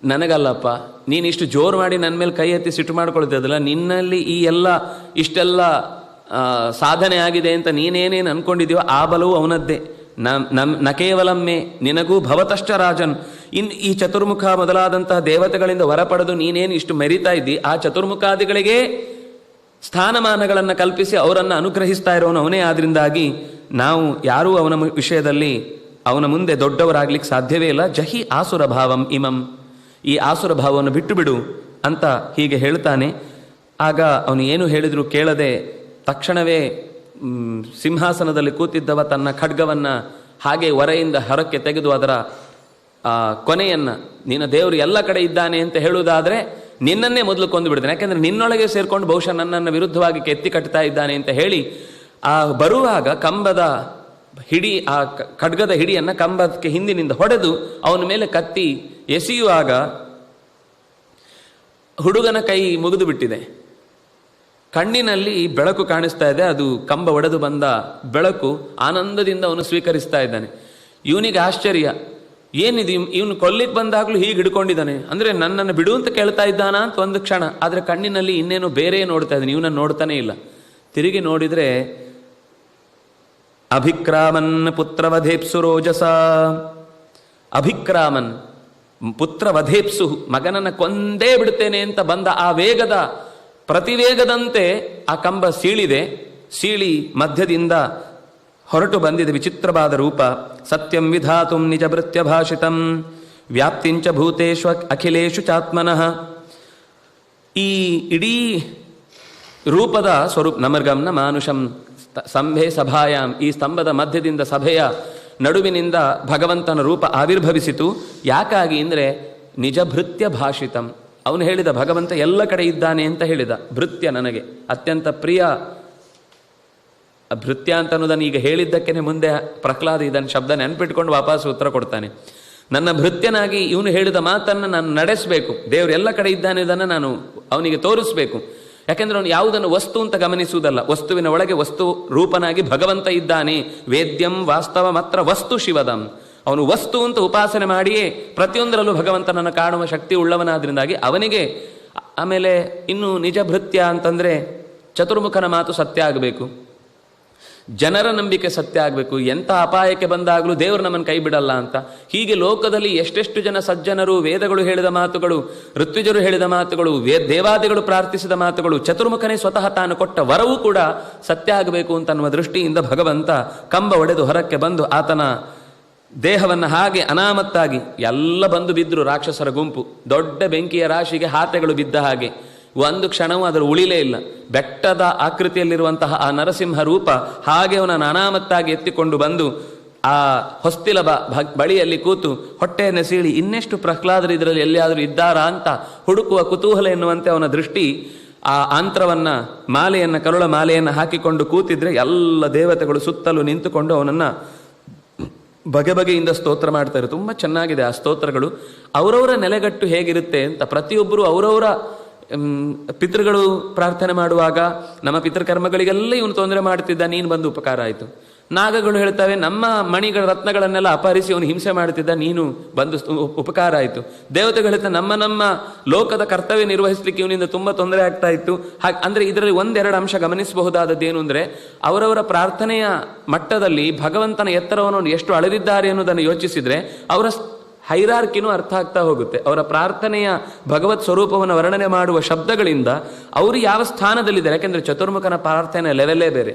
[SPEAKER 1] ನನಗಲ್ಲಪ್ಪ, ನೀನಿಷ್ಟು ಜೋರು ಮಾಡಿ ನನ್ನ ಮೇಲೆ ಕೈ ಎತ್ತಿ ಸಿಟ್ಟು ಮಾಡ್ಕೊಳ್ತಿದ್ದಲ್ಲ, ನಿನ್ನಲ್ಲಿ ಈ ಎಲ್ಲ ಇಷ್ಟೆಲ್ಲ ಸಾಧನೆ ಆಗಿದೆ ಅಂತ ನೀನೇನೇನು ಅಂದ್ಕೊಂಡಿದೀವೋ ಆ ಬಲವು ಅವನದ್ದೇ. ನ ಕೇವಲಂ ಮೇ, ನಿನಗೂ ಭವತಶ್ಚ ರಾಜನ್, ಈ ಚತುರ್ಮುಖ ಮೊದಲಾದಂತಹ ದೇವತೆಗಳಿಂದ ವರ ಪಡೆದು ನೀನೇನು ಇಷ್ಟು ಮೆರಿತಾ ಇದ್ದಿ, ಆ ಚತುರ್ಮುಖಾದಿಗಳಿಗೆ ಸ್ಥಾನಮಾನಗಳನ್ನು ಕಲ್ಪಿಸಿ ಅವರನ್ನು ಅನುಗ್ರಹಿಸ್ತಾ ಇರೋನು ಅವನೇ. ಆದ್ರಿಂದಾಗಿ ನಾವು ಯಾರೂ ಅವನ ವಿಷಯದಲ್ಲಿ ಅವನ ಮುಂದೆ ದೊಡ್ಡವರಾಗ್ಲಿಕ್ಕೆ ಸಾಧ್ಯವೇ ಇಲ್ಲ. ಜಹಿ ಆಸುರ ಭಾವಂ ಇಮಂ, ಈ ಆಸುರ ಭಾವವನ್ನು ಬಿಟ್ಟು ಬಿಡು ಅಂತ ಹೀಗೆ ಹೇಳ್ತಾನೆ. ಆಗ ಅವನು ಏನು ಹೇಳಿದ್ರು ಕೇಳದೆ ತಕ್ಷಣವೇ ಸಿಂಹಾಸನದಲ್ಲಿ ಕೂತಿದ್ದವ ತನ್ನ ಖಡ್ಗವನ್ನು ಹಾಗೆ ಹೊರೆಯಿಂದ ಹೊರಕ್ಕೆ ತೆಗೆದು ಅದರ ಕೊನೆಯನ್ನು, ನಿನ್ನ ದೇವರು ಎಲ್ಲ ಕಡೆ ಇದ್ದಾನೆ ಅಂತ ಹೇಳುವುದಾದರೆ ನಿನ್ನನ್ನೇ ಮೊದಲು ಕೊಂದು ಬಿಡ್ತಾನೆ, ಯಾಕೆಂದರೆ ನಿನ್ನೊಳಗೆ ಸೇರ್ಕೊಂಡು ಬಹುಶಃ ನನ್ನನ್ನು ವಿರುದ್ಧವಾಗಿ ಕೆತ್ತಿ ಕಟ್ತಾ ಇದ್ದಾನೆ ಅಂತ ಹೇಳಿ ಬರುವಾಗ ಕಂಬದ ಹಿಡಿ, ಆ ಖಡ್ಗದ ಹಿಡಿಯನ್ನು ಕಂಬಕ್ಕೆ ಹಿಂದಿನಿಂದ ಹೊಡೆದು ಅವನ ಮೇಲೆ ಕತ್ತಿ ಎಸೆಯುವಾಗ ಹುಡುಗನ ಕೈ ಮುಗಿದು ಬಿಟ್ಟಿದೆ. ಕಣ್ಣಿನಲ್ಲಿ ಬೆಳಕು ಕಾಣಿಸ್ತಾ ಇದೆ, ಅದು ಕಂಬ ಒಡೆದು ಬಂದ ಬೆಳಕು. ಆನಂದದಿಂದ ಅವನು ಸ್ವೀಕರಿಸ್ತಾ ಇದ್ದಾನೆ. ಇವನಿಗೆ ಆಶ್ಚರ್ಯ, ಏನಿದು ಇವನು ಕೊಲ್ಲಿಕ್ಕೆ ಬಂದಾಗಲೂ ಹೀಗೆ ಹಿಡ್ಕೊಂಡಿದ್ದಾನೆ, ಅಂದರೆ ನನ್ನನ್ನು ಬಿಡು ಅಂತ ಕೇಳ್ತಾ ಇದ್ದಾನ ಅಂತ ಒಂದು ಕ್ಷಣ. ಆದರೆ ಕಣ್ಣಿನಲ್ಲಿ ಇನ್ನೇನು ಬೇರೆ ನೋಡ್ತಾ ಇದ್ದಾನೆ, ಇವನನ್ನು ನೋಡ್ತಾನೆ ಇಲ್ಲ. ತಿರುಗಿ ನೋಡಿದರೆ ಅಭಿಕ್ರಾಮನ್ ಪುತ್ರವಧೇಪ್ಸು ರೋಜಸ, ಅಭಿಕ್ರಾಮನ್ ಪುತ್ರವಧೇಪ್ಸು, ಮಗನನ್ನು ಕೊಂದೇ ಬಿಡುತ್ತೇನೆ ಅಂತ ಬಂದ ಆ ವೇಗದ ಪ್ರತಿವೇಗದಂತೆ ಆ ಕಂಬ ಸೀಳಿದೆ. ಸೀಳಿ ಮಧ್ಯದಿಂದ ಹೊರಟು ಬಂದಿದೆ ವಿಚಿತ್ರವಾದ ರೂಪ. ಸತ್ಯಂ ವಿಧಾತುಂ ನಿಜ ಭೃತ್ಯ ಭಾಷಿತಂ ವ್ಯಾಪ್ತಿಂಚ ಭೂತೇಶು ಅಖಿಲೇಶು ಚಾತ್ಮನಃ. ಈ ಇಡೀ ರೂಪದ ಸ್ವರೂಪ ನಮರ್ಗಂನ ಮಾನುಷಂ ಸಂಭೆ ಸಭಾಯಾಂ, ಈ ಸ್ತಂಭದ ಮಧ್ಯದಿಂದ ಸಭೆಯ ನಡುವಿನಿಂದ ಭಗವಂತನ ರೂಪ ಆವಿರ್ಭವಿಸಿತು. ಯಾಕಾಗಿ ಅಂದರೆ ನಿಜ ಭೃತ್ಯ ಭಾಷಿತಂ, ಅವನು ಹೇಳಿದ ಭಗವಂತ ಎಲ್ಲ ಕಡೆ ಇದ್ದಾನೆ ಅಂತ ಹೇಳಿದ. ಭೃತ್ಯ ನನಗೆ ಅತ್ಯಂತ ಪ್ರಿಯ. ಭೃತ್ಯ ಅಂತ ಅನ್ನೋದನ್ನು ಈಗ ಹೇಳಿದ್ದಕ್ಕೇನೆ ಮುಂದೆ ಪ್ರಹ್ಲಾದ ಇದನ್ನು ಶಬ್ದ ನೆನಪಿಟ್ಕೊಂಡು ವಾಪಸ್ ಉತ್ತರ ಕೊಡ್ತಾನೆ. ನನ್ನ ಭೃತ್ಯನಾಗಿ ಇವನು ಹೇಳಿದ ಮಾತನ್ನು ನಾನು ನಡೆಸಬೇಕು. ದೇವರು ಎಲ್ಲ ಕಡೆ ಇದ್ದಾನೆ, ಇದನ್ನು ನಾನು ಅವನಿಗೆ ತೋರಿಸ್ಬೇಕು. ಯಾಕೆಂದ್ರೆ ಅವನು ಯಾವುದನ್ನು ವಸ್ತು ಅಂತ ಗಮನಿಸುವುದಲ್ಲ, ವಸ್ತುವಿನ ಒಳಗೆ ವಸ್ತು ರೂಪನಾಗಿ ಭಗವಂತ ಇದ್ದಾನೆ. ವೇದ್ಯಂ ವಾಸ್ತವ ಮಾತ್ರ ವಸ್ತು ಶಿವದಂ, ಅವನು ವಸ್ತು ಅಂತ ಉಪಾಸನೆ ಮಾಡಿಯೇ ಪ್ರತಿಯೊಂದರಲ್ಲೂ ಭಗವಂತನನ್ನು ಕಾಣುವ ಶಕ್ತಿ ಉಳ್ಳವನಾದ್ರಿಂದಾಗಿ ಅವನಿಗೆ. ಆಮೇಲೆ ಇನ್ನು ನಿಜ ಭೃತ್ಯ ಅಂತಂದರೆ ಚತುರ್ಮುಖನ ಮಾತು ಸತ್ಯ ಆಗಬೇಕು, ಜನರ ನಂಬಿಕೆ ಸತ್ಯ ಆಗಬೇಕು. ಎಂಥ ಅಪಾಯಕ್ಕೆ ಬಂದಾಗಲೂ ದೇವರು ನಮ್ಮನ್ನು ಕೈ ಬಿಡಲ್ಲ ಅಂತ. ಹೀಗೆ ಲೋಕದಲ್ಲಿ ಎಷ್ಟೆಷ್ಟು ಜನ ಸಜ್ಜನರು ವೇದಗಳು ಹೇಳಿದ ಮಾತುಗಳು, ಋತ್ವಿಜರು ಹೇಳಿದ ಮಾತುಗಳು, ದೇವಾದಿಗಳು ಪ್ರಾರ್ಥಿಸಿದ ಮಾತುಗಳು, ಚತುರ್ಮುಖನೇ ಸ್ವತಃ ತಾನು ಕೊಟ್ಟ ವರವೂ ಕೂಡ ಸತ್ಯ ಆಗಬೇಕು ಅಂತ ಅನ್ನುವ ದೃಷ್ಟಿಯಿಂದ ಭಗವಂತ ಕಂಬ ಒಡೆದು ಹೊರಕ್ಕೆ ಬಂದು ಆತನ ದೇಹವನ್ನು ಹಾಗೆ ಅನಾಮತ್ತಾಗಿ ಎಲ್ಲ ಬಂದು ಬಿದ್ದರು. ರಾಕ್ಷಸರ ಗುಂಪು ದೊಡ್ಡ ಬೆಂಕಿಯ ರಾಶಿಗೆ ಹಾತೆಗಳು ಬಿದ್ದ ಹಾಗೆ ಒಂದು ಕ್ಷಣವೂ ಅದರ ಉಳಿಲೇ ಇಲ್ಲ. ಬೆಟ್ಟದ ಆಕೃತಿಯಲ್ಲಿರುವಂತಹ ಆ ನರಸಿಂಹ ರೂಪ ಹಾಗೆ ಅವನನ್ನು ಅನಾಮತ್ತಾಗಿ ಎತ್ತಿಕೊಂಡು ಬಂದು ಆ ಹೊಸ್ತಿಲ ಬಳಿಯಲ್ಲಿ ಕೂತು ಹೊಟ್ಟೆಯನ್ನು ಸೀಳಿ ಇನ್ನೆಷ್ಟು ಪ್ರಹ್ಲಾದರು ಇದರಲ್ಲಿ ಎಲ್ಲಿಯಾದರೂ ಇದ್ದಾರಾ ಅಂತ ಹುಡುಕುವ ಕುತೂಹಲ ಎನ್ನುವಂತೆ ಅವನ ದೃಷ್ಟಿ ಆ ಆಂತ್ರವನ್ನು, ಮಾಲೆಯನ್ನು, ಕರುಳ ಮಾಲೆಯನ್ನು ಹಾಕಿಕೊಂಡು ಕೂತಿದ್ರೆ ಎಲ್ಲ ದೇವತೆಗಳು ಸುತ್ತಲೂ ನಿಂತುಕೊಂಡು ಅವನನ್ನು ಬಗೆ ಬಗೆಯಿಂದ ಸ್ತೋತ್ರ ಮಾಡ್ತಾರೆ. ತುಂಬ ಚೆನ್ನಾಗಿದೆ ಆ ಸ್ತೋತ್ರಗಳು. ಅವರವರ ನೆಲೆಗಟ್ಟು ಹೇಗಿರುತ್ತೆ ಅಂತ ಪ್ರತಿಯೊಬ್ಬರು ಅವರವರ ಪಿತೃಗಳು ಪ್ರಾರ್ಥನೆ ಮಾಡುವಾಗ ನಮ್ಮ ಪಿತೃಕರ್ಮಗಳಿಗೆಲ್ಲ ಇವನು ತೊಂದರೆ ಮಾಡ್ತಿದ್ದ, ನೀನು ಬಂದು ಉಪಕಾರ ಆಯಿತು. ನಾಗಗಳು ಹೇಳ್ತವೆ ನಮ್ಮ ಮಣಿಗಳ ರತ್ನಗಳನ್ನೆಲ್ಲ ಅಪಹರಿಸಿ ಅವನು ಹಿಂಸೆ ಮಾಡ್ತಿದ್ದ, ನೀನು ಬಂದು ಉಪಕಾರ ಆಯಿತು. ದೇವತೆಗಳು ಹೇಳ್ತಾ ನಮ್ಮ ಲೋಕದ ಕರ್ತವ್ಯ ನಿರ್ವಹಿಸಲಿಕ್ಕೆ ಇವನಿಂದ ತುಂಬ ತೊಂದರೆ ಆಗ್ತಾ ಇತ್ತು. ಹಾಗೆ ಅಂದರೆ ಇದರಲ್ಲಿ ಒಂದೆರಡು ಅಂಶ ಗಮನಿಸಬಹುದಾದದ್ದೇನು ಅಂದರೆ ಅವರವರ ಪ್ರಾರ್ಥನೆಯ ಮಟ್ಟದಲ್ಲಿ ಭಗವಂತನ ಎತ್ತರವನ್ನು ಎಷ್ಟು ಅಳೆದಿದ್ದಾರೆ ಅನ್ನೋದನ್ನು ಯೋಚಿಸಿದರೆ ಅವರ ಹೈರಾರ್ಕಿನೂ ಅರ್ಥ ಆಗ್ತಾ ಹೋಗುತ್ತೆ. ಅವರ ಪ್ರಾರ್ಥನೆಯ ಭಗವತ್ ಸ್ವರೂಪವನ್ನು ವರ್ಣನೆ ಮಾಡುವ ಶಬ್ದಗಳಿಂದ ಅವರು ಯಾವ ಸ್ಥಾನದಲ್ಲಿದ್ದಾರೆ. ಯಾಕೆಂದರೆ ಚತುರ್ಮುಖನ ಪ್ರಾರ್ಥನೆಯ ಲೆವೆಲ್ಲೇ ಬೇರೆ,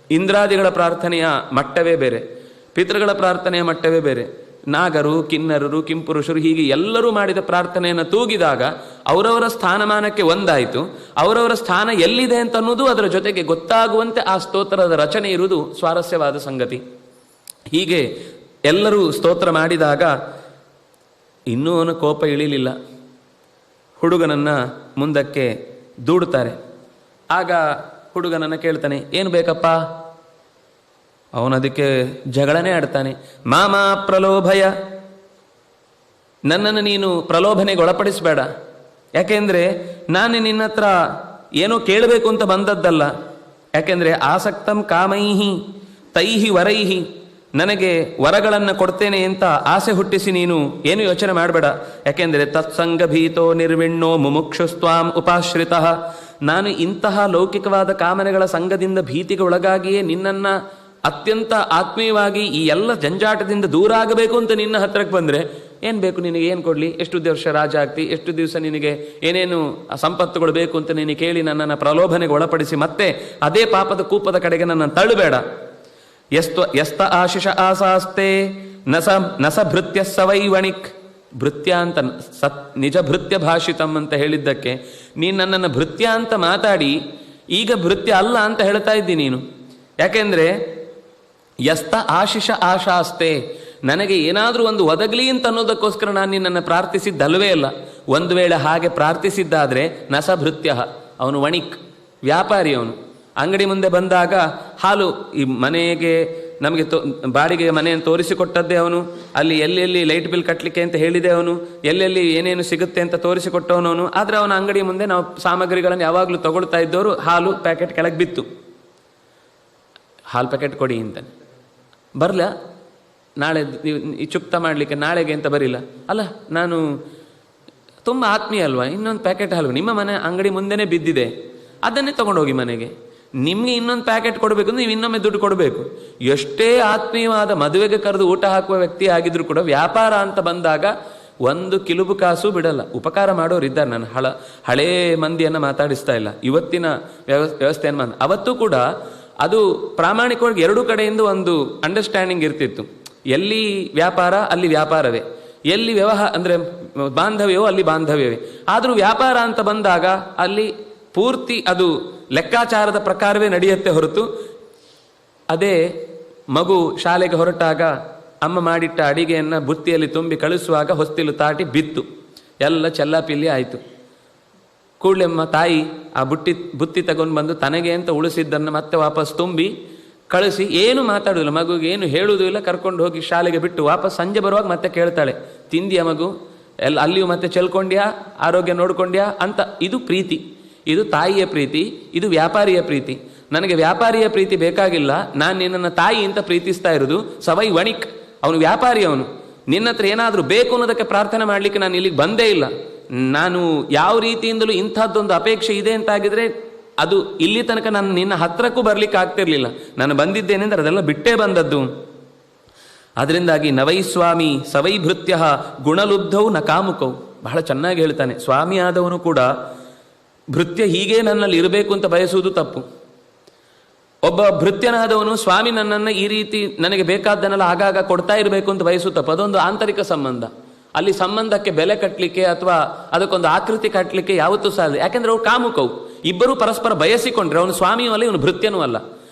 [SPEAKER 1] ಇಂದ್ರಾದಿಗಳ ಪ್ರಾರ್ಥನೆಯ ಮಟ್ಟವೇ ಬೇರೆ, ಪಿತೃಗಳ ಪ್ರಾರ್ಥನೆಯ ಮಟ್ಟವೇ ಬೇರೆ. ನಾಗರು, ಕಿನ್ನರರು, ಕಿಂಪುರುಷರು ಹೀಗೆ ಎಲ್ಲರೂ ಮಾಡಿದ ಪ್ರಾರ್ಥನೆಯನ್ನು ತೂಗಿದಾಗ ಅವರವರ ಸ್ಥಾನಮಾನಕ್ಕೆ ಒಂದಾಯಿತು. ಅವರವರ ಸ್ಥಾನ ಎಲ್ಲಿದೆ ಅಂತ ಅನ್ನೋದು ಅದರ ಜೊತೆಗೆ ಗೊತ್ತಾಗುವಂತೆ ಆ ಸ್ತೋತ್ರದ ರಚನೆ ಇರುವುದು ಸ್ವಾರಸ್ಯವಾದ ಸಂಗತಿ. ಹೀಗೆ ಎಲ್ಲರೂ ಸ್ತೋತ್ರ ಮಾಡಿದಾಗ ಇನ್ನೂ ಅವನ ಕೋಪ ಇಳಿಲಿಲ್ಲ. ಹುಡುಗನನ್ನು ಮುಂದಕ್ಕೆ ದೂಡುತ್ತಾರೆ. ಆಗ ಹುಡುಗನನ್ನು ಕೇಳ್ತಾನೆ, ಏನು ಬೇಕಪ್ಪ? ಅವನದಕ್ಕೆ ಜಗಳನೇ ಆಡ್ತಾನೆ. ಮಾಮಾ ಪ್ರಲೋಭಯ, ನನ್ನನ್ನು ನೀನು ಪ್ರಲೋಭನೆಗೆ ಒಳಪಡಿಸಬೇಡ. ಯಾಕೆಂದರೆ ನಾನು ನಿನ್ನ ಹತ್ರ ಏನೋ ಕೇಳಬೇಕು ಅಂತ ಬಂದದ್ದಲ್ಲ. ಯಾಕೆಂದರೆ ಆಸಕ್ತಂ ಕಾಮೈಹಿ ತೈಹಿ ವರೈಹಿ, ನನಗೆ ವರಗಳನ್ನು ಕೊಡ್ತೇನೆ ಅಂತ ಆಸೆ ಹುಟ್ಟಿಸಿ ನೀನು ಏನು ಯೋಚನೆ ಮಾಡಬೇಡ. ಯಾಕೆಂದರೆ ತತ್ಸಂಗ ಭೀತೋ ನಿರ್ವಿಣ್ಣೋ ಮುಮುಕ್ಷುಸ್ತ್ವಾಂ ಉಪಾಶ್ರಿತಃ, ನಾನು ಇಂತಹ ಲೌಕಿಕವಾದ ಕಾಮನೆಗಳ ಸಂಘದಿಂದ ಭೀತಿಗೆ ಒಳಗಾಗಿಯೇ ನಿನ್ನನ್ನು ಅತ್ಯಂತ ಆತ್ಮೀಯವಾಗಿ ಈ ಎಲ್ಲ ಜಂಜಾಟದಿಂದ ದೂರ ಆಗಬೇಕು ಅಂತ ನಿನ್ನ ಹತ್ರಕ್ಕೆ ಬಂದರೆ, ಏನು ಬೇಕು ನಿನಗೆ, ಏನು ಕೊಡಲಿ, ಎಷ್ಟು ವರ್ಷ ರಾಜ ಆಗ್ತಿ, ಎಷ್ಟು ದಿವಸ ನಿನಗೆ ಏನೇನು ಸಂಪತ್ತುಗಳು ಬೇಕು ಅಂತ ನೀನು ಕೇಳಿ ನನ್ನನ್ನು ಪ್ರಲೋಭನೆಗೆ ಒಳಪಡಿಸಿ ಮತ್ತೆ ಅದೇ ಪಾಪದ ಕೂಪದ ಕಡೆಗೆ ನನ್ನನ್ನು ತಳ್ಳಬೇಡ. ಯಸ್ತ ಆಶಿಷ ಆಸಾಸ್ತೆ ನಸ ಭೃತ್ಯ ಸವೈವಣಿಕ್, ಭೃತ್ಯ ಅಂತ ನಿಜ ಭೃತ್ಯ ಭಾಷಿತಂ ಅಂತ ಹೇಳಿದ್ದಕ್ಕೆ ನೀನು ನನ್ನನ್ನು ಭೃತ್ಯ ಅಂತ ಮಾತಾಡಿ ಈಗ ಭೃತ್ಯ ಅಲ್ಲ ಅಂತ ಹೇಳ್ತಾ ಇದ್ದೀನಿ ನೀನು. ಯಾಕೆಂದರೆ ಯಸ್ತ ಆಶಿಷ ಆಶಾಸ್ತೆ, ನನಗೆ ಏನಾದರೂ ಒಂದು ಒದಗಲಿ ಅಂತ ಅನ್ನೋದಕ್ಕೋಸ್ಕರ ನಾನು ನಿನ್ನನ್ನು ಪ್ರಾರ್ಥಿಸಿದ್ದಲ್ವೇ ಅಲ್ಲ. ಒಂದು ವೇಳೆ ಹಾಗೆ ಪ್ರಾರ್ಥಿಸಿದ್ದಾದರೆ ನಸ ಭೃತ್ಯ, ಅವನು ವಣಿಕ್, ವ್ಯಾಪಾರಿ. ಅವನು ಅಂಗಡಿ ಮುಂದೆ ಬಂದಾಗ ಹಾಲು, ಈ ಮನೆಗೆ ನಮಗೆ ಬಾಡಿಗೆ ಮನೆಯನ್ನು ತೋರಿಸಿಕೊಟ್ಟದ್ದೇ ಅವನು, ಅಲ್ಲಿ ಎಲ್ಲೆಲ್ಲಿ ಲೈಟ್ ಬಿಲ್ ಕಟ್ಟಲಿಕ್ಕೆ ಅಂತ ಹೇಳಿದೆ ಅವನು, ಎಲ್ಲೆಲ್ಲಿ ಏನೇನು ಸಿಗುತ್ತೆ ಅಂತ ತೋರಿಸಿಕೊಟ್ಟವನವನು. ಆದರೆ ಅವನ ಅಂಗಡಿ ಮುಂದೆ ನಾವು ಸಾಮಗ್ರಿಗಳನ್ನು ಯಾವಾಗಲೂ ತಗೊಳ್ತಾ ಇದ್ದವರು ಹಾಲು ಪ್ಯಾಕೆಟ್ ಕೆಳಗೆ ಬಿತ್ತು. ಹಾಲು ಪ್ಯಾಕೆಟ್ ಕೊಡಿ ಅಂತಾನೆ. ಬರಲ ನಾಳೆ ಈ ಚುಕ್ತ ಮಾಡಲಿಕ್ಕೆ ನಾಳೆಗೆ ಅಂತ ಬರಿಲ್ಲ. ಅಲ್ಲ, ನಾನು ತುಂಬ ಆತ್ಮೀಯ ಅಲ್ವಾ, ಇನ್ನೊಂದು ಪ್ಯಾಕೆಟ್ ಹಾಲು ನಿಮ್ಮ ಮನೆ ಅಂಗಡಿ ಮುಂದೆನೇ ಬಿದ್ದಿದೆ, ಅದನ್ನೇ ತೊಗೊಂಡೋಗಿ ಮನೆಗೆ. ನಿಮಗೆ ಇನ್ನೊಂದು ಪ್ಯಾಕೆಟ್ ಕೊಡಬೇಕು ಅಂದ್ರೆ ನೀವು ಇನ್ನೊಮ್ಮೆ ದುಡ್ಡು ಕೊಡಬೇಕು. ಎಷ್ಟೇ ಆತ್ಮೀಯವಾದ ಮದುವೆಗೆ ಕರೆದು ಊಟ ಹಾಕುವ ವ್ಯಕ್ತಿ ಆಗಿದ್ರು ಕೂಡ ವ್ಯಾಪಾರ ಅಂತ ಬಂದಾಗ ಒಂದು ಕಿಲುಬು ಕಾಸು ಬಿಡಲ್ಲ. ಉಪಕಾರ ಮಾಡೋರು ಇದ್ದಾರೆ, ನಾನು ಹಳೇ ಮಂದಿಯನ್ನು ಮಾತಾಡಿಸ್ತಾ ಇಲ್ಲ, ಇವತ್ತಿನ ವ್ಯವಸ್ಥೆಯನ್ನು ಅವತ್ತು ಕೂಡ ಅದು ಪ್ರಾಮಾಣಿಕವಾಗಿ ಎರಡೂ ಕಡೆಯಿಂದ ಒಂದು ಅಂಡರ್ಸ್ಟ್ಯಾಂಡಿಂಗ್ ಇರ್ತಿತ್ತು. ಎಲ್ಲಿ ವ್ಯಾಪಾರ ಅಲ್ಲಿ ವ್ಯಾಪಾರವೇ, ಎಲ್ಲಿ ವ್ಯವಹಾರ ಅಂದರೆ ಬಾಂಧವ್ಯವೋ ಅಲ್ಲಿ ಬಾಂಧವ್ಯವೇ. ಆದರೂ ವ್ಯಾಪಾರ ಅಂತ ಬಂದಾಗ ಅಲ್ಲಿ ಪೂರ್ತಿ ಅದು ಲೆಕ್ಕಾಚಾರದ ಪ್ರಕಾರವೇ ನಡೆಯುತ್ತೆ ಹೊರತು, ಅದೇ ಮಗು ಶಾಲೆಗೆ ಹೊರಟಾಗ ಅಮ್ಮ ಮಾಡಿಟ್ಟ ಅಡಿಗೆಯನ್ನು ಬುತ್ತಿಯಲ್ಲಿ ತುಂಬಿ ಕಳಿಸುವಾಗ ಹೊಸ್ತಿಲು ತಾಟಿ ಬಿತ್ತು, ಎಲ್ಲ ಚೆಲ್ಲಾಪಿಲ್ಲಿ ಆಯಿತು. ಕೂಡಲೇ ತಾಯಿ ಆ ಬುತ್ತಿ ತಗೊಂಡು ಬಂದು ತನಗೆ ಅಂತ ಉಳಿಸಿದ್ದನ್ನು ಮತ್ತೆ ವಾಪಸ್ ತುಂಬಿ ಕಳಿಸಿ, ಏನು ಮಾತಾಡೋದಿಲ್ಲ, ಮಗುಗೆ ಏನು ಹೇಳುವುದೂ ಇಲ್ಲ, ಕರ್ಕೊಂಡು ಹೋಗಿ ಶಾಲೆಗೆ ಬಿಟ್ಟು ವಾಪಸ್ ಸಂಜೆ ಬರುವಾಗ ಮತ್ತೆ ಕೇಳ್ತಾಳೆ, ತಿಂದಿಯಾ ಮಗು, ಅಲ್ಲಿಯೂ ಮತ್ತೆ ಚೆಲ್ಕೊಂಡ್ಯಾ, ಆರೋಗ್ಯ ನೋಡ್ಕೊಂಡ್ಯಾ ಅಂತ. ಇದು ಪ್ರೀತಿ, ಇದು ತಾಯಿಯ ಪ್ರೀತಿ, ಇದು ವ್ಯಾಪಾರಿಯ ಪ್ರೀತಿ. ನನಗೆ ವ್ಯಾಪಾರಿಯ ಪ್ರೀತಿ ಬೇಕಾಗಿಲ್ಲ, ನಾನು ನಿನ್ನನ್ನು ತಾಯಿ ಅಂತ ಪ್ರೀತಿಸ್ತಾ ಇರೋದು. ಸವೈ ವಣಿಕ್, ಅವನು ವ್ಯಾಪಾರಿ, ಅವನು ನಿನ್ನ ಹತ್ರ ಏನಾದರೂ ಬೇಕು ಅನ್ನೋದಕ್ಕೆ ಪ್ರಾರ್ಥನೆ ಮಾಡಲಿಕ್ಕೆ ನಾನು ಇಲ್ಲಿಗೆ ಬಂದೇ ಇಲ್ಲ. ನಾನು ಯಾವ ರೀತಿಯಿಂದಲೂ ಇಂಥದ್ದೊಂದು ಅಪೇಕ್ಷೆ ಇದೆ ಅಂತಾಗಿದ್ರೆ ಅದು ಇಲ್ಲಿ ತನಕ ನಾನು ನಿನ್ನ ಹತ್ರಕ್ಕೂ ಬರಲಿಕ್ಕೆ ಆಗ್ತಿರ್ಲಿಲ್ಲ. ನಾನು ಬಂದಿದ್ದೇನೆಂದ್ರೆ ಅದೆಲ್ಲ ಬಿಟ್ಟೇ ಬಂದದ್ದು. ಅದರಿಂದಾಗಿ ನವೈ ಸ್ವಾಮಿ ಸವೈ ಭೃತ್ಯ ಗುಣಲುಬ್ಧವು ನ ಕಾಮುಕವು, ಬಹಳ ಚೆನ್ನಾಗಿ ಹೇಳ್ತಾನೆ. ಸ್ವಾಮಿ ಆದವನು ಕೂಡ ಭೃತ್ಯ ಹೀಗೆ ನನ್ನಲ್ಲಿ ಇರಬೇಕು ಅಂತ ಬಯಸುವುದು ತಪ್ಪು. ಒಬ್ಬ ಭೃತ್ಯನಾದವನು ಸ್ವಾಮಿ ನನ್ನನ್ನು ಈ ರೀತಿ ನನಗೆ ಬೇಕಾದ್ದನ್ನೆಲ್ಲ ಆಗಾಗ ಕೊಡ್ತಾ ಇರಬೇಕು ಅಂತ ಬಯಸುವುದು ತಪ್ಪು. ಅದೊಂದು ಆಂತರಿಕ ಸಂಬಂಧ. ಅಲ್ಲಿ ಸಂಬಂಧಕ್ಕೆ ಬೆಲೆ ಕಟ್ಟಲಿಕ್ಕೆ ಅಥವಾ ಅದಕ್ಕೊಂದು ಆಕೃತಿ ಕಟ್ಟಲಿಕ್ಕೆ ಯಾವತ್ತೂ ಸಾಧ್ಯ. ಯಾಕೆಂದ್ರೆ ಅವ್ರು ಕಾಮುಕವು, ಇಬ್ಬರೂ ಪರಸ್ಪರ ಬಯಸಿಕೊಂಡ್ರೆ ಅವನು ಸ್ವಾಮಿಯೂ ಅಲ್ಲ, ಇವನು ಭೃತ್ಯನೂ ಅಲ್ಲ.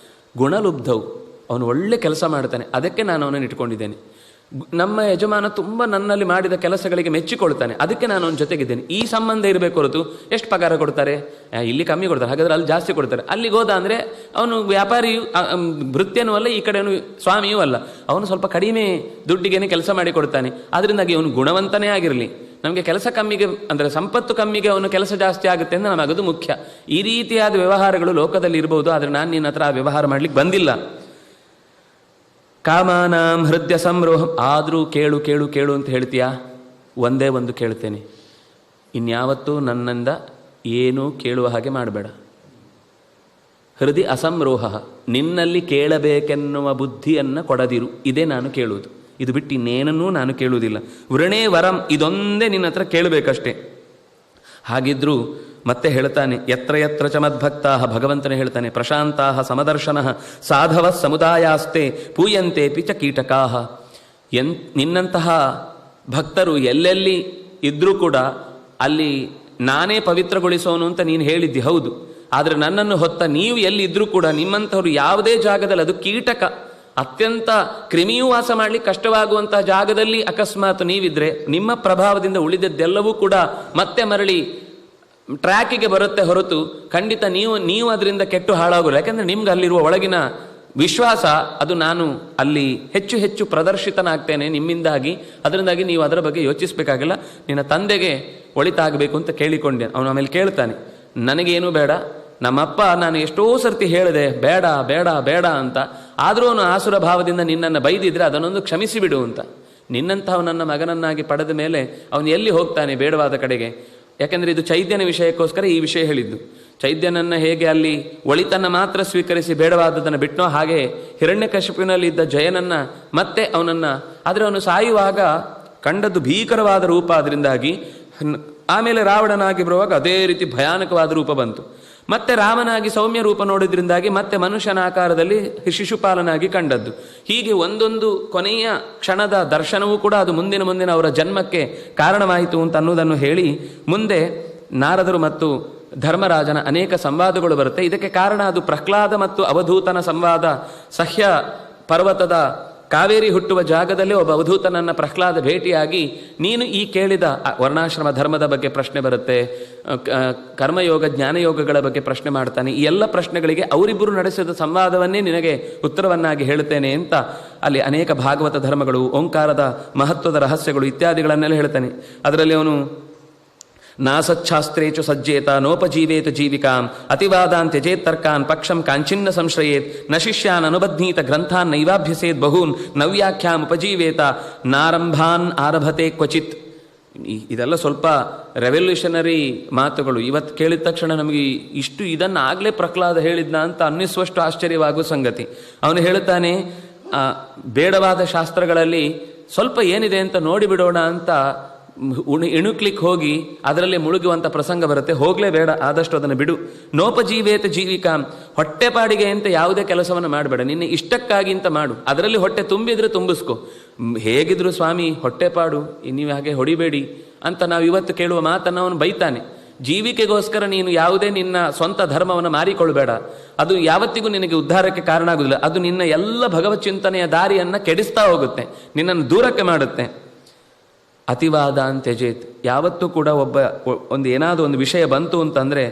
[SPEAKER 1] ಗುಣಲುಬ್ಧವು, ಅವನು ಒಳ್ಳೆ ಕೆಲಸ ಮಾಡ್ತಾನೆ, ಅದಕ್ಕೆ ನಾನು ಅವನನ್ನು ಇಟ್ಕೊಂಡಿದ್ದೇನೆ. ನಮ್ಮ ಯಜಮಾನ ತುಂಬ ನನ್ನಲ್ಲಿ ಮಾಡಿದ ಕೆಲಸಗಳಿಗೆ ಮೆಚ್ಚಿಕೊಳ್ತಾನೆ, ಅದಕ್ಕೆ ನಾನು ಅವನ ಜೊತೆಗಿದ್ದೇನೆ. ಈ ಸಂಬಂಧ ಇರಬೇಕು ಹೊರತು ಎಷ್ಟು ಪಗಾರ ಕೊಡ್ತಾರೆ, ಇಲ್ಲಿ ಕಮ್ಮಿ ಕೊಡ್ತಾರೆ, ಹಾಗಾದ್ರೆ ಅಲ್ಲಿ ಜಾಸ್ತಿ ಕೊಡ್ತಾರೆ, ಅಲ್ಲಿಗೆ ಹೋದ ಅಂದರೆ ಅವನು ವ್ಯಾಪಾರಿಯೂ ಭೃತ್ಯನೂ ಅಲ್ಲ, ಈ ಕಡೆಯವನು ಸ್ವಾಮಿಯೂ ಅಲ್ಲ, ಅವನು ಸ್ವಲ್ಪ ಕಡಿಮೆ ದುಡ್ಡಿಗೇನೆ ಕೆಲಸ ಮಾಡಿ ಕೊಡ್ತಾನೆ. ಅದರಿಂದಾಗಿ ಅವನು ಗುಣವಂತನೇ ಆಗಿರಲಿ. ನಮಗೆ ಕೆಲಸ ಕಮ್ಮಿಗೆ ಅಂದರೆ ಸಂಪತ್ತು ಕಮ್ಮಿಗೆ ಅವನು ಕೆಲಸ ಜಾಸ್ತಿ ಆಗುತ್ತೆ ಅಂದರೆ ನಮಗದು ಮುಖ್ಯ. ಈ ರೀತಿಯಾದ ವ್ಯವಹಾರಗಳು ಲೋಕದಲ್ಲಿ ಇರಬಹುದು, ಆದರೆ ನಾನು ನಿನ್ನ ಹತ್ರ ಆ ವ್ಯವಹಾರ ಮಾಡ್ಲಿಕ್ಕೆ ಬಂದಿಲ್ಲ. ಕಾಮಾನಾಂ ಹೃದಯ ಸಂರೋಹ, ಆದರೂ ಕೇಳು ಕೇಳು ಕೇಳು ಅಂತ ಹೇಳ್ತೀಯಾ? ಒಂದೇ ಒಂದು ಕೇಳ್ತೇನೆ, ಇನ್ಯಾವತ್ತೂ ನನ್ನಿಂದ ಏನೂ ಕೇಳುವ ಹಾಗೆ ಮಾಡಬೇಡ. ಹೃದಯ ಅಸಂರೋಹ, ನಿನ್ನಲ್ಲಿ ಕೇಳಬೇಕೆನ್ನುವ ಬುದ್ಧಿಯನ್ನು ಕೊಡದಿರು, ಇದೇ ನಾನು ಕೇಳುವುದು. ಇದು ಬಿಟ್ಟು ಇನ್ನೇನನ್ನೂ ನಾನು ಕೇಳುವುದಿಲ್ಲ. ವೃಣೇ ವರಂ, ಇದೊಂದೇ ನಿನ್ನ ಹತ್ರ ಕೇಳಬೇಕಷ್ಟೇ. ಹಾಗಿದ್ರೂ ಮತ್ತೆ ಹೇಳ್ತಾನೆ, ಯತ್ರ ಯತ್ರ ಚ ಮದ್ಭಕ್ತಾ, ಭಗವಂತನೇ ಹೇಳ್ತಾನೆ, ಪ್ರಶಾಂತಾ ಸಮದರ್ಶನ ಸಾಧವ ಸಮುದಾಯಾಸ್ತೆ ಪೂಯಂತೆ ಪಿಚ ಕೀಟಕಾ. ನಿನ್ನಂತಹ ಭಕ್ತರು ಎಲ್ಲೆಲ್ಲಿ ಇದ್ರೂ ಕೂಡ ಅಲ್ಲಿ ನಾನೇ ಪವಿತ್ರಗೊಳಿಸೋನು ಅಂತ ನೀನು ಹೇಳಿದ್ದಿ, ಹೌದು. ಆದರೆ ನನ್ನನ್ನು ಹೊತ್ತ ನೀವು ಎಲ್ಲಿದ್ರೂ ಕೂಡ ನಿಮ್ಮಂಥವ್ರು ಯಾವುದೇ ಜಾಗದಲ್ಲಿ, ಅದು ಕೀಟಕ, ಅತ್ಯಂತ ಕ್ರಿಮಿಯೂ ವಾಸ ಮಾಡಲಿಕ್ಕೆ ಕಷ್ಟವಾಗುವಂತಹ ಜಾಗದಲ್ಲಿ ಅಕಸ್ಮಾತ್ ನೀವಿದ್ರೆ ನಿಮ್ಮ ಪ್ರಭಾವದಿಂದ ಉಳಿದದ್ದೆಲ್ಲವೂ ಕೂಡ ಮತ್ತೆ ಮರಳಿ ಟ್ರ್ಯಾಕಿಗೆ ಬರುತ್ತೆ ಹೊರತು ಖಂಡಿತ ನೀವು ಅದರಿಂದ ಕೆಟ್ಟು ಹಾಳಾಗೋಲ್ಲ. ಯಾಕೆಂದರೆ ನಿಮ್ಗೆ ಅಲ್ಲಿರುವ ಒಳಗಿನ ವಿಶ್ವಾಸ ಅದು ನಾನು ಅಲ್ಲಿ ಹೆಚ್ಚು ಹೆಚ್ಚು ಪ್ರದರ್ಶಿತನಾಗ್ತೇನೆ ನಿಮ್ಮಿಂದಾಗಿ, ಅದರಿಂದಾಗಿ ನೀವು ಅದರ ಬಗ್ಗೆ ಯೋಚಿಸಬೇಕಾಗಿಲ್ಲ. ನಿನ್ನ ತಂದೆಗೆ ಒಳಿತಾಗಬೇಕು ಅಂತ ಕೇಳಿಕೊಂಡೆ. ಅವನು ಆಮೇಲೆ ಕೇಳ್ತಾನೆ, ನನಗೇನು ಬೇಡ, ನಮ್ಮಪ್ಪ ನಾನು ಎಷ್ಟೋ ಸರ್ತಿ ಹೇಳಿದೆ ಬೇಡ ಬೇಡ ಬೇಡ ಅಂತ, ಆದರೂ ಅವನು ಆಸುರ ಭಾವದಿಂದ ನಿನ್ನನ್ನು ಬೈದಿದ್ರೆ ಅದನ್ನೊಂದು ಕ್ಷಮಿಸಿಬಿಡು ಅಂತ. ನಿನ್ನಂತಹ ನನ್ನ ಮಗನನ್ನಾಗಿ ಪಡೆದ ಮೇಲೆ ಅವನು ಎಲ್ಲಿ ಹೋಗ್ತಾನೆ ಬೇಡವಾದ ಕಡೆಗೆ? ಯಾಕೆಂದರೆ ಇದು ಚೈದ್ಯನ ವಿಷಯಕ್ಕೋಸ್ಕರ ಈ ವಿಷಯ ಹೇಳಿದ್ದು. ಚೈದ್ಯನನ್ನು ಹೇಗೆ ಅಲ್ಲಿ ಒಳಿತನ್ನು ಮಾತ್ರ ಸ್ವೀಕರಿಸಿ ಬೇಡವಾದದನ್ನು ಬಿಟ್ಟನೋ, ಹಾಗೆ ಹಿರಣ್ಯಕಶಿಪಿನಲ್ಲಿ ಇದ್ದ ಜಯನನ್ನು ಮತ್ತೆ ಅವನನ್ನು, ಆದರೆ ಅವನು ಸಾಯುವಾಗ ಕಂಡದ್ದು ಭೀಕರವಾದ ರೂಪ, ಅದರಿಂದಾಗಿ ಆಮೇಲೆ ರಾವಣನಾಗಿ ಬರುವಾಗ ಅದೇ ರೀತಿ ಭಯಾನಕವಾದ ರೂಪ ಬಂತು. ಮತ್ತೆ ರಾಮನಾಗಿ ಸೌಮ್ಯ ರೂಪ ನೋಡಿದ್ರಿಂದಾಗಿ ಮತ್ತೆ ಮನುಷ್ಯನ ಆಕಾರದಲ್ಲಿ ಶಿಶುಪಾಲನಾಗಿ ಕಂಡದ್ದು. ಹೀಗೆ ಒಂದೊಂದು ಕೊನೆಯ ಕ್ಷಣದ ದರ್ಶನವೂ ಕೂಡ ಅದು ಮುಂದಿನ ಅವರ ಜನ್ಮಕ್ಕೆ ಕಾರಣವಾಯಿತು ಅಂತ ಅನ್ನೋದನ್ನು ಹೇಳಿ, ಮುಂದೆ ನಾರದರು ಮತ್ತು ಧರ್ಮರಾಜನ ಅನೇಕ ಸಂವಾದಗಳು ಬರುತ್ತೆ. ಇದಕ್ಕೆ ಕಾರಣ ಅದು ಪ್ರಹ್ಲಾದ ಮತ್ತು ಅವಧೂತನ ಸಂವಾದ. ಸಹ್ಯ ಪರ್ವತದ ಕಾವೇರಿ ಹುಟ್ಟುವ ಜಾಗದಲ್ಲೇ ಒಬ್ಬ ಅವಧೂತನನ್ನು ಪ್ರಹ್ಲಾದ ಭೇಟಿಯಾಗಿ, ನೀನು ಈ ಕೇಳಿದ ವರ್ಣಾಶ್ರಮ ಧರ್ಮದ ಬಗ್ಗೆ ಪ್ರಶ್ನೆ ಬರುತ್ತೆ, ಕರ್ಮಯೋಗ ಜ್ಞಾನಯೋಗಗಳ ಬಗ್ಗೆ ಪ್ರಶ್ನೆ ಮಾಡ್ತಾನೆ. ಈ ಎಲ್ಲ ಪ್ರಶ್ನೆಗಳಿಗೆ ಅವರಿಬ್ಬರು ನಡೆಸಿದ ಸಂವಾದವನ್ನೇ ನಿನಗೆ ಉತ್ತರವನ್ನಾಗಿ ಹೇಳ್ತೇನೆ ಅಂತ ಅಲ್ಲಿ ಅನೇಕ ಭಾಗವತ ಧರ್ಮಗಳು, ಓಂಕಾರದ ಮಹತ್ವದ ರಹಸ್ಯಗಳು ಇತ್ಯಾದಿಗಳನ್ನೆಲ್ಲ ಹೇಳ್ತಾನೆ. ಅದರಲ್ಲಿ ಅವನು ನಾಸಚ್ಛಾಸ್ತ್ರೇಚು ಸಜ್ಜೇತ ನೋಪಜೀವೇತ ಜೀವಿಕಾಂ ಅತಿವಾದಾನ್ ತ್ಯಜೇತ್ ತರ್ಕಾನ್ ಪಕ್ಷಂ ಕಾಂಚಿನ್ನ ಸಂಶ್ರಯೇತ್ ನ ಶಿಷ್ಯಾನ್ ಅನುಬಧ್ನೀತ ಗ್ರಂಥಾನ್ ನೈವಾಭ್ಯಸೇತ್ ಬಹೂನ್ ನವ್ಯಾಖ್ಯಾಂ ಉಪಜೀವೇತ ನಾರಂಭಾನ್ ಆರಭತೆ ಕ್ವಚಿತ್. ಇದೆಲ್ಲ ಸ್ವಲ್ಪ ರೆವಲ್ಯೂಷನರಿ ಮಾತುಗಳು. ಇವತ್ತು ಕೇಳಿದ ತಕ್ಷಣ ನಮಗೆ ಇದನ್ನು ಆಗಲೇ ಪ್ರಹ್ಲಾದ ಹೇಳಿದ್ನ ಅಂತ ಅನ್ನಿಸುವಷ್ಟು ಆಶ್ಚರ್ಯವಾಗುವ ಸಂಗತಿ. ಅವನು ಹೇಳುತ್ತಾನೆ, ಬೇಡವಾದ ಶಾಸ್ತ್ರಗಳಲ್ಲಿ ಸ್ವಲ್ಪ ಏನಿದೆ ಅಂತ ನೋಡಿಬಿಡೋಣ ಅಂತ ಇಣುಕ್ಲಿಕ್ಕೆ ಹೋಗಿ ಅದರಲ್ಲಿ ಮುಳುಗುವಂಥ ಪ್ರಸಂಗ ಬರುತ್ತೆ. ಹೋಗಲೇ ಬೇಡ, ಆದಷ್ಟು ಅದನ್ನು ಬಿಡು. ನೋಪಜೀವೇತ ಜೀವಿಕಾ, ಹೊಟ್ಟೆಪಾಡಿಗೆ ಅಂತ ಯಾವುದೇ ಕೆಲಸವನ್ನು ಮಾಡಬೇಡ, ನಿನ್ನೆ ಇಷ್ಟಕ್ಕಾಗಿ ಅಂತ ಮಾಡು. ಅದರಲ್ಲಿ ಹೊಟ್ಟೆ ತುಂಬಿದ್ರೆ ತುಂಬಿಸ್ಕೊ. ಹೇಗಿದ್ರು ಸ್ವಾಮಿ ಹೊಟ್ಟೆಪಾಡು, ನೀವು ಹಾಗೆ ಹೊಡಿಬೇಡಿ ಅಂತ ನಾವು ಇವತ್ತು ಕೇಳುವ ಮಾತನ್ನು ಅವನು ಬೈತಾನೆ. ಜೀವಿಕೆಗೋಸ್ಕರ ನೀನು ಯಾವುದೇ ನಿನ್ನ ಸ್ವಂತ ಧರ್ಮವನ್ನು ಮಾರಿಕೊಳ್ಬೇಡ, ಅದು ಯಾವತ್ತಿಗೂ ನಿನಗೆ ಉದ್ಧಾರಕ್ಕೆ ಕಾರಣ ಆಗುವುದಿಲ್ಲ. ಅದು ನಿನ್ನ ಎಲ್ಲ ಭಗವತ್ ಚಿಂತನೆಯ ದಾರಿಯನ್ನು ಕೆಡಿಸ್ತಾ ಹೋಗುತ್ತೆ, ನಿನ್ನನ್ನು ದೂರಕ್ಕೆ ಮಾಡುತ್ತೆ. ಅತಿವಾದ ತ್ಯಜೇತ್, ಯಾವತ್ತೂ ಕೂಡ ಏನಾದರೂ ಒಂದು ವಿಷಯ ಬಂತು ಅಂತಂದರೆ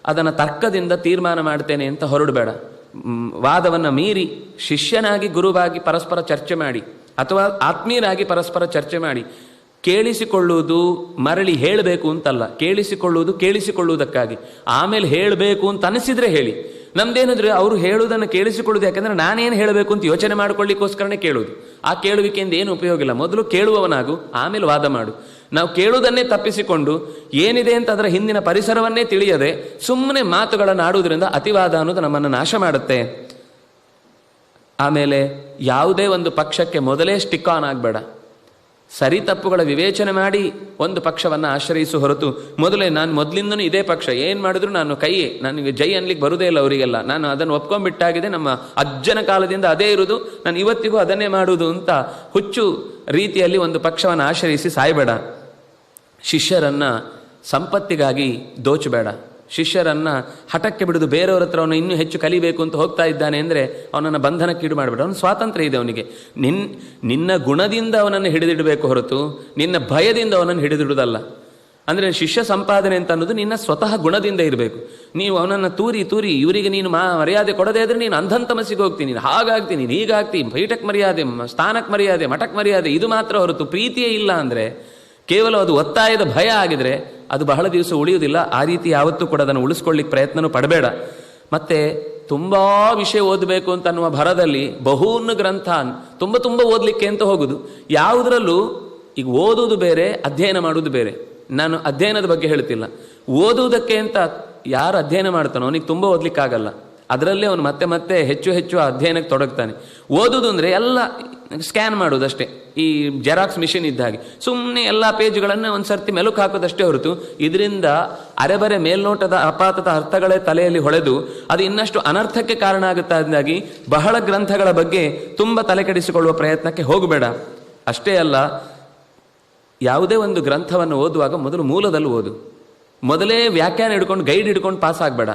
[SPEAKER 1] ಅದನ್ನು ತರ್ಕದಿಂದ ತೀರ್ಮಾನ ಮಾಡ್ತೇನೆ ಅಂತ ಹೊರಡಬೇಡ. ವಾದವನ್ನು ಮೀರಿ ಶಿಷ್ಯನಾಗಿ ಗುರುವಾಗಿ ಪರಸ್ಪರ ಚರ್ಚೆ ಮಾಡಿ, ಅಥವಾ ಆತ್ಮೀಯರಾಗಿ ಪರಸ್ಪರ ಚರ್ಚೆ ಮಾಡಿ. ಕೇಳಿಸಿಕೊಳ್ಳುವುದು ಮರಳಿ ಹೇಳಬೇಕು ಅಂತಲ್ಲ, ಕೇಳಿಸಿಕೊಳ್ಳುವುದಕ್ಕಾಗಿ. ಆಮೇಲೆ ಹೇಳಬೇಕು ಅಂತ ಅನಿಸಿದರೆ ಹೇಳಿ. ನಮ್ದೇನಿದ್ರೆ ಅವರು ಹೇಳುವುದನ್ನು ಕೇಳಿಸಿಕೊಳ್ಳುವುದು, ಯಾಕಂದರೆ ನಾನೇನು ಹೇಳಬೇಕು ಅಂತ ಯೋಚನೆ ಮಾಡಿಕೊಳ್ಳಿಕ್ಕೋಸ್ಕರನೇ ಕೇಳುವುದು. ಆ ಕೇಳುವಿಕೆಯಿಂದ ಏನು ಉಪಯೋಗ ಇಲ್ಲ. ಮೊದಲು ಕೇಳುವವನಾಗು, ಆಮೇಲೆ ವಾದ ಮಾಡು. ನಾವು ಕೇಳುವುದನ್ನೇ ತಪ್ಪಿಸಿಕೊಂಡು ಏನಿದೆ ಅಂತ ಅದರ ಹಿಂದಿನ ಪರಿಸರವನ್ನೇ ತಿಳಿಯದೆ ಸುಮ್ಮನೆ ಮಾತುಗಳನ್ನು ಆಡುವುದರಿಂದ ಅತಿವಾದ ಅನ್ನೋದು ನಮ್ಮನ್ನು ನಾಶ ಮಾಡುತ್ತೆ. ಆಮೇಲೆ ಯಾವುದೇ ಒಂದು ಪಕ್ಷಕ್ಕೆ ಮೊದಲೇ ಸ್ಟಿಕ್ ಆನ್ ಆಗಬೇಡ. ಸರಿ ತಪ್ಪುಗಳ ವಿವೇಚನೆ ಮಾಡಿ ಒಂದು ಪಕ್ಷವನ್ನು ಆಶ್ರಯಿಸು ಹೊರತು ನಾನು ಮೊದಲಿಂದನೂ ಇದೇ ಪಕ್ಷ, ಏನು ಮಾಡಿದ್ರು ನಾನು ಕೈಯೇ, ನನಗೆ ಜೈ ಅನ್ಲಿಕ್ಕೆ ಬರುವುದೇ ಇಲ್ಲ ಅವರಿಗೆಲ್ಲ, ನಾನು ಅದನ್ನು ಒಪ್ಕೊಂಡ್ಬಿಟ್ಟಾಗಿದೆ, ನಮ್ಮ ಅಜ್ಜನ ಕಾಲದಿಂದ ಅದೇ ಇರುವುದು, ನಾನು ಇವತ್ತಿಗೂ ಅದನ್ನೇ ಮಾಡುವುದು ಅಂತ ಹುಚ್ಚು ರೀತಿಯಲ್ಲಿ ಒಂದು ಪಕ್ಷವನ್ನು ಆಶ್ರಯಿಸಿ ಸಾಯಬೇಡ. ಶಿಷ್ಯರನ್ನು ಸಂಪತ್ತಿಗಾಗಿ ದೋಚಬೇಡ. ಶಿಷ್ಯರನ್ನು ಹಠಕ್ಕೆ ಬಿಡುದು, ಬೇರೆಯವ್ರ ಹತ್ರ ಅವನು ಇನ್ನೂ ಹೆಚ್ಚು ಕಲಿಬೇಕು ಅಂತ ಹೋಗ್ತಾ ಇದ್ದಾನೆ ಅಂದರೆ ಅವನನ್ನು ಬಂಧನಕ್ಕೀಡು ಮಾಡಬೇಡ. ಅವನು ಸ್ವಾತಂತ್ರ್ಯ ಇದೆ ಅವನಿಗೆ. ನಿನ್ನ ಗುಣದಿಂದ ಅವನನ್ನು ಹಿಡಿದಿಡಬೇಕು ಹೊರತು ನಿನ್ನ ಭಯದಿಂದ ಅವನನ್ನು ಹಿಡಿದಿಡುವುದಲ್ಲ. ಅಂದರೆ ಶಿಷ್ಯ ಸಂಪಾದನೆ ಅಂತ ಅನ್ನೋದು ನಿನ್ನ ಸ್ವತಃ ಗುಣದಿಂದ ಇರಬೇಕು. ನೀವು ಅವನನ್ನು ತೂರಿ ಇವರಿಗೆ ನೀನು ಮರ್ಯಾದೆ ಕೊಡದೇ ಇದ್ರೆ ನೀನು ಅಂಧಂತಮಸಿಗೆ ಹೋಗ್ತೀನಿ, ನೀನು ಹಾಗಾಗ್ತೀನಿ, ನೀನು ಹೀಗಾಗ್ತೀನಿ, ಪೀಠಕ್ಕೆ ಮರ್ಯಾದೆ, ಸ್ಥಾನಕ್ಕೆ ಮರ್ಯಾದೆ, ಮಠಕ್ಕೆ ಮರ್ಯಾದೆ, ಇದು ಮಾತ್ರ ಹೊರತು ಪ್ರೀತಿಯೇ ಇಲ್ಲ ಅಂದರೆ, ಕೇವಲ ಅದು ಒತ್ತಾಯದ ಭಯ ಆಗಿದ್ರೆ ಅದು ಬಹಳ ದಿವಸ ಉಳಿಯುವುದಿಲ್ಲ. ಆ ರೀತಿ ಯಾವತ್ತೂ ಕೂಡ ಅದನ್ನು ಉಳಿಸ್ಕೊಳ್ಳಿಕ್ಕೆ ಪ್ರಯತ್ನನೂ ಪಡಬೇಡ. ಮತ್ತು ತುಂಬ ವಿಷಯ ಓದಬೇಕು ಅಂತ ಅನ್ನುವ ಭರದಲ್ಲಿ ಬಹೂನ್ ಗ್ರಂಥಾನ್ ತುಂಬ ಓದಲಿಕ್ಕೆ ಅಂತ ಹೋಗುದು. ಯಾವುದರಲ್ಲೂ ಈಗ ಓದುವುದು ಬೇರೆ, ಅಧ್ಯಯನ ಮಾಡುವುದು ಬೇರೆ. ನಾನು ಅಧ್ಯಯನದ ಬಗ್ಗೆ ಹೇಳ್ತಿಲ್ಲ. ಓದುವುದಕ್ಕೆ ಅಂತ ಯಾರು ಅಧ್ಯಯನ ಮಾಡ್ತಾನೋ ಅವನಿಗೆ ತುಂಬ ಓದಲಿಕ್ಕಾಗಲ್ಲ. ಅದರಲ್ಲೇ ಅವನು ಮತ್ತೆ ಮತ್ತೆ ಹೆಚ್ಚು ಹೆಚ್ಚು ಅಧ್ಯಯನಕ್ಕೆ ತೊಡಗ್ತಾನೆ. ಓದುದು ಅಂದರೆ ಎಲ್ಲ ಸ್ಕ್ಯಾನ್ ಮಾಡೋದಷ್ಟೇ, ಈ ಜೆರಾಕ್ಸ್ ಮಿಷಿನ್ ಇದ್ದ ಹಾಗೆ ಸುಮ್ಮನೆ ಎಲ್ಲ ಪೇಜ್ಗಳನ್ನು ಒಂದು ಸರ್ತಿ ಮೆಲುಕು ಹಾಕೋದಷ್ಟೇ ಹೊರತು ಇದರಿಂದ ಅರೆಬರೆ ಮೇಲ್ನೋಟದ ಅಪಾತದ ಅರ್ಥಗಳೇ ತಲೆಯಲ್ಲಿ ಹೊಳೆದು ಅದು ಇನ್ನಷ್ಟು ಅನರ್ಥಕ್ಕೆ ಕಾರಣ ಆಗುತ್ತಾಗಿ ಬಹಳ ಗ್ರಂಥಗಳ ಬಗ್ಗೆ ತುಂಬ ತಲೆ ಕೆಡಿಸಿಕೊಳ್ಳುವ ಪ್ರಯತ್ನಕ್ಕೆ ಹೋಗಬೇಡ. ಅಷ್ಟೇ ಅಲ್ಲ, ಯಾವುದೇ ಒಂದು ಗ್ರಂಥವನ್ನು ಓದುವಾಗ ಮೊದಲು ಮೂಲದಲ್ಲಿ ಓದು. ಮೊದಲೇ ವ್ಯಾಖ್ಯಾನ ಹಿಡ್ಕೊಂಡು ಗೈಡ್ ಹಿಡ್ಕೊಂಡು ಪಾಸ್ ಆಗಬೇಡ.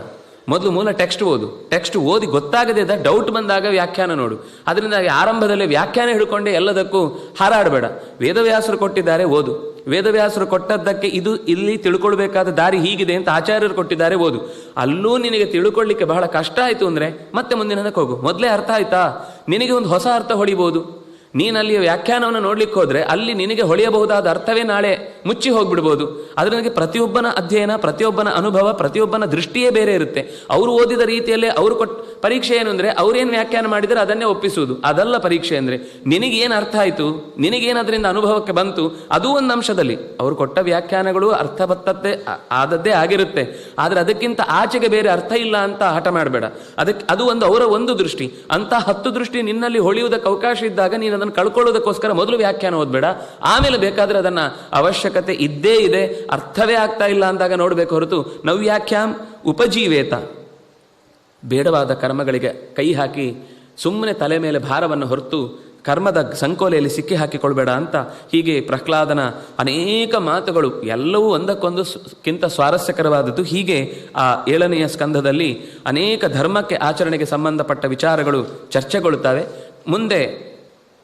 [SPEAKER 1] ಮೊದಲು ಮೂಲ ಟೆಕ್ಸ್ಟ್ ಓದು. ಟೆಕ್ಸ್ಟ್ ಓದಿ ಗೊತ್ತಾಗದೇ ಡೌಟ್ ಬಂದಾಗ ವ್ಯಾಖ್ಯಾನ ನೋಡು. ಅದರಿಂದ ಆರಂಭದಲ್ಲಿ ವ್ಯಾಖ್ಯಾನ ಹಿಡ್ಕೊಂಡೆ ಎಲ್ಲದಕ್ಕೂ ಹಾರಾಡಬೇಡ. ವೇದವ್ಯಾಸರು ಕೊಟ್ಟಿದ್ದಾರೆ ಓದು. ವೇದವ್ಯಾಸರು ಕೊಟ್ಟದ್ದಕ್ಕೆ ಇದು ಇಲ್ಲಿ ತಿಳ್ಕೊಳ್ಬೇಕಾದ ದಾರಿ ಹೀಗಿದೆ ಅಂತ ಆಚಾರ್ಯರು ಕೊಟ್ಟಿದ್ದಾರೆ ಓದು. ಅಲ್ಲೂ ನಿನಗೆ ತಿಳ್ಕೊಳ್ಳಿಕ್ಕೆ ಬಹಳ ಕಷ್ಟ ಆಯಿತು ಅಂದರೆ ಮತ್ತೆ ಮುಂದಿನದಕ್ಕೆ ಹೋಗು. ಮೊದಲೇ ಅರ್ಥ ಆಯ್ತಾ, ನಿನಗೆ ಒಂದು ಹೊಸ ಅರ್ಥ ಹೊಡಿಬೋದು. ನೀನಲ್ಲಿ ವ್ಯಾಖ್ಯಾನವನ್ನು ನೋಡ್ಲಿಕ್ಕೆ ಹೋದ್ರೆ ಅಲ್ಲಿ ನಿನಗೆ ಹೊಳೆಯಬಹುದಾದ ಅರ್ಥವೇ ನಾಳೆ ಮುಚ್ಚಿ ಹೋಗ್ಬಿಡ್ಬೋದು. ಅದರಿಂದ ಪ್ರತಿಯೊಬ್ಬನ ಅಧ್ಯಯನ, ಪ್ರತಿಯೊಬ್ಬನ ಅನುಭವ, ಪ್ರತಿಯೊಬ್ಬನ ದೃಷ್ಟಿಯೇ ಬೇರೆ ಇರುತ್ತೆ. ಅವರು ಓದಿದ ರೀತಿಯಲ್ಲೇ ಅವರು ಪರೀಕ್ಷೆ ಏನು ಅಂದರೆ ಅವರೇನು ವ್ಯಾಖ್ಯಾನ ಮಾಡಿದರೆ ಅದನ್ನೇ ಒಪ್ಪಿಸುವುದು. ಅದಲ್ಲ ಪರೀಕ್ಷೆ ಅಂದರೆ ನಿನಗೇನು ಅರ್ಥ ಆಯಿತು, ನಿನಗೇನು ಅದರಿಂದ ಅನುಭವಕ್ಕೆ ಬಂತು, ಅದು ಒಂದು ಅಂಶದಲ್ಲಿ. ಅವರು ಕೊಟ್ಟ ವ್ಯಾಖ್ಯಾನಗಳು ಅರ್ಥಬದ್ಧತೆ ಆದದ್ದೇ ಆಗಿರುತ್ತೆ. ಆದರೆ ಅದಕ್ಕಿಂತ ಆಚೆಗೆ ಬೇರೆ ಅರ್ಥ ಇಲ್ಲ ಅಂತ ಹಠ ಮಾಡಬೇಡ. ಅದು ಅವರ ಒಂದು ದೃಷ್ಟಿ. ಅಂತ 10 ದೃಷ್ಟಿ ನಿನ್ನಲ್ಲಿ ಹೊಳೆಯುವುದಕ್ಕೆ ಅವಕಾಶ ಇದ್ದಾಗ ನೀನು ಅದನ್ನು ಕಳ್ಕೊಳ್ಳೋದಕ್ಕೋಸ್ಕರ ಮೊದಲು ವ್ಯಾಖ್ಯಾನ ಓದ್ಬೇಡ. ಆಮೇಲೆ ಬೇಕಾದ್ರೆ ಅದನ್ನ ಅವಶ್ಯಕತೆ ಇದ್ದೇ ಇದೆ, ಅರ್ಥವೇ ಆಗ್ತಾ ಇಲ್ಲ ಅಂದಾಗ ನೋಡಬೇಕು ಹೊರತು ನವ್ಯಾಖ್ಯಾಂ ಉಪಜೀವೇತ. ಬೇಡವಾದ ಕರ್ಮಗಳಿಗೆ ಕೈ ಹಾಕಿ ಸುಮ್ಮನೆ ತಲೆ ಮೇಲೆ ಭಾರವನ್ನು ಹೊರತು ಕರ್ಮದ ಸಂಕೋಲೆಯಲ್ಲಿ ಸಿಕ್ಕಿ ಹಾಕಿಕೊಳ್ಬೇಡ ಅಂತ ಹೀಗೆ ಪ್ರಹ್ಲಾದನ ಅನೇಕ ಮಾತುಗಳು ಎಲ್ಲವೂ ಒಂದಕ್ಕೊಂದಕ್ಕಿಂತ ಸ್ವಾರಸ್ಯಕರವಾದದ್ದು. ಹೀಗೆ ಆ 7ನೆಯ ಸ್ಕಂಧದಲ್ಲಿ ಅನೇಕ ಧರ್ಮಕ್ಕೆ ಆಚರಣೆಗೆ ಸಂಬಂಧಪಟ್ಟ ವಿಚಾರಗಳು ಚರ್ಚೆಗೊಳ್ಳುತ್ತವೆ. ಮುಂದೆ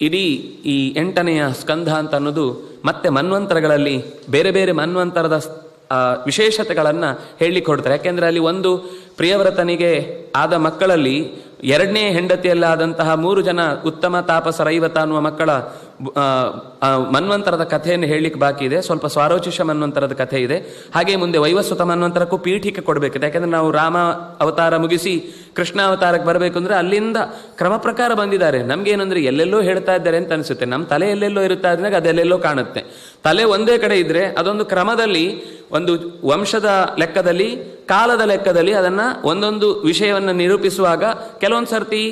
[SPEAKER 1] ಇಡೀ ಈ 8ನೆಯ ಸ್ಕಂಧ ಅಂತ ಅನ್ನೋದು ಮತ್ತೆ ಮನ್ವಂತರಗಳಲ್ಲಿ ಬೇರೆ ಬೇರೆ ಮನ್ವಂತರದ ವಿಶೇಷತೆಗಳನ್ನು ಹೇಳಲಿಕ್ಕೆ ಹೊಡ್ತಾರೆ. ಯಾಕೆಂದರೆ ಅಲ್ಲಿ ಒಂದು ಪ್ರಿಯವ್ರತನಿಗೆ ಆದ ಮಕ್ಕಳಲ್ಲಿ 2ನೇ ಹೆಂಡತಿಯಲ್ಲಾದಂತಹ 3 ಜನ ಉತ್ತಮ ತಾಪಸ ರೈವತ ಅನ್ನುವ ಮಕ್ಕಳ ಮನ್ವಂತರದ ಕಥೆಯನ್ನು ಹೇಳಲಿಕ್ಕೆ ಬಾಕಿ ಇದೆ. ಸ್ವಲ್ಪ ಸ್ವಾರೋಚಿಷ ಮನ್ವಂತರದ ಕಥೆ ಇದೆ. ಹಾಗೆ ಮುಂದೆ ವೈವಸ್ವತ ಮನ್ವಂತರಕ್ಕೂ ಪೀಠಿಕೆ ಕೊಡಬೇಕಿದೆ. ಯಾಕೆಂದರೆ ನಾವು ರಾಮ ಅವತಾರ ಮುಗಿಸಿ ಕೃಷ್ಣ ಅವತಾರಕ್ಕೆ ಬರಬೇಕು ಅಂದರೆ ಅಲ್ಲಿಂದ ಕ್ರಮ ಪ್ರಕಾರ ಬಂದಿದ್ದಾರೆ. ನಮ್ಗೇನಂದ್ರೆ ಎಲ್ಲೆಲ್ಲೋ ಹೇಳ್ತಾ ಇದ್ದಾರೆ ಅಂತ ಅನಿಸುತ್ತೆ. ನಮ್ಮ ತಲೆ ಎಲ್ಲೆಲ್ಲೋ ಇರುತ್ತಾ ಇದ್ದಾಗ ಅದೆಲ್ಲೆಲ್ಲೋ ಕಾಣುತ್ತೆ. ತಲೆ ಒಂದೇ ಕಡೆ ಇದ್ರೆ ಅದೊಂದು ಕ್ರಮದಲ್ಲಿ, ಒಂದು ವಂಶದ ಲೆಕ್ಕದಲ್ಲಿ, ಕಾಲದ ಲೆಕ್ಕದಲ್ಲಿ ಅದನ್ನ ಒಂದೊಂದು ವಿಷಯವನ್ನು ನಿರೂಪಿಸುವಾಗ ಕೆಲವೊಂದು ಸರ್ತಿ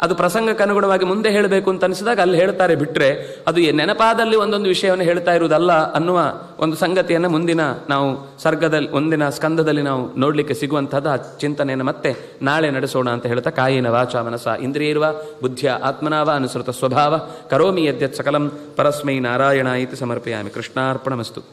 [SPEAKER 1] ಅದು ಪ್ರಸಂಗಕ್ಕೆ ಅನುಗುಣವಾಗಿ ಮುಂದೆ ಹೇಳಬೇಕು ಅಂತ ಅನಿಸಿದಾಗ ಅಲ್ಲಿ ಹೇಳ್ತಾರೆ. ಬಿಟ್ರೆ ಅದು ನೆನಪಾದಲ್ಲಿ ಒಂದೊಂದು ವಿಷಯವನ್ನು ಹೇಳ್ತಾ ಇರುವುದಲ್ಲ ಅನ್ನುವ ಒಂದು ಸಂಗತಿಯನ್ನು ಮುಂದಿನ ಸ್ಕಂದದಲ್ಲಿ ನಾವು ನೋಡ್ಲಿಕ್ಕೆ ಸಿಗುವಂತಹದ್ದು. ಆ ಚಿಂತನೆಯನ್ನು ಮತ್ತೆ ನಾಳೆ ನಡೆಸೋಣ ಅಂತ ಹೇಳ್ತಾ ಕಾಯಿನ ವಾಚ ಮನಸ ಇಂದ್ರಿಯರ್ವ ಬುದ್ಧಿಯ ಆತ್ಮನಾವ ಅನುಸೃತ ಸ್ವಭಾವ ಕರೋಮಿ ಯದ್ಯತ್ ಸಕಲಂ ಪರಸ್ಮೈ ನಾರಾಯಣ ಇತಿ ಸಮರ್ಪಯಾಮಿ. ಕೃಷ್ಣಾರ್ಪಣಮಸ್ತು.